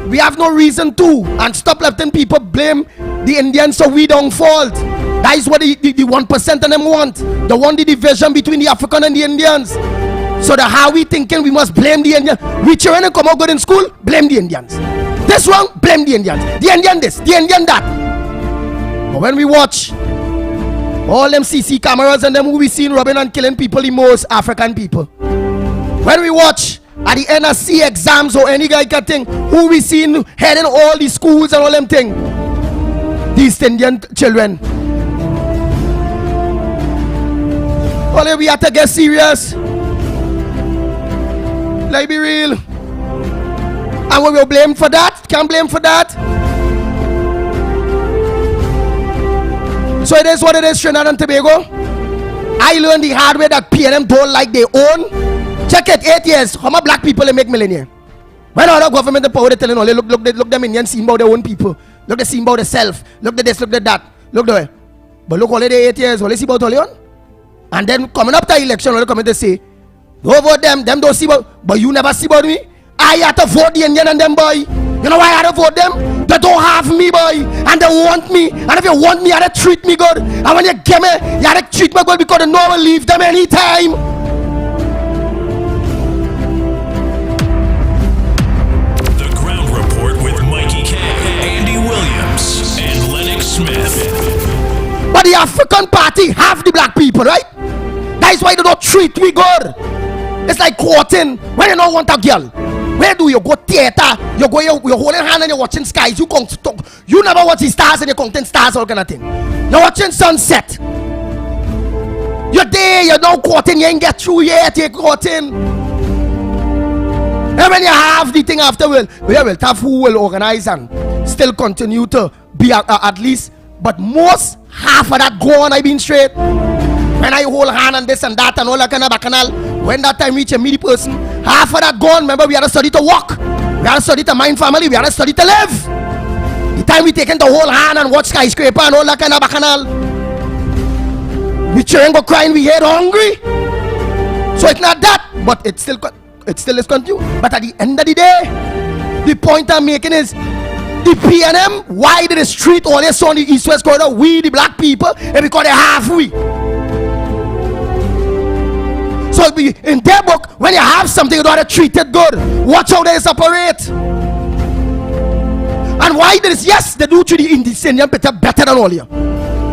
Speaker 16: We have no reason to. And stop letting people blame the Indians so we don't fault. That is what the 1% of them want. They want the division between the African and the Indians. So that how we thinking we must blame the Indians. We children come out good in school, blame the Indians. This wrong, blame the Indians. The Indian this, the Indian that. But when we watch all them CC cameras and them who we seen robbing and killing people, the most African people. When we watch at the NSC exams or any guy thing, who we seen heading all the schools and all them thing, these Indian children. Well, we have to get serious. Let's be real. And we will blame for that. Can't blame for that. So it is what it is, Trinidad and Tobago. I learned the hard way that PNM don't like their own. Check it, 8 years. How many black people they make millionaire? When other government the power they telling all, look them Indians see about their own people. Look they see about themselves. Look at this, look at that. Look the way. But look only they 8 years, all they see about all on. And then coming up to election, all they come to say, don't vote them don't see about, but you never see about me. I had to vote the Indian and them, boy. You know why I had to vote them? They don't have me, boy. And they want me. And if you want me, you had to treat me good. And when you get me, you had to treat me good because they know I will leave them anytime.
Speaker 7: The Ground Report with Mikey K, Andy Williams, and Lennox Smith.
Speaker 16: But the African party have the black people, right? That is why they don't treat me good. It's like courting when you don't want a girl. Where do you go theater? You're holding hand and you're watching skies. You never watch the stars and you're counting stars, all kind of thing. You're watching sunset. You're there, you're now courting, you ain't get through yet, you're courting. And when you have the thing after, well, tough who will organize and still continue to be at least, but most half of that gone. I been straight. When I hold hand and this and that and all that kind of bacchanal, when that time reach a meaty person, half of that gone. Remember, we had to study to walk, we had to study to mind family, we had to study to live. The time we taken to hold hand and watch skyscraper and all that kind of bacchanal, we children go crying, we head hungry. So it's not that, but it still is continue. But at the end of the day, the point I'm making is the PNM, why did the street always on the east-west corridor, we the black people, and because they have we. So in their book, when you have something, you gotta treat it good. Watch how they separate. And why did this? Yes, they do treat the Indian better than all you.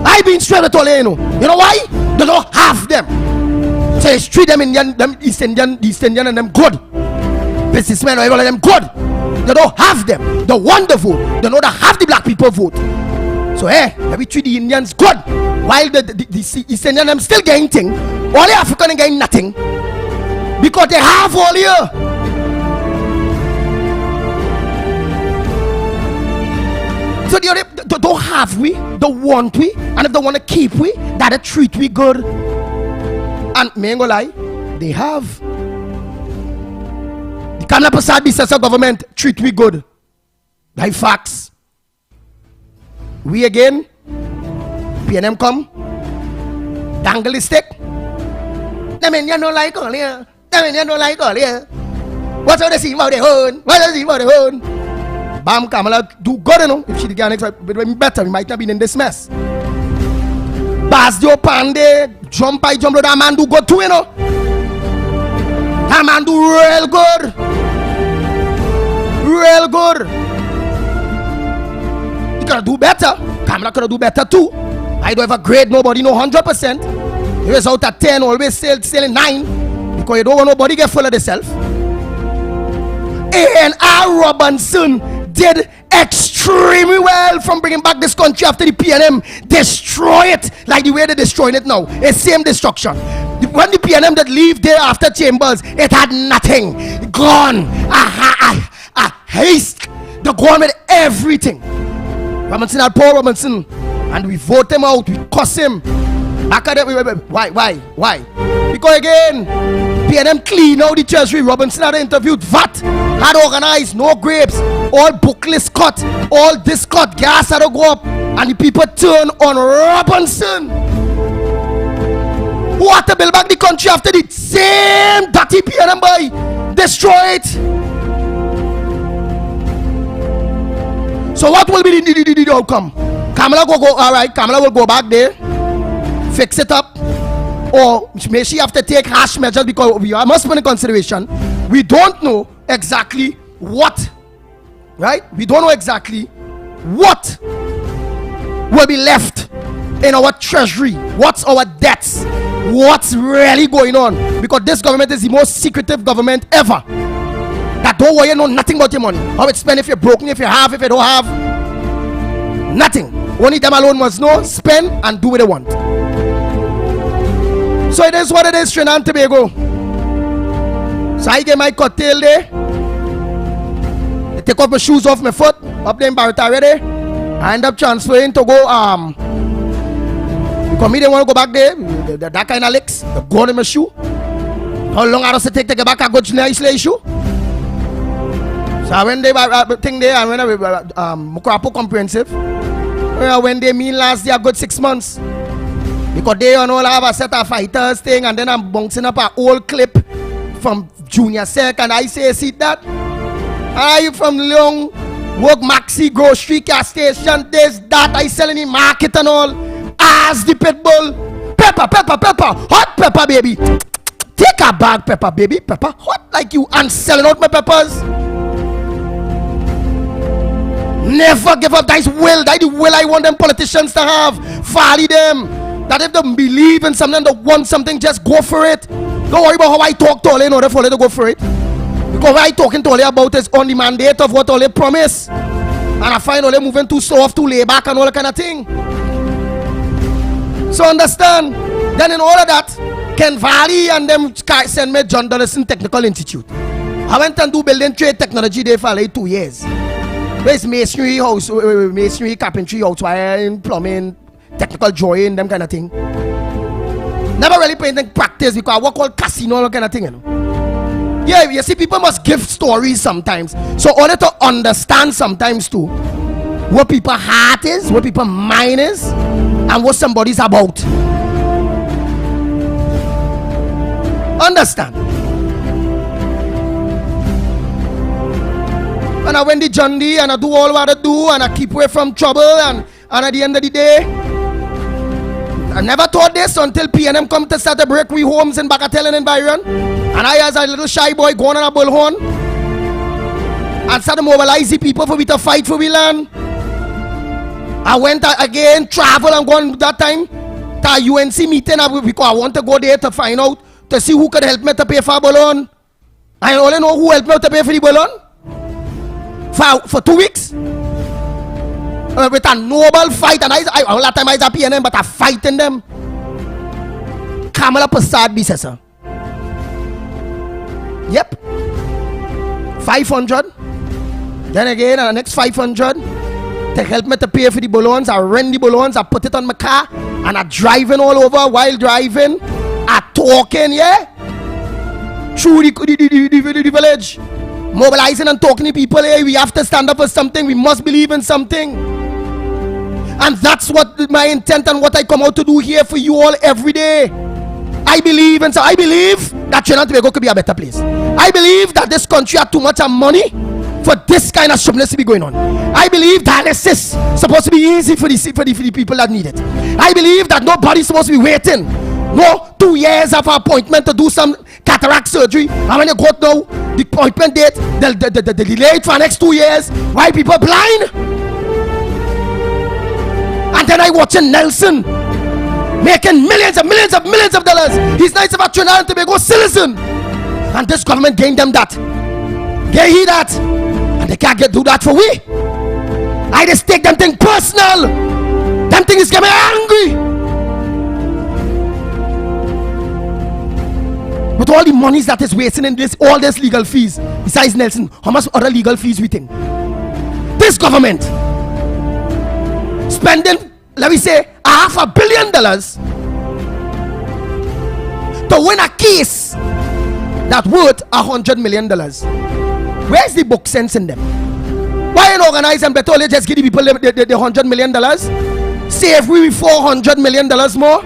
Speaker 16: I been straight with all you know. You know why? They don't have them. So they treat them Indian, them East Indian and them good. Businessmen or all of them good. They don't have them. They want the vote. They know that half the black people vote. So we treat the Indians good. While the East Indian them still getting thing. All the African getting nothing. Because they have all here. So they don't have we, they want we, and if they want to keep we, that they treat we good. And me ain't gonna lie, they have. The Kamala Prasad business of government treat we good. By facts. We again, PNM come, dangle the stick. That mean you don't like all here. That mean you don't like all here. What's all the scene about the own? What's the scene about the own? Bam, Kamala do good, you know. If she can better, we might not be in this mess. Basdio Pande, jump by jump, that man do good too, you know. That man do real good. Real good. He could do better. Kamala could do better too. I don't have a grade, nobody know 100%. He was out at 10, always still 9. Because you don't want nobody get full of themselves. A.N.R. Robinson did extremely well from bringing back this country after the PNM destroy it like the way they're destroying it now. It's same destruction. When the PNM that leave there after Chambers, it had nothing. Gone. A haste. They're gone with everything. Robinson had Paul Robinson, and we vote him out. We cuss him. Why? Because again, PNM clean out the treasury. Robinson had interviewed VAT, had organized, no grapes, all booklets cut, all this cut, gas had to go up, and the people turn on Robinson. Who had to build back the country after the same dirty PNM boy destroy it? So what will be the outcome? Kamala alright, Kamala will go back there, fix it up, or may she have to take harsh measures, because we must put in consideration, we don't know exactly what, right? We don't know exactly what will be left in our treasury, what's our debts, what's really going on, because this government is the most secretive government ever. That don't worry, know nothing about your money, how it's spent, if you're broken, if you have, if you don't have, nothing. Only them alone must know, spend and do what they want. So it is what it is, Trinidad and Tobago. So I get my cocktail there. I take off my shoes off my foot, up there in Barrett already. I end up transferring to go, because me they want to go back there, that kind of licks, the gun in my shoe. How long I have to take to get back a good nice issue? So I went there, thing there, I went to Mokrapo Comprehensive. When they mean last year, a good 6 months. Because they all have a set of fighters thing, and then I'm bouncing up an old clip from Junior Sec, and I say, see that? Are you from Long, work Maxi, grocery, gas station, this, that, I sell in the market and all. As the pit bull. Pepper, hot pepper, baby. Take a bag, pepper, baby, pepper, hot like you, and selling out my peppers. Never give up. That's the will I want them politicians to have. Follow them. That if they believe in something, they want something, just go for it. Don't worry about how I talk to Ole in order for Ole to go for it. Because what I talking to Ole about is on the mandate of what Ole promised. And I find Ole moving too soft, too laid back and all that kind of thing. So understand. Then in all of that, Ken Valley and them send me John Donaldson Technical Institute. I went and do building trade technology there for like 2 years. Where's masonry house, masonry, carpentry house, wiring, plumbing, technical drawing, them kind of thing. Never really put anything practice because what called casino, that kind of thing, you know. Yeah, you see, people must give stories sometimes. So, in order to understand sometimes too, what people's heart is, what people's mind is, and what somebody's about. Understand? And I went to John D and I do all what I do and I keep away from trouble and at the end of the day, I never thought this until PNM come to start a break we homes in Bagatelle and Byron. And I, as a little shy boy, going on a bullhorn and started mobilizing people for me to fight for we land. I went again, travel and gone that time to a UNC meeting because I want to go there to find out, to see who could help me to pay for a balloon. I only know who helped me to pay for the balloon. For 2 weeks. With a noble fight, and I all that time I was at PNM, but I fighting them. Kamala Prasad Bisesa. Yep. 500. Then again, the next 500 to help me to pay for the balloons. I rent the balloons, I put it on my car, and I driving all over while driving. I talking, yeah, through the village, mobilizing and talking to people. Hey, we have to stand up for something. We must believe in something. And that's what my intent and what I come out to do here for you all every day. I believe, and so I believe that Trinidad and Tobago could be a better place. I believe that this country had too much money for this kind of shrubness to be going on. I believe dialysis is supposed to be easy for the people that need it. I believe that nobody's supposed to be waiting 2 years of appointment to do some cataract surgery. And when you go now, the appointment date, they'll delay it for the next 2 years. Why people blind? And then I watching Nelson making millions of dollars. He's nice about Trinidad and Tobago citizen. And this government gave them that. Gave he that. And they can't do that for we. I just take them thing personal. Them thing is getting me angry. With all the monies that is wasting in this, all this legal fees. Besides Nelson, how much other legal fees we think? This government spending, let me say, $500 million to win a case that worth $100 million. Where's the book sense in them? Why not organize and better just give the people the $100 million? Save we $400 million more.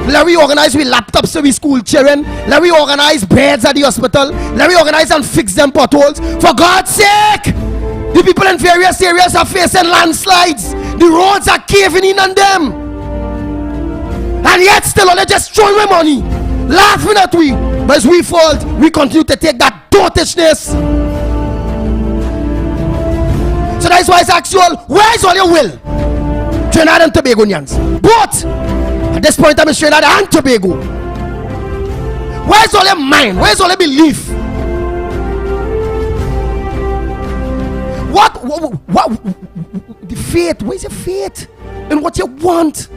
Speaker 16: Let me organize with laptops so we school children. Let me organize beds at the hospital. Let me organize and fix them potholes. For God's sake! The people in various areas are facing landslides. The roads are caving in on them. And yet still they're just throwing away money. Laughing at we. But it's we fault. We continue to take that dotishness. So that's why it's actual. Where is all your will? Trinidad and Tobagonians. Both. At this point I'm in Trinidad and Tobago. Where's all your mind? Where's all your belief? What the faith? Where's your faith in what you want?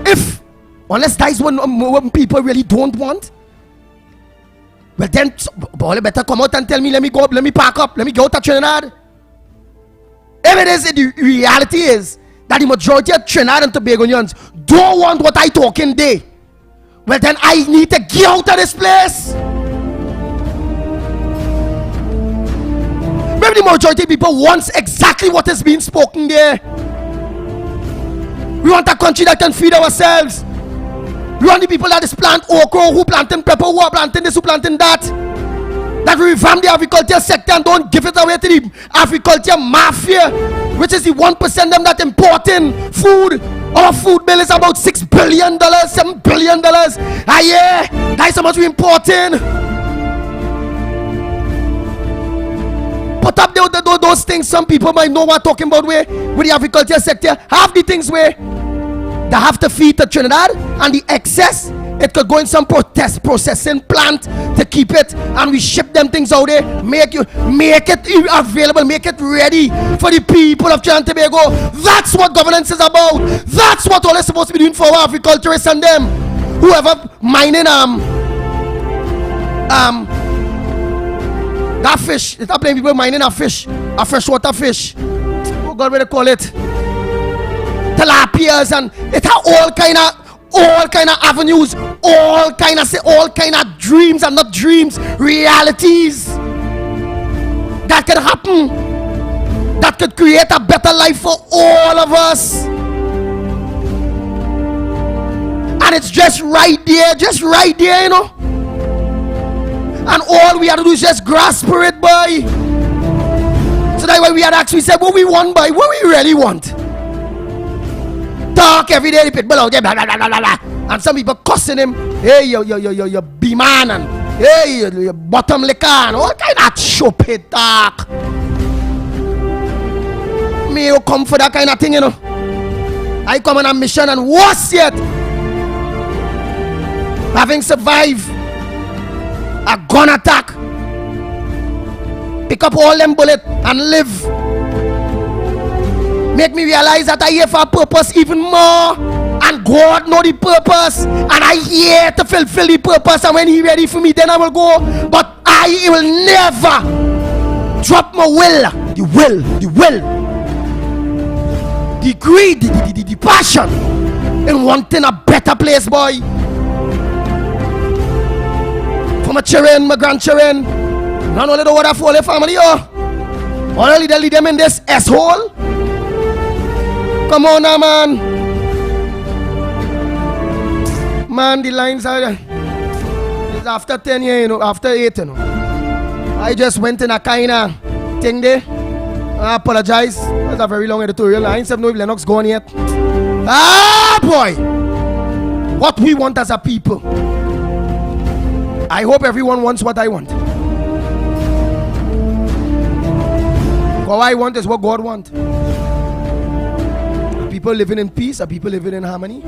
Speaker 16: If unless that is what people really don't want, well then you better come out and tell me, let me go up, let me pack up, let me go to Trinidad. If it is, the reality is that the majority of Trinidad and Tobagonians don't want what I talking there, well then I need to get out of this place. Maybe the majority of people wants exactly what is being spoken there. We want a country that can feed ourselves. We want the people that is plant okra, who planting pepper, who are planting this, who planting that. That we revamp the agriculture sector and don't give it away to the agriculture mafia, which is the 1% them that importing food. Our food bill is about $6 billion, $7 billion. Ah yeah, that's how much we importing. Put up those things. Some people might know what I'm talking about with the agriculture sector. Half the things where they have to feed the Trinidad, and the excess it could go in some processing plant to keep it, and we ship them things out there, make it available, make it ready for the people of Trinidad and Tobago. That's what governance is about. That's what all is supposed to be doing for our agriculturists and them. Whoever mining That fish, it's not playing people mining a fish, a freshwater fish. Oh God, what they call it? Tilapias, and it have all kind of avenues, all kind of dreams and not dreams, realities that could happen, that could create a better life for all of us. And it's just right there, you know. And all we have to do is just grasp for it, boy. So that's why we had actually said what we want, boy, what we really want. Talk every day, the people out there, blah, blah, blah, blah, blah. And some people cussing him, hey, you B-man, and hey, you bottom liquor, and all kind of stupid talk. Me, you come for that kind of thing, you know. I come on a mission, and worse yet, having survived a gun attack, pick up all them bullets and live. Make me realize that I here for a purpose even more, and God know the purpose, and I here to fulfill the purpose, and when He ready for me, then I will go. But I will never drop my will, the greed, the passion in wanting a better place, boy. For my children, my grandchildren, not only the waterfall family, only they lead them in this S-hole. Come on now, man. Man, the lines are it's after 10 years, you know, after 8, you know. I just went in a kind of thing there. I apologize. That's a very long editorial. I ain't know if Lennox gone yet. Ah, boy. What we want as a people. I hope everyone wants what I want. What I want is what God wants. People living in peace, are people living in harmony.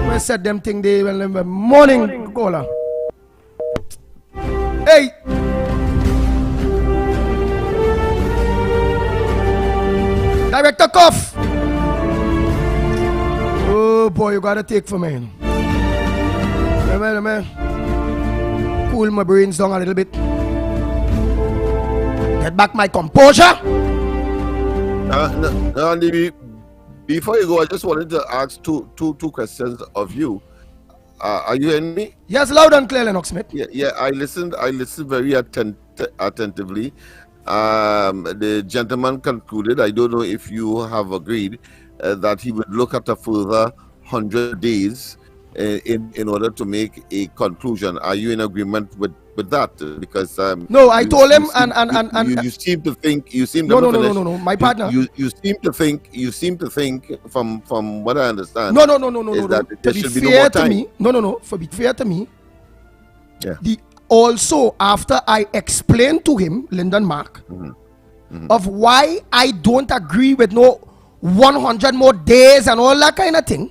Speaker 16: I said them thing they when morning caller. Hey. Director Cuff. Oh boy, you gotta take for me. Cool my brains down a little bit. Get back my composure.
Speaker 17: Before you go, I just wanted to ask two questions of you. Are you hearing me?
Speaker 16: Yes, loud and clear, Lennox Smith.
Speaker 17: Yeah. I listened very attentively. The gentleman concluded, I don't know if you have agreed, that he would look at a further 100 days in order to make a conclusion. Are you in agreement with that? Because
Speaker 16: no, I told him,
Speaker 17: you seem to think
Speaker 16: no, my partner.
Speaker 17: You seem to think from what I understand.
Speaker 16: No.
Speaker 17: That there should be
Speaker 16: no
Speaker 17: more time.
Speaker 16: For be fair to me,
Speaker 17: yeah.
Speaker 16: Also, after I explained to him, Lyndon Mark, of why I don't agree with no 100 more days and all that kind of thing,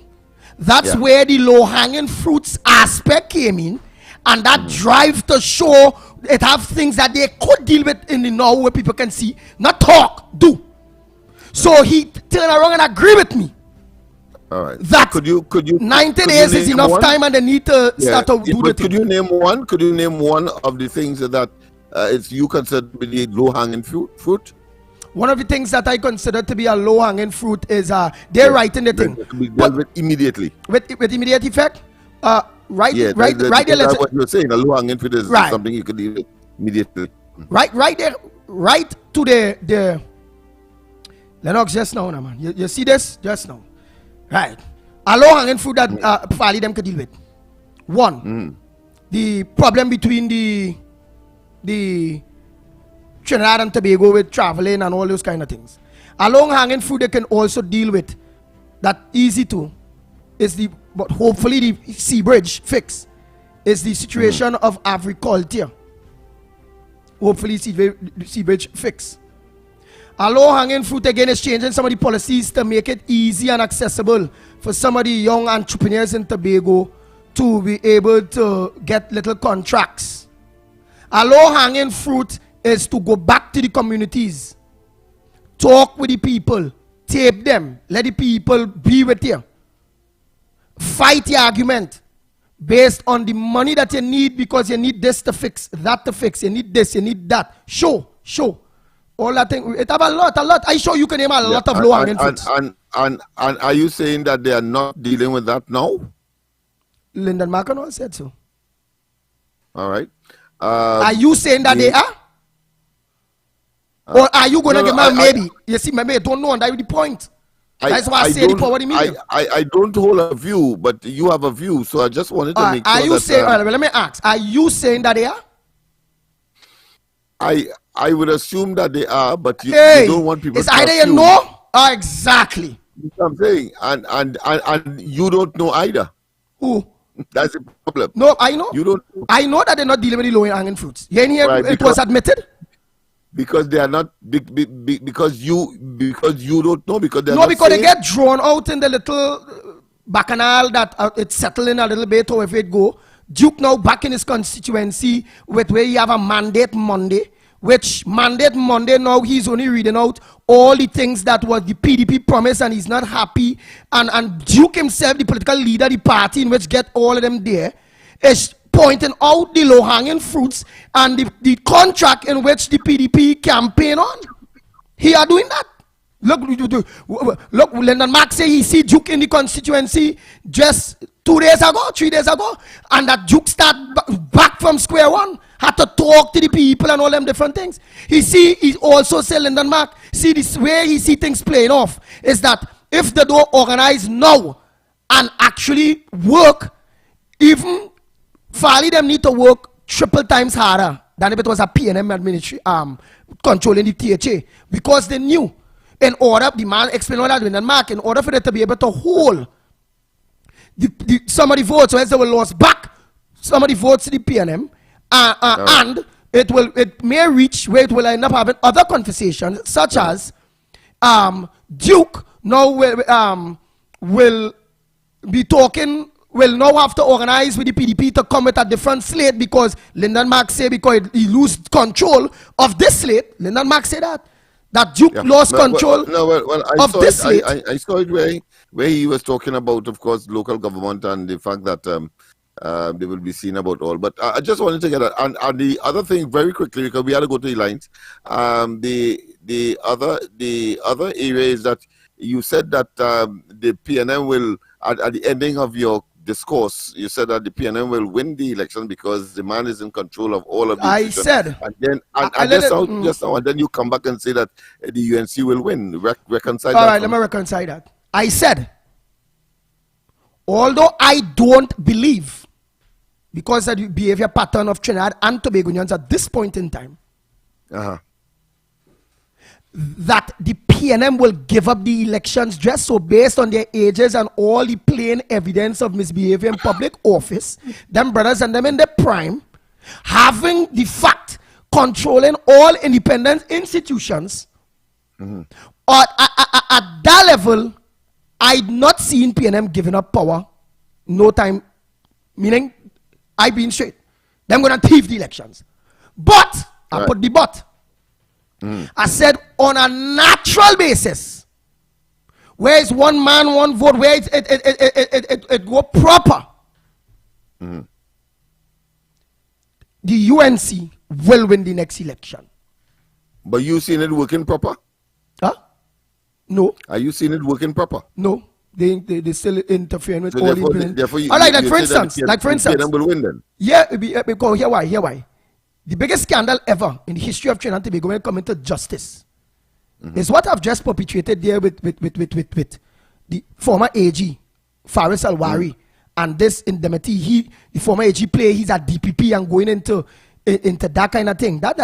Speaker 16: that's where the low-hanging fruits aspect came in, and that drive to show it have things that they could deal with in the now where people can see, not talk, do. So he turned around and agree with me.
Speaker 17: All right.
Speaker 16: That
Speaker 17: could you
Speaker 16: 90 days is enough time, and they need to start to do the thing.
Speaker 17: Could you name one? Could you name one of the things that it's you consider to be low-hanging fruit?
Speaker 16: One of the things that I consider to be a low-hanging fruit is they're writing the thing.
Speaker 17: Dealt with immediately.
Speaker 16: With immediate effect? Right there.
Speaker 17: That's what you're saying. A low-hanging fruit is something you could deal with immediately.
Speaker 16: Right there. Right to the Lennox just now, man. You see this? Just now. Right. A low-hanging fruit that Fali them could deal with. One, the problem between the Trinidad and Tobago with traveling and all those kind of things. A long-hanging fruit they can also deal with, that easy to, is but hopefully the Sea Bridge fix, is the situation of agriculture. Hopefully the Sea Bridge fix. A low-hanging fruit again is changing some of the policies to make it easy and accessible for some of the young entrepreneurs in Tobago to be able to get little contracts. A low-hanging fruit is to go back to the communities, talk with the people, tape them, let the people be with you, fight the argument, based on the money that you need because you need this to fix, that to fix, you need this, you need that. Show. All that thing, it have a lot. I show you can name a lot of low-hanging fruits.
Speaker 17: And are you saying that they are not dealing with that now?
Speaker 16: Lyndon Markano said so.
Speaker 17: All right.
Speaker 16: Are you saying that they are? Or are you going to give me maybe? You see, maybe I don't know, and that's the point. That's why I say the power of the media.
Speaker 17: I don't hold a view, but you have a view, so I just wanted to make sure.
Speaker 16: Are you saying, let me ask, are you saying that they are?
Speaker 17: I would assume that they are, but you don't want people
Speaker 16: it's
Speaker 17: to
Speaker 16: either
Speaker 17: assume.
Speaker 16: you know or exactly.
Speaker 17: That's what I'm saying. And you don't know either.
Speaker 16: Who?
Speaker 17: That's the problem.
Speaker 16: No, I know.
Speaker 17: You don't.
Speaker 16: I know that they're not dealing with the low-hanging fruits. You ain't here,
Speaker 17: Right,
Speaker 16: it was admitted.
Speaker 17: Because they are not because you don't know because they're
Speaker 16: No,
Speaker 17: not
Speaker 16: because
Speaker 17: saying.
Speaker 16: they get drawn out in the little bacchanal that it's settling a little bit however it go. Duke now back in his constituency with where he have a mandate Monday, which mandate Monday now he's only reading out all the things that was the PDP promise and he's not happy. And Duke himself, the political leader, the party in which get all of them there, is pointing out the low-hanging fruits and the contract in which the PDP campaign on. He are doing that. Look, Lyndon Mark say he see Duke in the constituency just 3 days ago, and that Duke start back from square one, had to talk to the people and all them different things. He also say, Lyndon Mark, see this way he see things playing off, is that if they don't organize now and actually work, even Farley them need to work triple times harder than if it was a PNM administration controlling the THA, because they knew in order, the man explained all that in Mark, in order for them to be able to hold some of the votes, whereas they were lost back some of the votes to the PNM, and it may reach where it will end up having other conversations, such as Duke now will be talking. Will now have to organize with the PDP to come with a different slate because Lyndon Mark say because he lose control of this slate. Lyndon Mark say that Duke lost control of this slate.
Speaker 17: I saw it where he was talking about, of course, local government and the fact that they will be seen about all. But I just wanted to get that. And the other thing very quickly, because we had to go to the lines. The other area is that you said that the PNM will at the ending of your discourse, you said that the PNM will win the election because the man is in control of all of the
Speaker 16: I said.
Speaker 17: And then just now, and then you come back and say that the UNC will win. Reconcile
Speaker 16: all
Speaker 17: that.
Speaker 16: All right, let me reconcile that. I said, although I don't believe, because of the behavior pattern of Trinidad and Tobagonians at this point in time, that the PNM will give up the elections just so based on their ages and all the plain evidence of misbehavior in public office, them brothers and them in their prime, having the fact, controlling all independent institutions, at that level, I'd not seen PNM giving up power no time, meaning I being straight. Them gonna thief the elections. But, I put the but. I said on a natural basis, where is one man, one vote, where it go proper, the UNC will win the next election.
Speaker 17: But you seen it working proper?
Speaker 16: Huh? No.
Speaker 17: Are you seeing it working proper?
Speaker 16: No. They still interfering with
Speaker 17: so
Speaker 16: all
Speaker 17: the
Speaker 16: I like that, for instance.
Speaker 17: PNM will win then?
Speaker 16: Yeah, because here why. The biggest scandal ever in the history of Trinidad and Tobago when it comes to justice is what I've just perpetrated there with the former AG, Faris Alwari, and this indemnity. The former AG player, he's at DPP and going into that kind of thing. That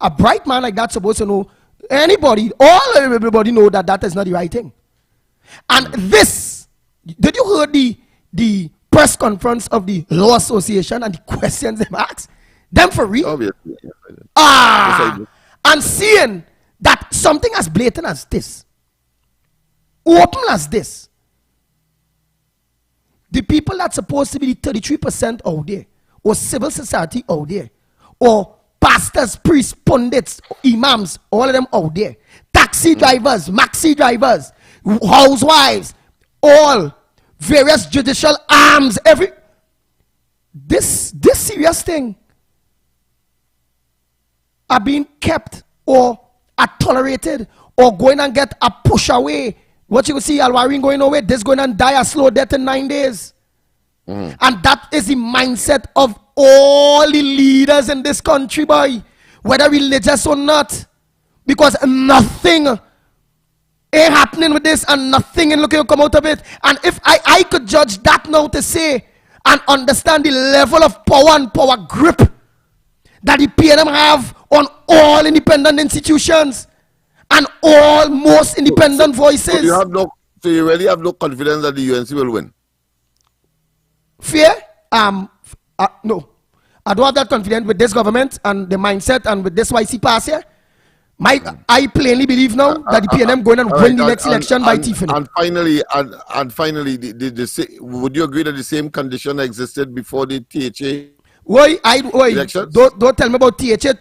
Speaker 16: a bright man like that's supposed to know. Everybody know that is not the right thing. And this, did you hear the press conference of the Law Association and the questions they asked? Them for real?
Speaker 17: Obviously.
Speaker 16: And seeing that something as blatant as this, open as this, the people that's supposed to be the 33% out there, or civil society out there, or pastors, priests, pundits, imams, all of them out there, taxi drivers, maxi drivers, housewives, all various judicial arms, this serious thing are being kept or are tolerated or going and get a push away. What you will see, Al-Warin going away, this going and die a slow death in 9 days. And that is the mindset of all the leaders in this country, boy, whether religious or not, because nothing ain't happening with this and nothing ain't looking to come out of it. And if I could judge that now to say and understand the level of power and power grip that the PNM have on all independent institutions and all most independent voices.
Speaker 17: So you really have no confidence that the UNC will win?
Speaker 16: Fear? No. I don't have that confidence with this government and the mindset and with this YC pass here. I plainly believe now that the PNM going and win the next election by Tiffany.
Speaker 17: And finally, would you agree that the same condition existed before the THA elections?
Speaker 16: Don't tell me about THA.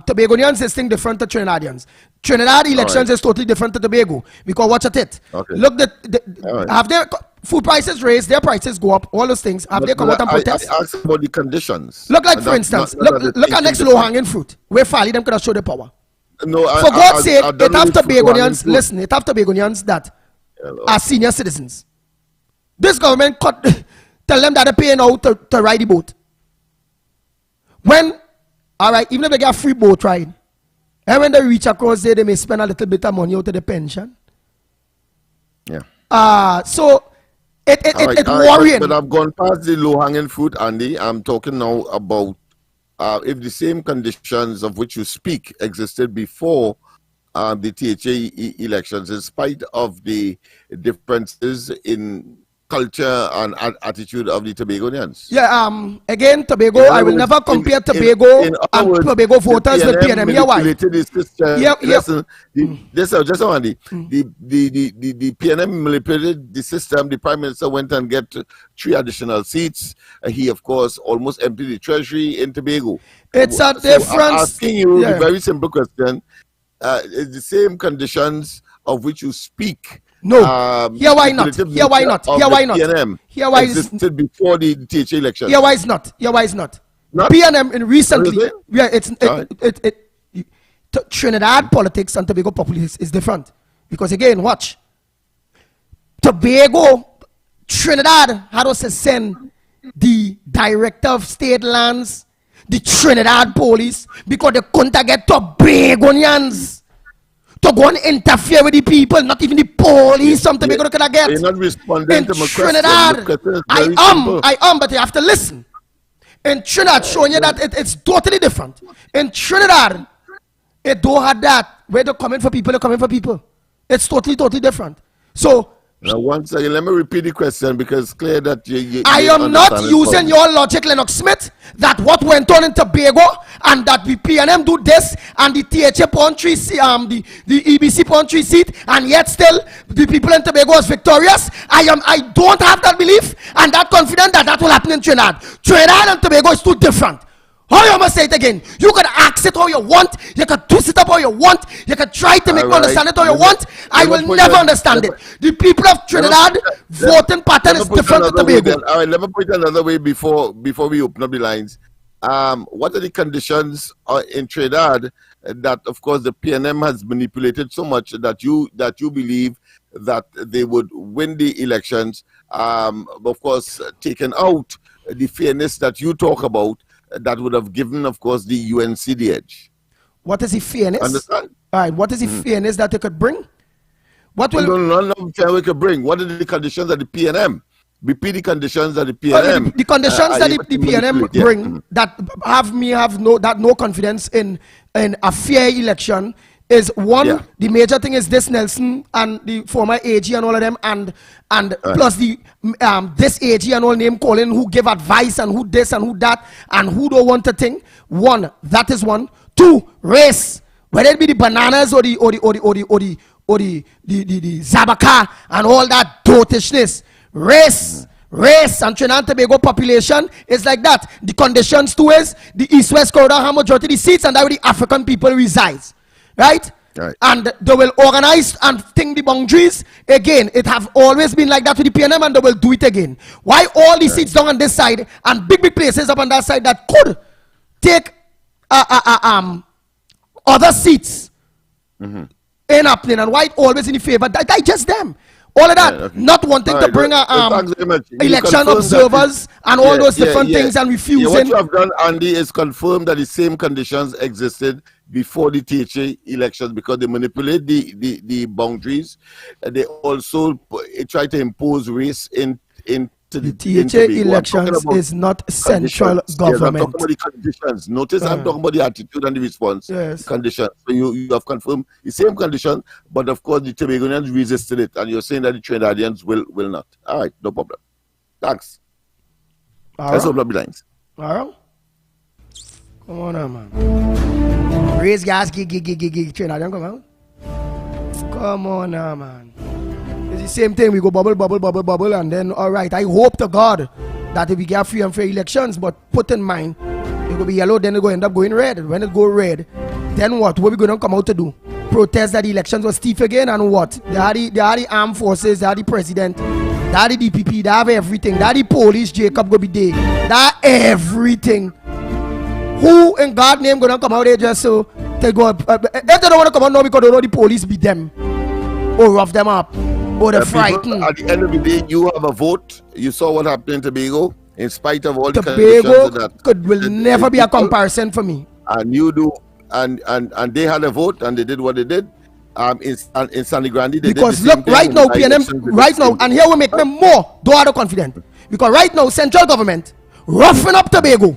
Speaker 16: Tobagonians is thing different to Trinidadians. Trinidad elections is totally different to Tobago because watch at it. Okay. Look, have their food prices raised, their prices go up, all those things. Have they come out and protest?
Speaker 17: I asked about the conditions.
Speaker 16: Look like, for instance, look at next low-hanging fruit. Where Fali them could have showed the power.
Speaker 17: No,
Speaker 16: for God's sake, it have Tobagonians, listen, it have Tobagonians that are senior citizens. This government tell them that they're paying out to ride the boat. When, all right, even if they get a free boat ride, and when they reach across there, they may spend a little bit of money out of the pension.
Speaker 17: Yeah.
Speaker 16: So it's worrying.
Speaker 17: But I've gone past the low-hanging fruit, Andy. I'm talking now about if the same conditions of which you speak existed before the THA elections, in spite of the differences in culture and attitude of the Tobagonians.
Speaker 16: Yeah, again, Tobago, I will never compare Tobago and Tobago voters with PNM. Here why?
Speaker 17: The PNM manipulated the system. The Prime Minister went and get 3 additional seats. He, of course, almost emptied the treasury in Tobago.
Speaker 16: It's a difference.
Speaker 17: I'm asking you the very simple question. Is the same conditions of which you speak
Speaker 16: No. Here why not? Here why not? Here why not? Here why
Speaker 17: existed before the THA election.
Speaker 16: Here why is not? Here why is not? PNM in recently, Trinidad politics and Tobago politics is different because again, watch. Tobago, Trinidad had us send the director of state lands, the Trinidad police, because they couldn't get Tobagonians to go and interfere with the people, not even the police, something we're going to get.
Speaker 17: You're not responding
Speaker 16: in
Speaker 17: to my
Speaker 16: Trinidad,
Speaker 17: question.
Speaker 16: I am, but you have to listen. In Trinidad, showing you that it's totally different. In Trinidad, it don't have that. Where they're coming for people, they're coming for people. It's totally different. So,
Speaker 17: now, one second, let me repeat the question because it's clear that
Speaker 16: I am not using your logic, Lennox Smith, that what went on in Tobago and that the PNM do this and the THA pawn 3 the EBC pawn 3 seat and yet still the people in Tobago is victorious. I don't have that belief and that confidence that will happen in Trinidad. Trinidad and Tobago is too different. How you must say it again? You can ask it how you want, you can twist it up how you want, you can try to make me understand it how you want. I will never understand it. The people of Trinidad voting pattern is different to Tobago.
Speaker 17: All right, let me put it another way before we open up the lines. What are the conditions in Trinidad that, of course, the PNM has manipulated so much that you believe that they would win the elections? Of course, taken out the fairness that you talk about. That would have given, of course, the UNC the edge.
Speaker 16: What is the fairness?
Speaker 17: Understand?
Speaker 16: All right. What is the fairness that they could bring? What will
Speaker 17: we could bring? What are the conditions that the PNM? Repeat the conditions that the PNM.
Speaker 16: The conditions that the PNM bring that have no confidence in a fair election is one. The major thing is this Nelson and the former AG and all of them, and plus the this AG and all name calling who give advice and who this and who that and who don't want a thing. One, that is one. Two, race. Whether it be the bananas or the Zabaka and all that dotishness. Race. And Trinidad and Tobago population is like that. The conditions too is the East-West corridor have majority of the seats and that where the African people resides. Right?
Speaker 17: Right.
Speaker 16: And they will organize and think the boundaries again. It have always been like that with the PNM, and they will do it again. Why all the seats down on this side and big places up on that side that could take other seats in happening, and why always in the favor? Digest them. All of that, not wanting to bring election observers and all those different things and refusing.
Speaker 17: What you have done, Andy, is confirm that the same conditions existed before the THA elections, because they manipulate the boundaries. They also try to impose race into
Speaker 16: the THA elections is not central government.
Speaker 17: Yes, I'm talking about the conditions. Notice I'm talking about the attitude and the response.
Speaker 16: Yes.
Speaker 17: Conditions. So you have confirmed the same condition, but of course the Tobagonians resisted it, and you're saying that the Trinidadians will not. All right, no problem. Thanks. Let's open up the lines.
Speaker 16: All right. Come on now, man. Raise gas, gig, Trinidadian, come on. Come on now, man. It's the same thing. We go bubble, and then all right. I hope to God that if we get free and fair elections, but put in mind, it will be yellow, then it will end up going red. When it go red, then what? What are we going to come out to do? Protest that the elections were stiff again, and what? They are the armed forces, they are the president, they are the DPP, they have everything. They are the police, Jacob go be there. They are everything. Who in God's name gonna come out there just so they go? If they don't want to come out now because they know the police beat them or rough them up. Or the frightened.
Speaker 17: At the end of the day, you have a vote. You saw what happened in Tobago. In spite of all the
Speaker 16: Tobago
Speaker 17: conditions
Speaker 16: will never be a comparison for me.
Speaker 17: And you do, and they had a vote, and they did what they did. In Sangre Grande, they
Speaker 16: because
Speaker 17: did the same
Speaker 16: look,
Speaker 17: thing
Speaker 16: right now, PNM, right now, and here we make them more. Don't have confident because right now, central government roughing up Tobago.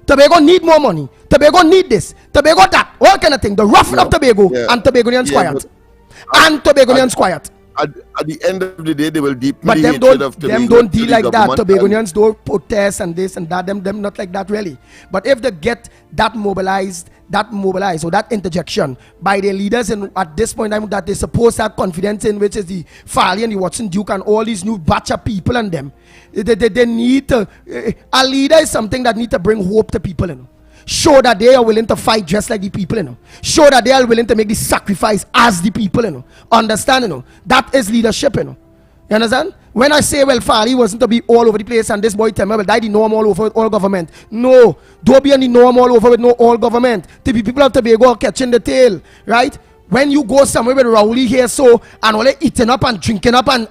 Speaker 16: Tobago need more money. Tobago need this. Tobago that. All kind of thing. The roughing up Tobago and Tobagonians quiet. And Tobagonians quiet.
Speaker 17: At the end of the day, they will deeply
Speaker 16: but them don't deal like that.
Speaker 17: Tobagonians
Speaker 16: don't protest and this and that. Them not like that really. But if they get that mobilized or that interjection by their leaders, and at this point in time that they supposed to have confidence in, which is the Farley and the Watson Duke and all these new batch of people and them, they need to. A leader is something that need to bring hope to people. You know. Show that they are willing to fight just like the people, you know. Show that they are willing to make the sacrifice as the people, you know. Understand, you know. That is leadership, you know. You understand? When I say, well, Farley wasn't to be all over the place and this boy tell me, well, I the norm all over with all government. No, don't be any norm all over with no all government. The people of Tobago are catching the tail, right? When you go somewhere with Rowley here, so, and all eating up and drinking up and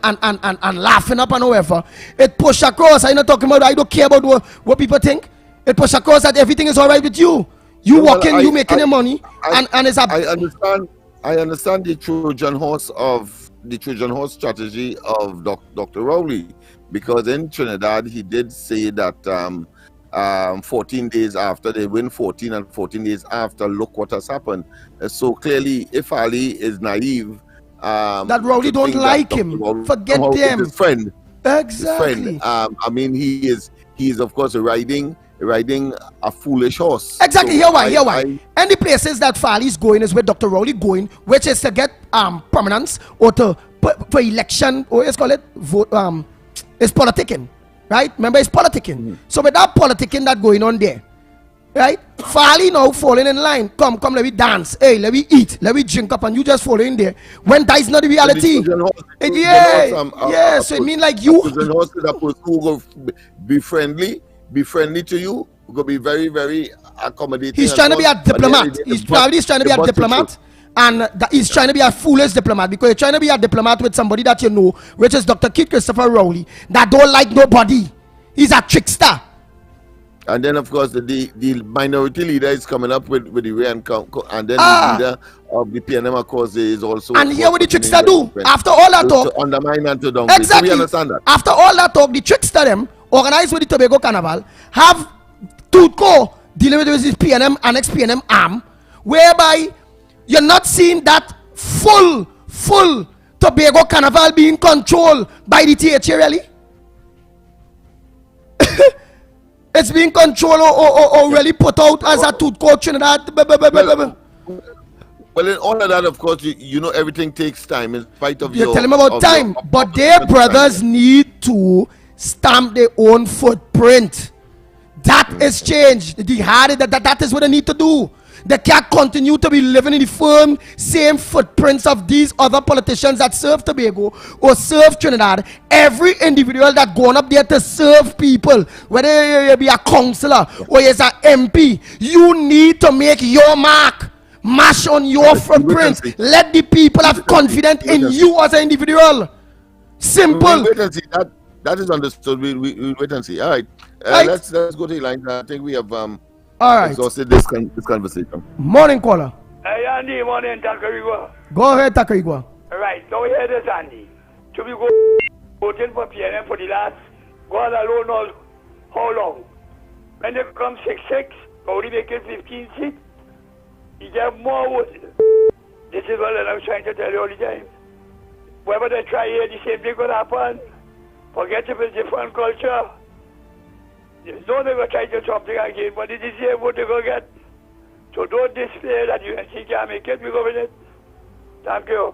Speaker 16: laughing up and whatever, it push across. I'm not talking about, I don't care about what people think. It push across that everything is all right with you. You working, you making your money, and it's a.
Speaker 17: I understand the Trojan horse strategy of Dr. Rowley, because in Trinidad he did say that 14 days after they win 14 and 14 days after, look what has happened. So clearly, if Ali is naive,
Speaker 16: that Rowley don't like him. Forget them.
Speaker 17: His friend,
Speaker 16: exactly.
Speaker 17: His friend. I mean, he is of course riding a foolish horse.
Speaker 16: Exactly. So here why. And the places that Farley's going is where Dr. Rowley going, which is to get permanence or for election, or let's call it vote. It's politicking, right? Remember, it's politicking. So with that politicking that going on there, right? Farley now falling in line. Come, let me dance. Hey, let me eat. Let me drink up, and you just follow in there. When that is not the reality. So it means like you.
Speaker 17: Be friendly to you. We're going to be very, very accommodating.
Speaker 16: He's trying to be a diplomat. He's probably trying to be a diplomat. And he's trying to be a foolish diplomat, because he's trying to be a diplomat with somebody that you know, which is Dr. Keith Christopher Rowley, that don't like nobody. He's a trickster.
Speaker 17: And then, of course, the minority leader is coming up with the way, and then the leader of the PNM, of course, is also.
Speaker 16: And here what the trickster do? After all that talk.
Speaker 17: To undermine and to downgrade.
Speaker 16: Exactly.
Speaker 17: So we understand that.
Speaker 16: After all that talk, the trickster them, organized with the Tobago Carnival, have Tutco dealing with this PNM and ex-PNM arm, whereby you're not seeing that full Tobago Carnival being controlled by the THA really. It's being controlled or really put out as a Tutco Trinidad.
Speaker 17: Well, in all of that, of course, you know everything takes time in spite of
Speaker 16: you're telling me about time, but their brothers need to stamp their own footprint. That is change. That is what they need to do. They can't continue to be living in the firm same footprints of these other politicians that serve Tobago or serve Trinidad. Every individual that gone up there to serve people, whether you be a councillor or you're an MP, you need to make your mark. Mash on your footprints. Let the people have confidence in you as an individual. Simple.
Speaker 17: Wait and see. That is understood. We'll wait and see. All right. Let's go to the line. I think we have exhausted this conversation.
Speaker 16: Morning, caller.
Speaker 5: Hey, Andy. Morning, Takarigua.
Speaker 16: Go ahead, Takarigua.
Speaker 5: All right. Now hear this, Andy. To be voting for PNM for the last, God alone knows how long. When they come 6-6, only make it 15 seats. You get more votes. This is what I'm trying to tell you all the time. Whenever they try here, the same thing will happen. Forget if it's different culture. No, they will try to do something again, but it is the same what they will get. So don't display that UNC can make it, we go with it. Thank you.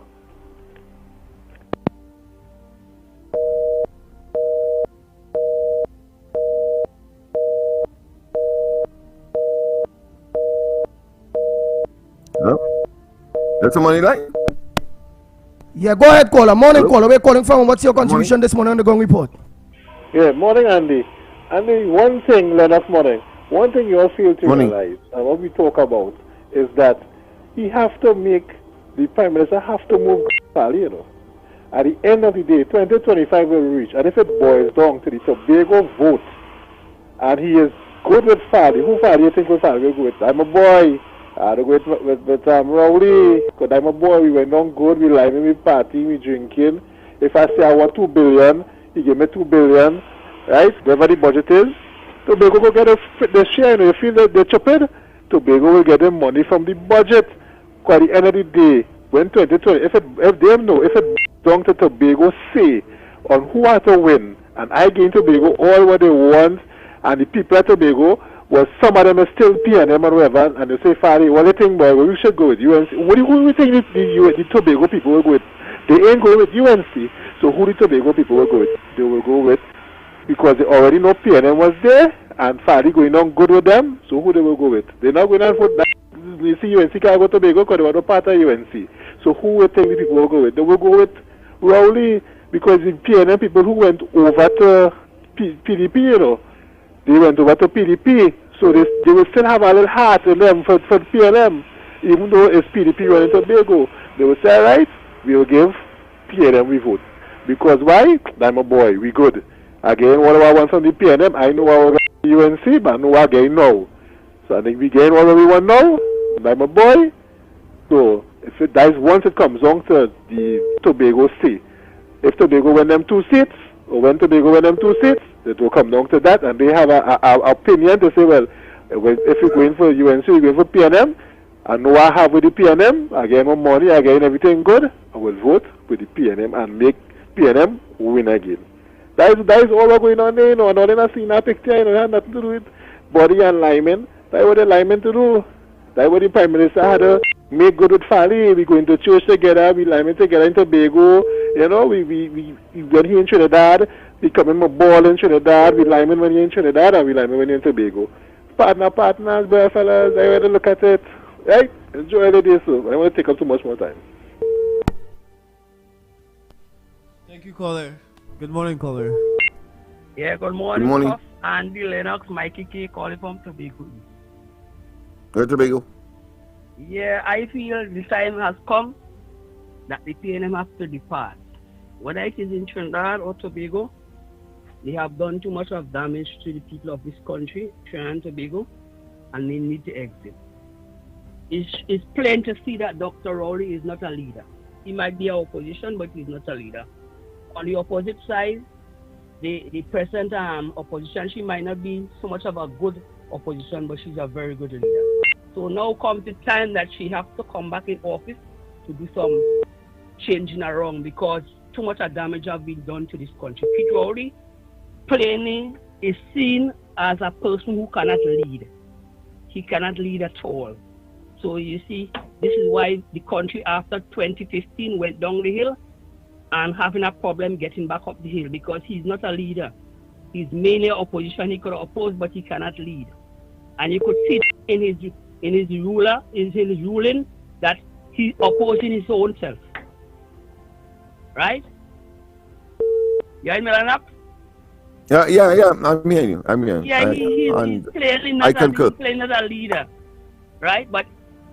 Speaker 17: That's the money like?
Speaker 16: Yeah, go ahead, caller. Morning, caller. Where are you calling from? What's your contribution this morning on the Gong Report?
Speaker 18: Yeah, morning, Andy. Andy, one thing, Lennox, morning. One thing you all feel to realize, and what we talk about, is that he have to make, the Prime Minister have to move Sally, you know. At the end of the day, 2025 will reach, and if it boils down to the Tobago vote, and he is good with Fally, who Fally you think will Fally will go with? I'm a boy. I go with Rowley, because I'm a boy, we went on good, we live in, we party, we drinking. If I say I want 2 billion, he give me 2 billion, right? Whatever the budget is, Tobago will get the share, you know, you feel that they're stupid? Tobago will get the money from the budget. Because at the end of the day, when 2020, if they know, if it belongs to Tobago say on who has to win, and I give Tobago all what they want, and the people at Tobago, well, some of them are still PNM or whatever, and they say, Fari, what do you think, boy? Well, we should go with UNC. Who do you think the Tobago people will go with? They ain't going with UNC. So who the Tobago people will go with? They will go with, because they already know PNM was there, and Fari going on good with them, so who they will go with? They're not going on for that. You see, UNC can't go to Tobago because they were not part of UNC. So who will think the people will go with? They will go with Rowley, because the PNM people who went over to PDP, you know, they went over to PDP. So they will still have a little heart in them for PNM, even though it's PDP running Tobago. They will say, all right, we will give PNM we vote. Because why? I'm a boy, we good. Again, what do I want from the PNM? I know I will get UNC, but I know I gain now. So I think we gain what we want now. I'm a boy. So once it comes on to the Tobago seat, if Tobago win them 2 seats, or when Tobago win them 2 seats, it will come down to that, and they have a opinion to say, well, if you're going for UNC, you're going for PNM, I know I have with the PNM, I get my money, I get everything good, I will vote with the PNM and make PNM win again. That is all that's going on there, you know, and all in a scene, a picture, you know, it had nothing to do with body and linemen. That's what the linemen to do. That's what the Prime Minister had to make good with Fally. We going to church together, we linemen together in Tobago, you know, we when he in Trinidad, we come in my ball in Trinidad, we linemen when you're in Trinidad, and we linemen when you're in Tobago. Partners, boy, fellas, I want to look at it. Right? Enjoy the day, so I don't want to take up too much more time.
Speaker 20: Thank you, caller. Good morning, caller.
Speaker 21: Yeah, good morning.
Speaker 17: Good morning.
Speaker 21: Andy Lennox, Mikey K, calling from Tobago.
Speaker 17: Where Tobago?
Speaker 21: Yeah, I feel the time has come that the PNM has to depart. Whether it is in Trinidad or Tobago, they have done too much of damage to the people of this country, Trinidad and Tobago, and they need to exit. It's plain to see that Dr. Rowley is not a leader. He might be an opposition, but he's not a leader. On the opposite side, the present opposition, she might not be so much of a good opposition, but she's a very good leader. So now comes the time that she has to come back in office to do some changing around, because too much damage has been done to this country. Pete Rowley plainly is seen as a person who cannot lead. He cannot lead at all. So you see, this is why the country after 2015 went down the hill and having a problem getting back up the hill, because he's not a leader. He's mainly opposition. He could oppose, but he cannot lead. And you could see in his in his ruling that he's opposing his own self. Right? You hear me, Leonard?
Speaker 17: Yeah. I'm hearing you.
Speaker 21: Yeah, he's clearly not a leader, right? But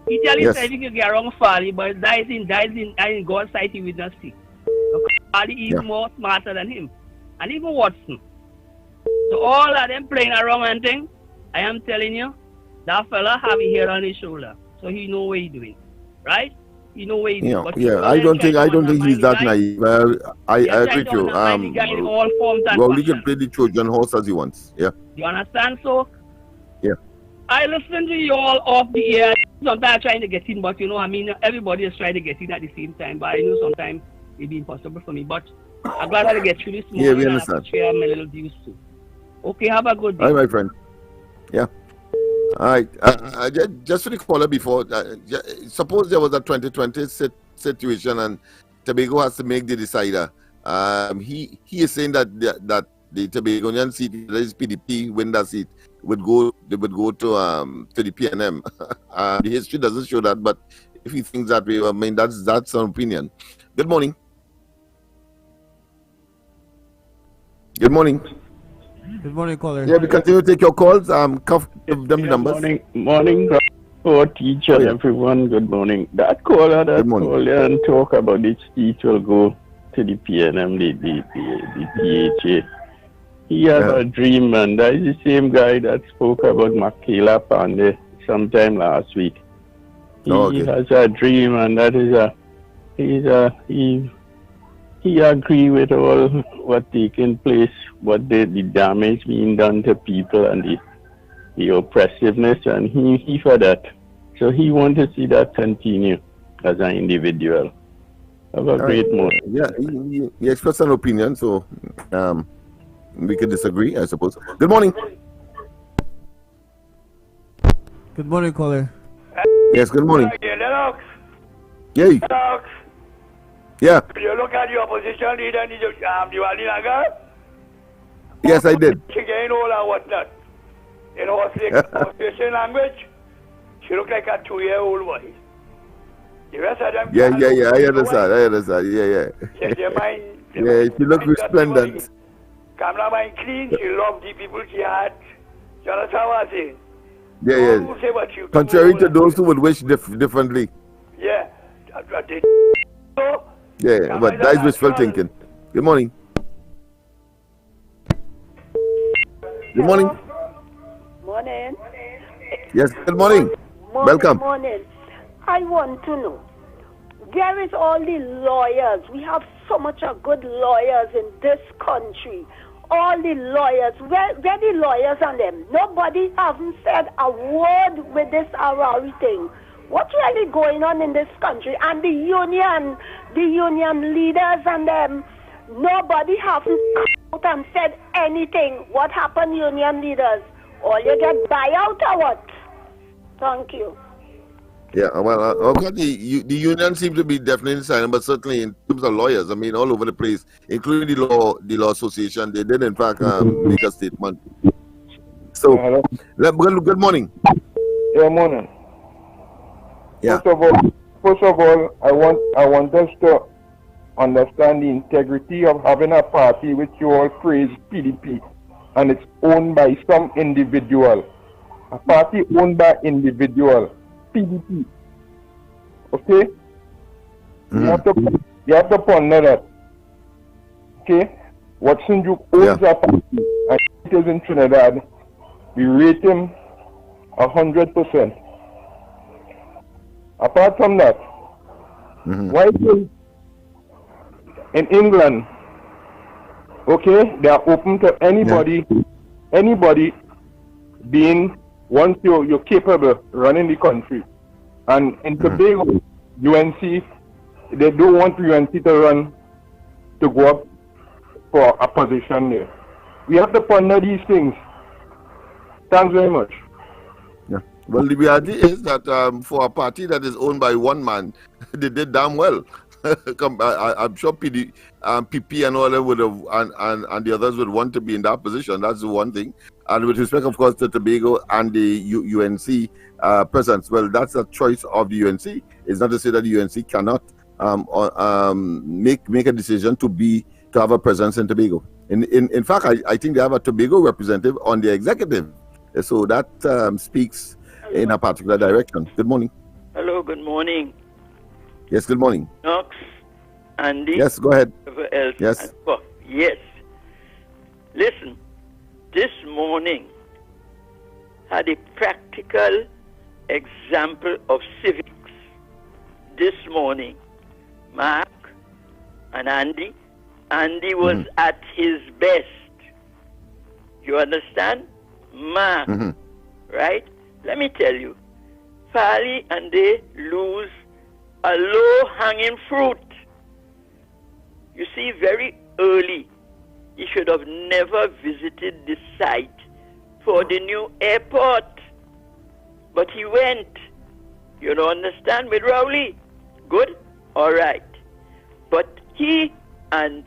Speaker 21: he tell himself he can get wrong Farley, but that is in God's sight he will not see. Farley is more smarter than him, and even Watson. So all of them playing around and thing, I am telling you, that fella have a hair on his shoulder, so he know what he's doing, right? He know what he's doing. But
Speaker 17: I don't think he's that naive. I agree with you. Well, he can play the Trojan horse as he wants. Yeah.
Speaker 21: You understand? So.
Speaker 17: Yeah.
Speaker 21: I listen to you all off the air. Sometimes trying to get in, but everybody is trying to get in at the same time. But I know sometimes it'll be impossible for me. But I'm glad to get through this morning.
Speaker 17: Yeah, we understand.
Speaker 21: And share my little views too. Okay, have a good day.
Speaker 17: All right, my friend. Yeah. All right. Just for the caller before, suppose there was a 2020 situation and Tobago has to make the decider. He is saying that the Tobagonian seat, that is PDP, win that seat, would go to the PNM. The history doesn't show that, but if he thinks that way, I mean that's an opinion. Good morning.
Speaker 20: Good morning, caller.
Speaker 17: Yeah, we continue to take your calls. Give them the numbers.
Speaker 1: Morning, teacher and everyone. Good morning. That caller called and talk about this seat will go to the PNM, the DHA. He has a dream, and that is the same guy that spoke about Makela Pandey sometime last week. He has a dream, and that is he agree with all what taking place, what the damage being done to people and the oppressiveness, and he for that. So he want to see that continue as an individual. Have a great morning.
Speaker 17: Yeah, he expressed an opinion, so we could disagree, I suppose. Good morning.
Speaker 20: Good morning, caller.
Speaker 17: Yes, good morning.
Speaker 5: Lennox.
Speaker 17: Yay.
Speaker 5: Lennox.
Speaker 17: Yeah.
Speaker 5: You look at the opposition leader, Diwali Nagar?
Speaker 17: Yes, I did.
Speaker 5: She getting old and whatnot. In Australian language, she look like a 2-year-old boy. The rest of them...
Speaker 17: Yeah, I understand. Yeah.
Speaker 5: Mind,
Speaker 17: yeah, she looked resplendent.
Speaker 5: Camera mind clean, she loved the people she had. You understand what I'm saying?
Speaker 17: Yeah. Contrary to those who would wish differently.
Speaker 5: Yeah.
Speaker 17: Yeah, but that is wishful thinking. Good morning. Good morning.
Speaker 6: Morning.
Speaker 17: Yes, good morning. Welcome.
Speaker 6: Morning. I want to know, where is all the lawyers? We have so much of good lawyers in this country. All the lawyers, where the lawyers and them? Nobody haven't said a word with this Harare thing. What's really going on in this country? And the union leaders and them, nobody haven't come out and said anything. What happened, union leaders? All you get buyout or what? Thank you.
Speaker 17: Yeah, well, the union seems to be definitely silent, but certainly in terms of lawyers, I mean, all over the place, including the law association, they did in fact make a statement. So, good morning.
Speaker 8: Yeah, morning.
Speaker 17: Yeah.
Speaker 8: First of all, I want us to understand the integrity of having a party which you all praise PDP, and it's owned by some individual. A party owned by individual, PDP. Okay? You have to ponder that. Okay? Watson Duke owns a party, and it is in Trinidad. We rate him 100%. Apart from that, why in England, okay, they are open to anybody being, once you're capable running the country. And in Tobago, UNC, they don't want UNC to go up for a position there. We have to ponder these things. Thanks very much.
Speaker 17: Well, the reality is that for a party that is owned by one man, they did damn well. I'm sure PP and all that would have, and the others would want to be in that position. That's the one thing. And with respect, of course, to Tobago and the UNC presence, well, that's a choice of the UNC. It's not to say that the UNC cannot make a decision to have a presence in Tobago. In fact, I think they have a Tobago representative on the executive. So that speaks in a particular direction. Good morning.
Speaker 3: Hello, good morning.
Speaker 17: Yes, good morning.
Speaker 3: Knox, Andy.
Speaker 17: Yes, go ahead.
Speaker 3: Yes. Yes. Listen, this morning had a practical example of civics. This morning, Mark and Andy. Andy was at his best. You understand? Mark, right? Let me tell you, Farley and they lose a low-hanging fruit. You see, very early, he should have never visited the site for the new airport. But he went. You don't understand with Rowley? Good? All right. But he and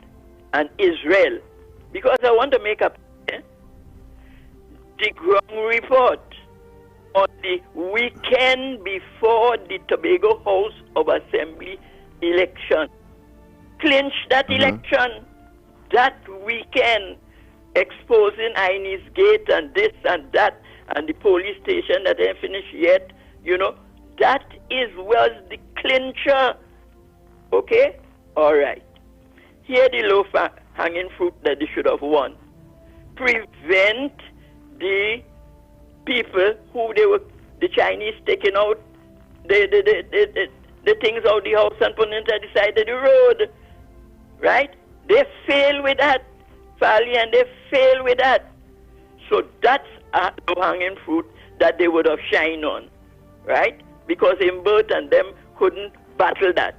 Speaker 3: Israel, because I want to make up the ground report on the weekend before the Tobago House of Assembly election. Clinched that election that weekend, exposing Inez Gate and this and that, and the police station that ain't finished yet. You know, that was the clincher. Okay? All right. Here the low-hanging fruit that they should have won. Prevent the people who the Chinese taking out the things out the house and putting it at the side of the road. Right? They fail with that. Farley and they fail with that. So that's a low-hanging fruit that they would have shined on. Right? Because Imbert and them couldn't battle that.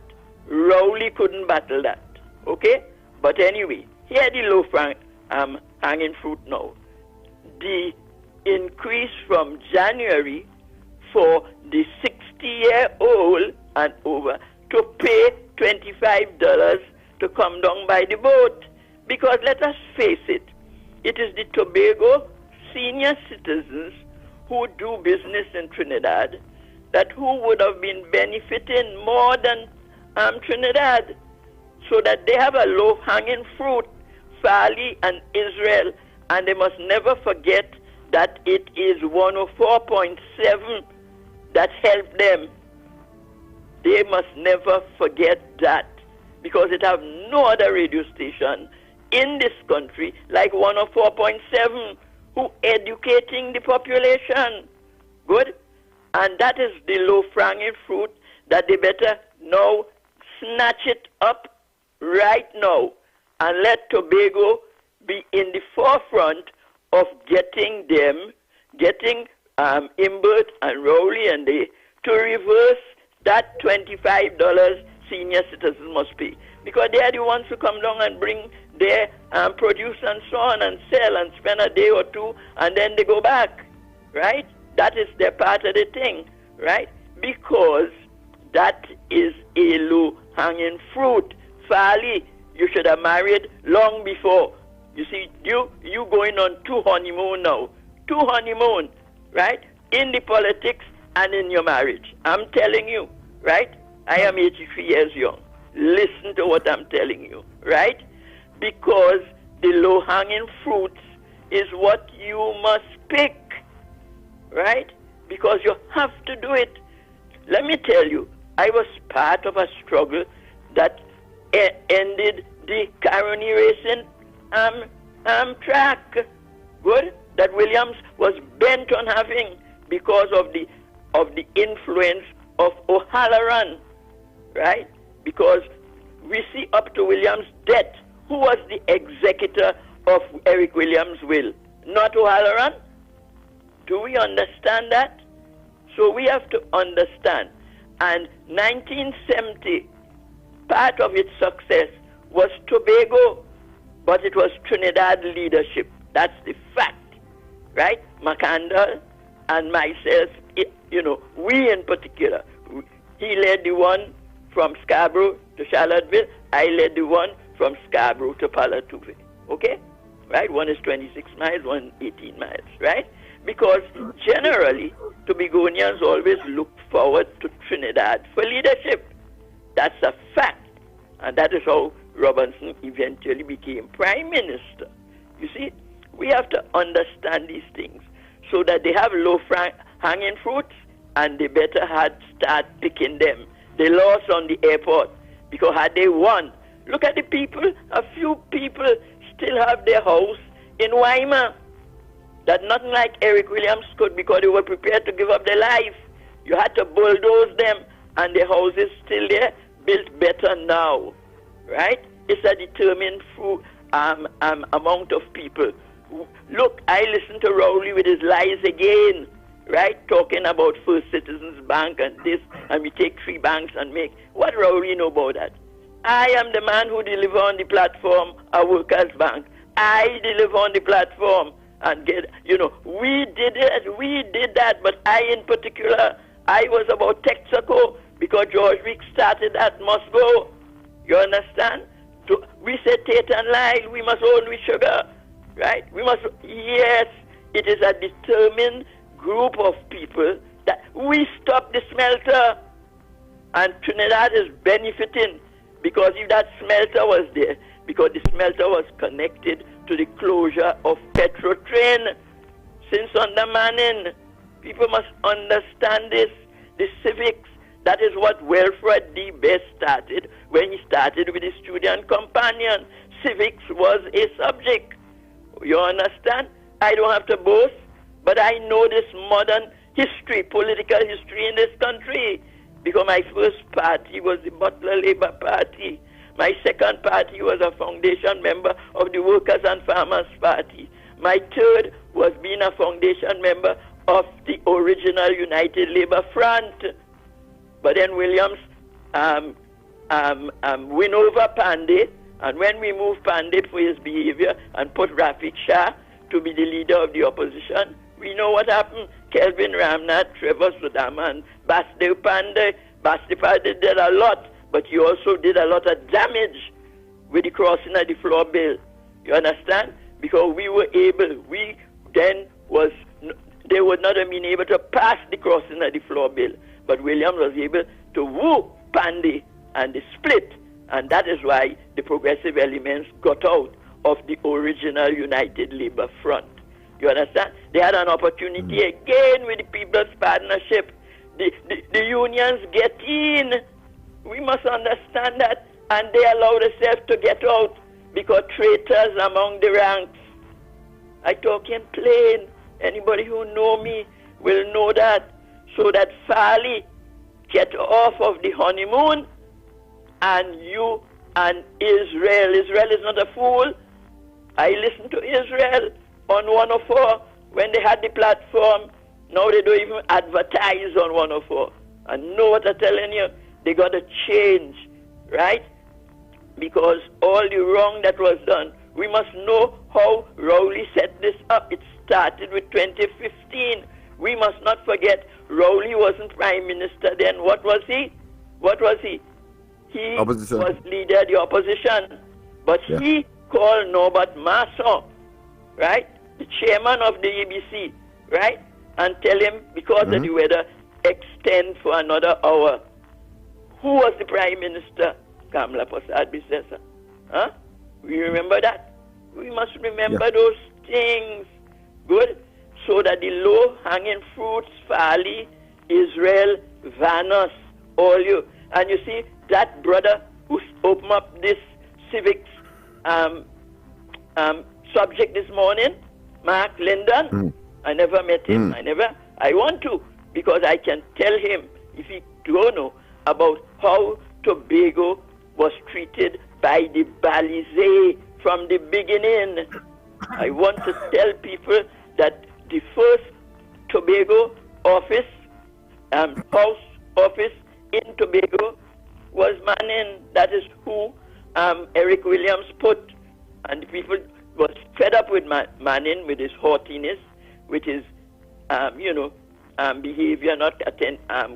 Speaker 3: Rowley couldn't battle that. Okay? But anyway, here the low-hanging fruit now. The increase from January for the 60-year-old and over to pay $25 to come down by the boat. Because let us face it, it is the Tobago senior citizens who do business in Trinidad that who would have been benefiting more than Trinidad. So that they have a low-hanging fruit, Farley and Israel, and they must never forget that it is 104.7 that helped them. They must never forget that, because it have no other radio station in this country like 104.7 who educating the population. Good? And that is the low-hanging fruit that they better now snatch it up right now and let Tobago be in the forefront of getting Imbert and Rowley and they to reverse that $25 senior citizens must pay. Because they are the ones who come down and bring their produce and so on and sell and spend a day or two and then they go back, right? That is their part of the thing, right? Because that is a low-hanging fruit. Farley, you should have married long before. You see, you going on 2 honeymoon now. 2 honeymoon, right? In the politics and in your marriage. I'm telling you, right? I am 83 years young. Listen to what I'm telling you, right? Because the low-hanging fruits is what you must pick, right? Because you have to do it. Let me tell you, I was part of a struggle that ended the Caroni racing track. Good? That Williams was bent on having because of the influence of O'Halloran, right? Because we see up to Williams' death, who was the executor of Eric Williams' will? Not O'Halloran? Do we understand that? So we have to understand. And 1970, part of its success was Tobago, but it was Trinidad leadership. That's the fact, right? McCandle and myself, we in particular. He led the one from Scarborough to Charlottesville. I led the one from Scarborough to Palatuve. Okay? right? One is 26 miles, one 18 miles, right? Because generally, Tobagonians always look forward to Trinidad for leadership. That's a fact. And that is how Robinson eventually became Prime Minister. You see, we have to understand these things so that they have low-hanging fruits and they better start picking them. They lost on the airport because had they won, look at the people, a few people still have their house in Weimar. That nothing like Eric Williams could because they were prepared to give up their life. You had to bulldoze them and their houses still there, built better now, right? It's a determined amount of people. Look, I listened to Rowley with his lies again, right? Talking about First Citizens Bank and this, and we take 3 banks and make. What Rowley know about that? I am the man who deliver on the platform a workers' bank. I deliver on the platform and get, we did that, but I in particular, I was about Texaco because George Weeks started that, must go. You understand? So we said Tate and Lyle, we must own with sugar, right? Yes, it is a determined group of people that we stop the smelter, and Trinidad is benefiting because if that smelter was there, because the smelter was connected to the closure of Petrotrain since undermining. People must understand this. The civics, that is what Wilfred D. Best started when he started with his student companion. Civics was a subject. You understand? I don't have to boast, but I know this modern history, political history in this country, because my first party was the Butler Labour Party. My second party was a foundation member of the Workers and Farmers Party. My third was being a foundation member of the original United Labour Front. But then Williams win over Pandey, and when we moved Pandey for his behavior and put Rafiq Shah to be the leader of the opposition, we know what happened. Kelvin Ramnath, Trevor Sudama, and Basti Pandey. Basti Pandey did a lot, but he also did a lot of damage with the crossing of the floor bill. You understand? Because we were able, they would not have been able to pass the crossing of the floor bill. But Williams was able to woo Pandey and the split. And that is why the progressive elements got out of the original United Labour Front. You understand? They had an opportunity again with the People's Partnership. The unions get in. We must understand that. And they allow themselves to get out because traitors among the ranks. I talk in plain. Anybody who know me will know that. So that Farley get off of the honeymoon, and you and Israel. Israel is not a fool. I listened to Israel on 104 when they had the platform. Now they don't even advertise on 104. And know what I'm telling you? They got to change, right? Because all the wrong that was done, we must know how Rowley set this up. It started with 2015. We must not forget, Rowley wasn't Prime Minister then. What was he? He
Speaker 17: opposition.
Speaker 3: Was leader of the opposition. But he called Norbert Masson, right? The chairman of the EBC, right? And tell him, because of the weather, extend for another hour. Who was the Prime Minister? Kamla Prasad Bisesa. Huh? We remember that? We must remember those things. Good? So that the low-hanging fruits, Farley, Israel, Vanos, all you. And you see, that brother who opened up this civics subject this morning, Mark Linden, I never met him. I want to, because I can tell him, if he don't know, about how Tobago was treated by the Balizé from the beginning. I want to tell people that the first Tobago office, house office in Tobago was Manning. That is who Eric Williams put. And the people was fed up with Manning, with his haughtiness, with his, behavior not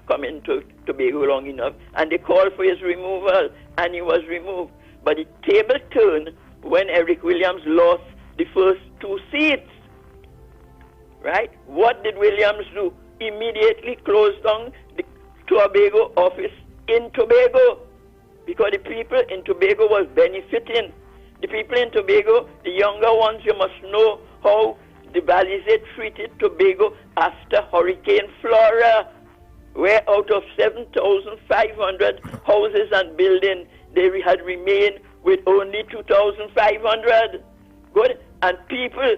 Speaker 3: coming to Tobago long enough. And they called for his removal, and he was removed. But the table turned when Eric Williams lost the first 2 seats. Right? What did Williams do? Immediately closed down the Tobago office in Tobago, because the people in Tobago was benefiting. The people in Tobago, the younger ones, you must know how the Belize treated Tobago after Hurricane Flora, where out of 7,500 houses and buildings, they had remained with only 2,500. Good. And people,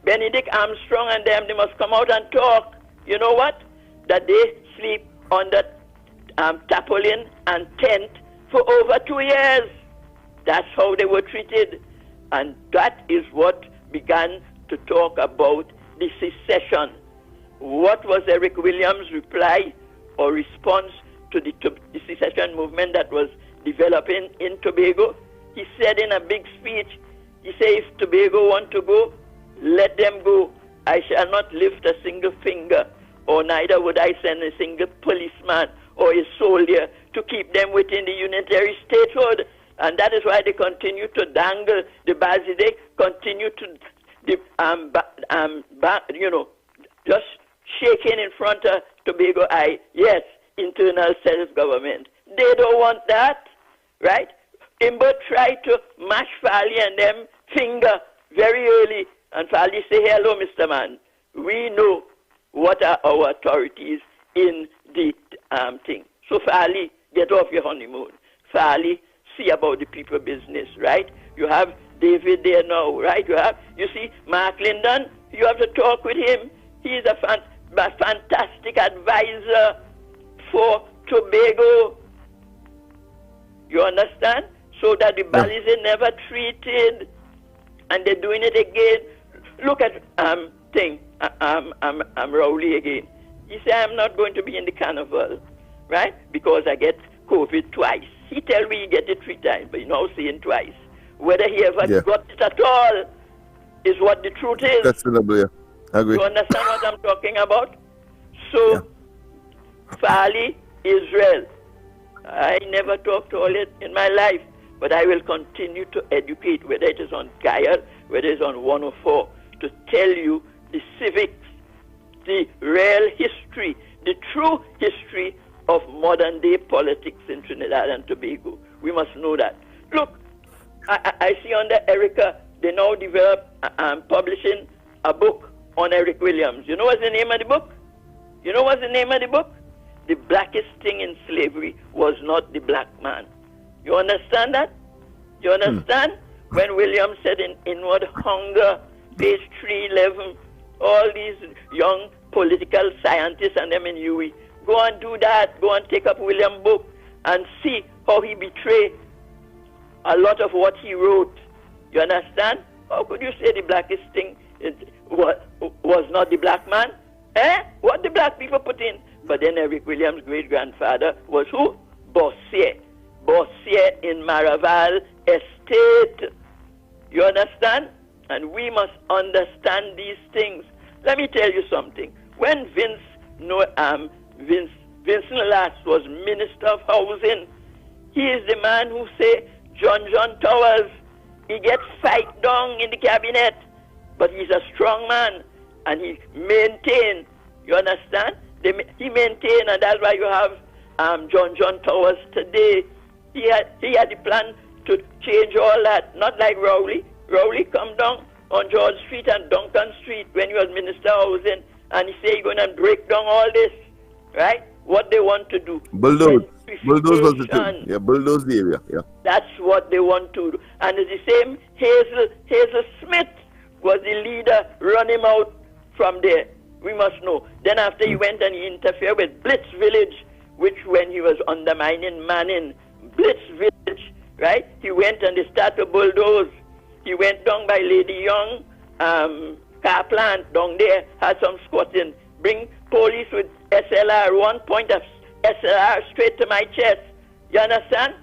Speaker 3: Benedict Armstrong and them, they must come out and talk. You know what? That they sleep under tarpaulin and tent for over 2 years. That's how they were treated. And that is what began to talk about the secession. What was Eric Williams' reply or response to the secession movement that was developing in Tobago? He said in a big speech, he said, if Tobago want to go, let them go. I shall not lift a single finger, or neither would I send a single policeman or a soldier to keep them within the unitary statehood. And that is why they continue to dangle the Belize. They continue to, just shaking in front of Tobago eye. Yes, internal self-government. They don't want that, right? Imber tried to mash Farley and them finger very early. And Farley say, hello, Mr. Man. We know what are our authorities in the thing. So Farley, get off your honeymoon. Farley, see about the people business, right? You have David there now, right? You see, Mark Linden, you have to talk with him. He's a fantastic advisor for Tobago. You understand? So that the Belize never treated, and they're doing it again. Look at Rowley again. He said, I'm not going to be in the carnival, right? Because I get COVID twice. He tell me he get it 3 times, but you know, saying twice. Whether he ever got it at all is what the truth is.
Speaker 17: That's yeah. I agree.
Speaker 3: You understand what I'm talking about? So, Farley, Israel. I never talked to all it in my life, but I will continue to educate, whether it is on Kyle, whether it is on 104, to tell you the civics, the real history, the true history of modern-day politics in Trinidad and Tobago. We must know that. Look, I see under Erica, they now publishing a book on Eric Williams. You know what's the name of the book? The blackest thing in slavery was not the black man. You understand that? You understand? When Williams said in Inward Hunger, page 311, all these young political scientists and them in UWI, go and do that. Go and take up Williams' book and see how he betrayed a lot of what he wrote. You understand? How could you say the blackest thing was not the black man? What the black people put in? But then Eric Williams' great-grandfather was who? Bossier. Bossier in Maraval Estate. You understand? And we must understand these things. Let me tell you something. When Vincent Lass was Minister of Housing, he is the man who say John Towers, he gets fight down in the cabinet, but he's a strong man, and he maintain. You understand? He maintain, and that's why you have John Towers today. He had the plan to change all that, not like Rowley. Rowley come down on George Street and Duncan Street when he was Minister of Housing, and he say he's going to break down all this, right? What they want to do.
Speaker 17: Bulldoze was the thing. Yeah, bulldoze the area. Yeah.
Speaker 3: That's what they want to do. And it's the same Hazel Smith was the leader, run him out from there. We must know. Then after he went and he interfered with Blitz Village, which when he was undermining Manning, Blitz Village, right? He went and they started to bulldoze. He went down by Lady Young, car plant down there, had some squatting. Bring police with SLR, 1 point of SLR straight to my chest. You understand?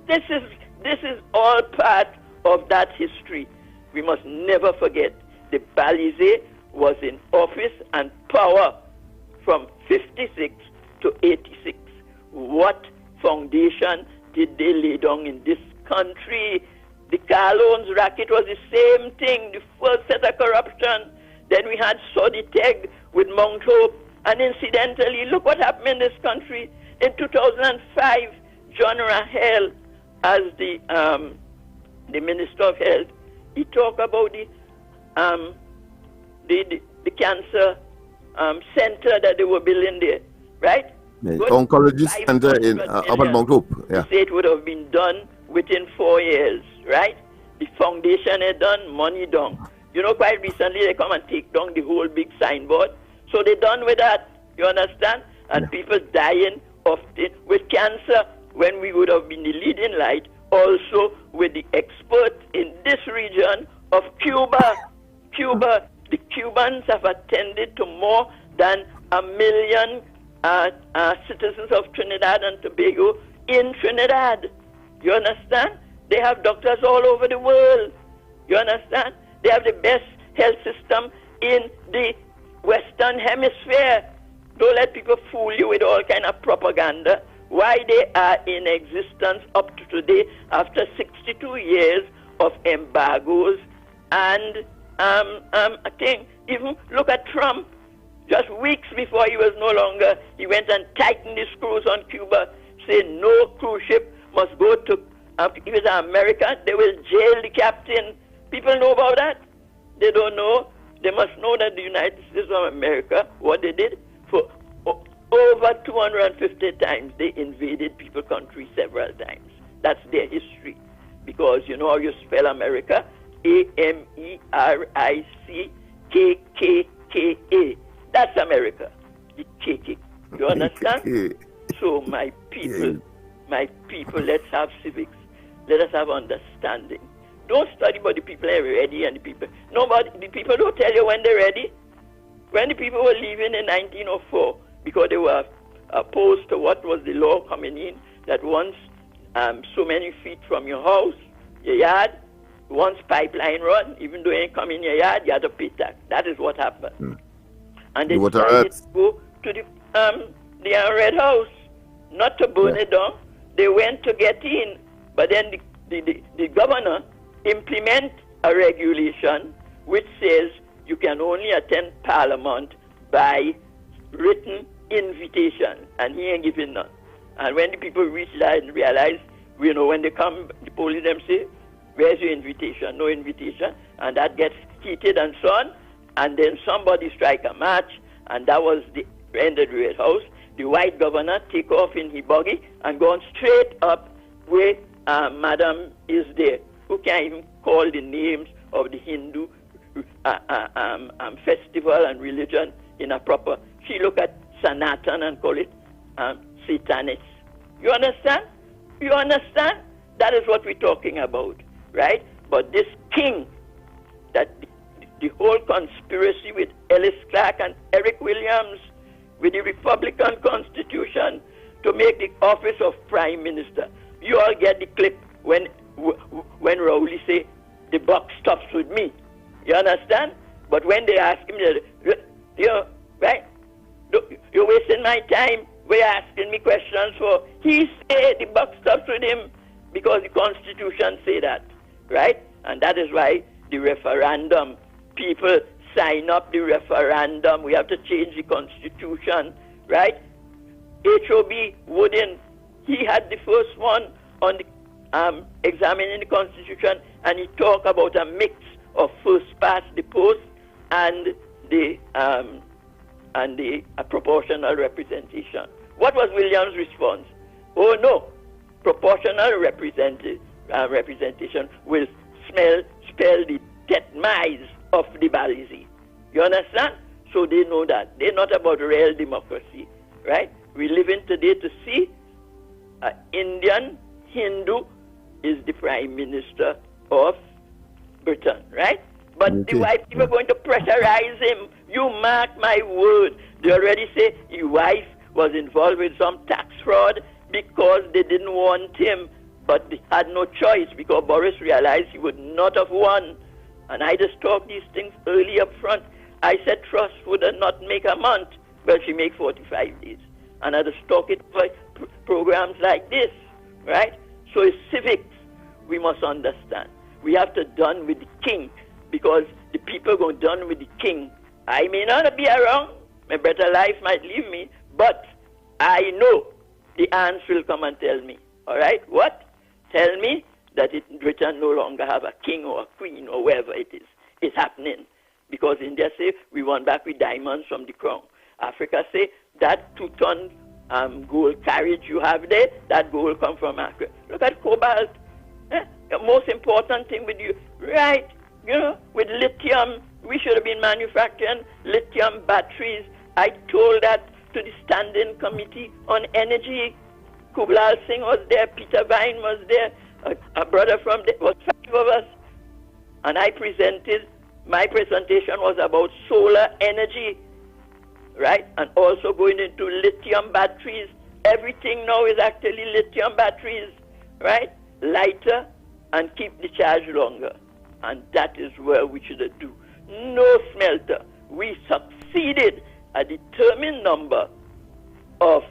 Speaker 3: This is all part of that history. We must never forget the Belize was in office and power from 56 to 86. What foundation did they lay down in this country? The car loans racket was the same thing, the first set of corruption. Then we had Soditeg with Mount Hope. And incidentally, look what happened in this country. In 2005, John Rahel, as the Minister of Health, he talked about the cancer center that they were building there, right?
Speaker 17: The oncology center in Upper Mount Hope. Yeah.
Speaker 3: Say it would have been done within 4 years, right? The foundation had done, money done. You know, quite recently they come and take down the whole big signboard. So they done with that, you understand? And people dying with cancer when we would have been the leading light, also with the experts in this region of Cuba. The Cubans have attended to more than 1 million citizens of Trinidad and Tobago in Trinidad. You understand? They have doctors all over the world. You understand? They have the best health system in the Western Hemisphere. Don't let people fool you with all kind of propaganda. Why they are in existence up to today after 62 years of embargoes. And I think even look at Trump. Just weeks before he was no longer, he went and tightened the screws on Cuba, saying no cruise ship must go to, if it's America, they will jail the captain. People know about that? They don't know. They must know that the United States of America, what they did, for over 250 times, they invaded people's country several times. That's their history. Because you know how you spell America? America. That's America. The KK. You understand? So my people, let's have civics. Let us have understanding. Don't study about the people are ready and the people. The people don't tell you when they're ready. When the people were leaving in 1904, because they were opposed to what was the law coming in, that once so many feet from your house, your yard, once pipeline run, even though you ain't come in your yard, you have to pay tax. That is what happened. And they decided to go to the Red House, not to burn it down. They went to get in, but then the governor implement a regulation which says you can only attend Parliament by written invitation, and he ain't giving none. And when the people reach that and realize, you know, when they come, the police them say, where's your invitation? No invitation. And that gets heated and so on. And then somebody strike a match, and that was the end of the Red House. The white governor take off in his buggy and go on straight up where Madam is there, who can't even call the names of the Hindu festival and religion in a proper. She look at Sanatan and call it Satanists. You understand? You understand? That is what we're talking about, right? But this king, that the whole conspiracy with Ellis Clark and Eric Williams, with the Republican Constitution to make the office of Prime Minister. You all get the clip when Rowley say, the buck stops with me. You understand? But when they ask him, you know, right? You're wasting my time. We're asking me questions for. He say the buck stops with him because the Constitution say that, right? And that is why the referendum, people sign up the referendum. We have to change the Constitution, right? H.O.B. Wooden, he had the first one on the examining the Constitution, and he talked about a mix of first past the post and the proportional representation. What was Williams' response? Oh no, proportional representation will spell the demise of the Balizi. You understand? So they know that. They're not about real democracy, right? We live in today to see an Indian Hindu is the Prime Minister of Britain, right? But the white people are going to pressurize him. You mark my word. They already say his wife was involved with some tax fraud because they didn't want him, but they had no choice because Boris realized he would not have won. And I just talked these things early up front. I said Truss would not make a month. Well, she make 45 days. And I just talk it for programs like this, right? So it's civics we must understand. we have to done with the king, because the people go done with the king. I may not be around, my better life might leave me, but I know the ants will come and tell me, all right, what? Tell me that Britain no longer have a king or a queen or wherever it is. It's happening. Because India say, we want back with diamonds from the crown. Africa say, that 2-ton gold carriage you have there, that gold come from Africa. Look at cobalt. The most important thing with you, right, with lithium, we should have been manufacturing lithium batteries. I told that to the Standing Committee on Energy. Kublal Singh was there, Peter Vine was there, a brother from there, was 5 of us. And I presented, my presentation was about solar energy, right? And also going into lithium batteries. Everything now is actually lithium batteries, right? Lighter and keep the charge longer. And that is where we should do. No smelter. We succeeded. A determined number of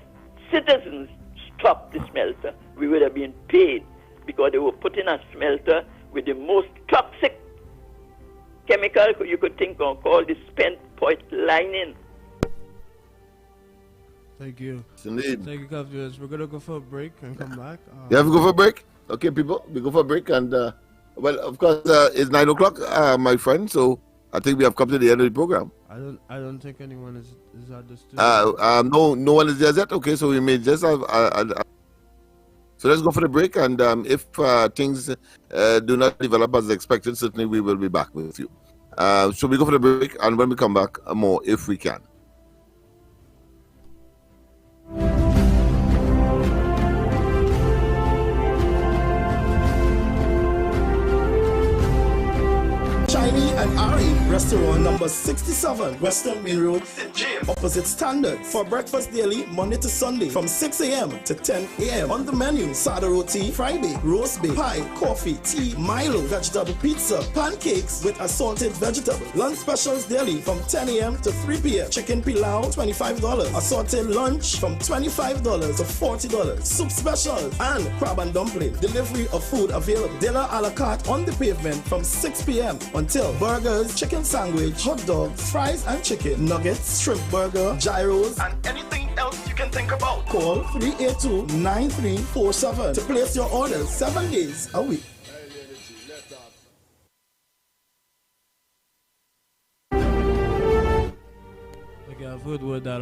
Speaker 3: citizens stopped the smelter. We would have been paid because they were putting a smelter with the most toxic chemical you could think of, called the spent point lining.
Speaker 20: Thank you.
Speaker 17: Indeed.
Speaker 20: Thank you, Captain. We're going to go for a break and come back.
Speaker 17: You have to go for a break? Okay, people, we go for a break. And, well, of course, it's 9 o'clock, my friend, so I think we have come to the end of the program.
Speaker 20: I don't think anyone is at the studio.
Speaker 17: No one is there yet. Okay, so we may just have. So let's go for the break, and if things do not develop as expected, certainly we will be back with you. So we go for the break, and when we come back, more if we can.
Speaker 9: Shiny and Ari, restaurant number 67, Western Main Road, St. James, opposite Standard. For breakfast daily, Monday to Sunday, from 6 a.m. to 10 a.m. On the menu, sada roti, Friday, roast beef, pie, coffee, tea, Milo, vegetable pizza, pancakes with assorted vegetables. Lunch specials daily from 10 a.m. to 3 p.m. Chicken pilau, $25. Assorted lunch from $25 to $40. Soup specials and crab and dumpling. Delivery of food available. Dinner a la carte on the pavement from 6 p.m. until burgers, chicken sandwich, hot dogs, fries and chicken, nuggets, shrimp burger, gyros, and anything else you can think about. Call 382-9347 to place your orders 7 days a week.
Speaker 20: Okay, I've heard word that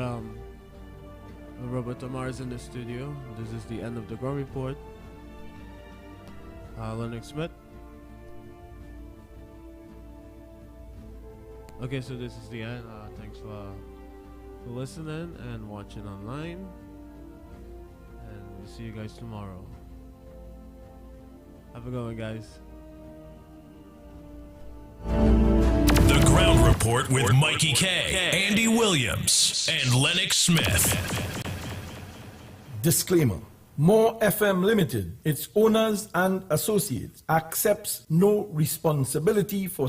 Speaker 20: Robert Amar is in the studio. This is the end of the Ground Report. Lennox Smith. Okay, so this is the end. Thanks for listening and watching online. And we'll see you guys tomorrow. Have a good one, guys.
Speaker 7: The Ground Report with Mikey K, Andy Williams, and Lennox Smith.
Speaker 11: Disclaimer. More FM Limited, its owners and associates, accepts no responsibility for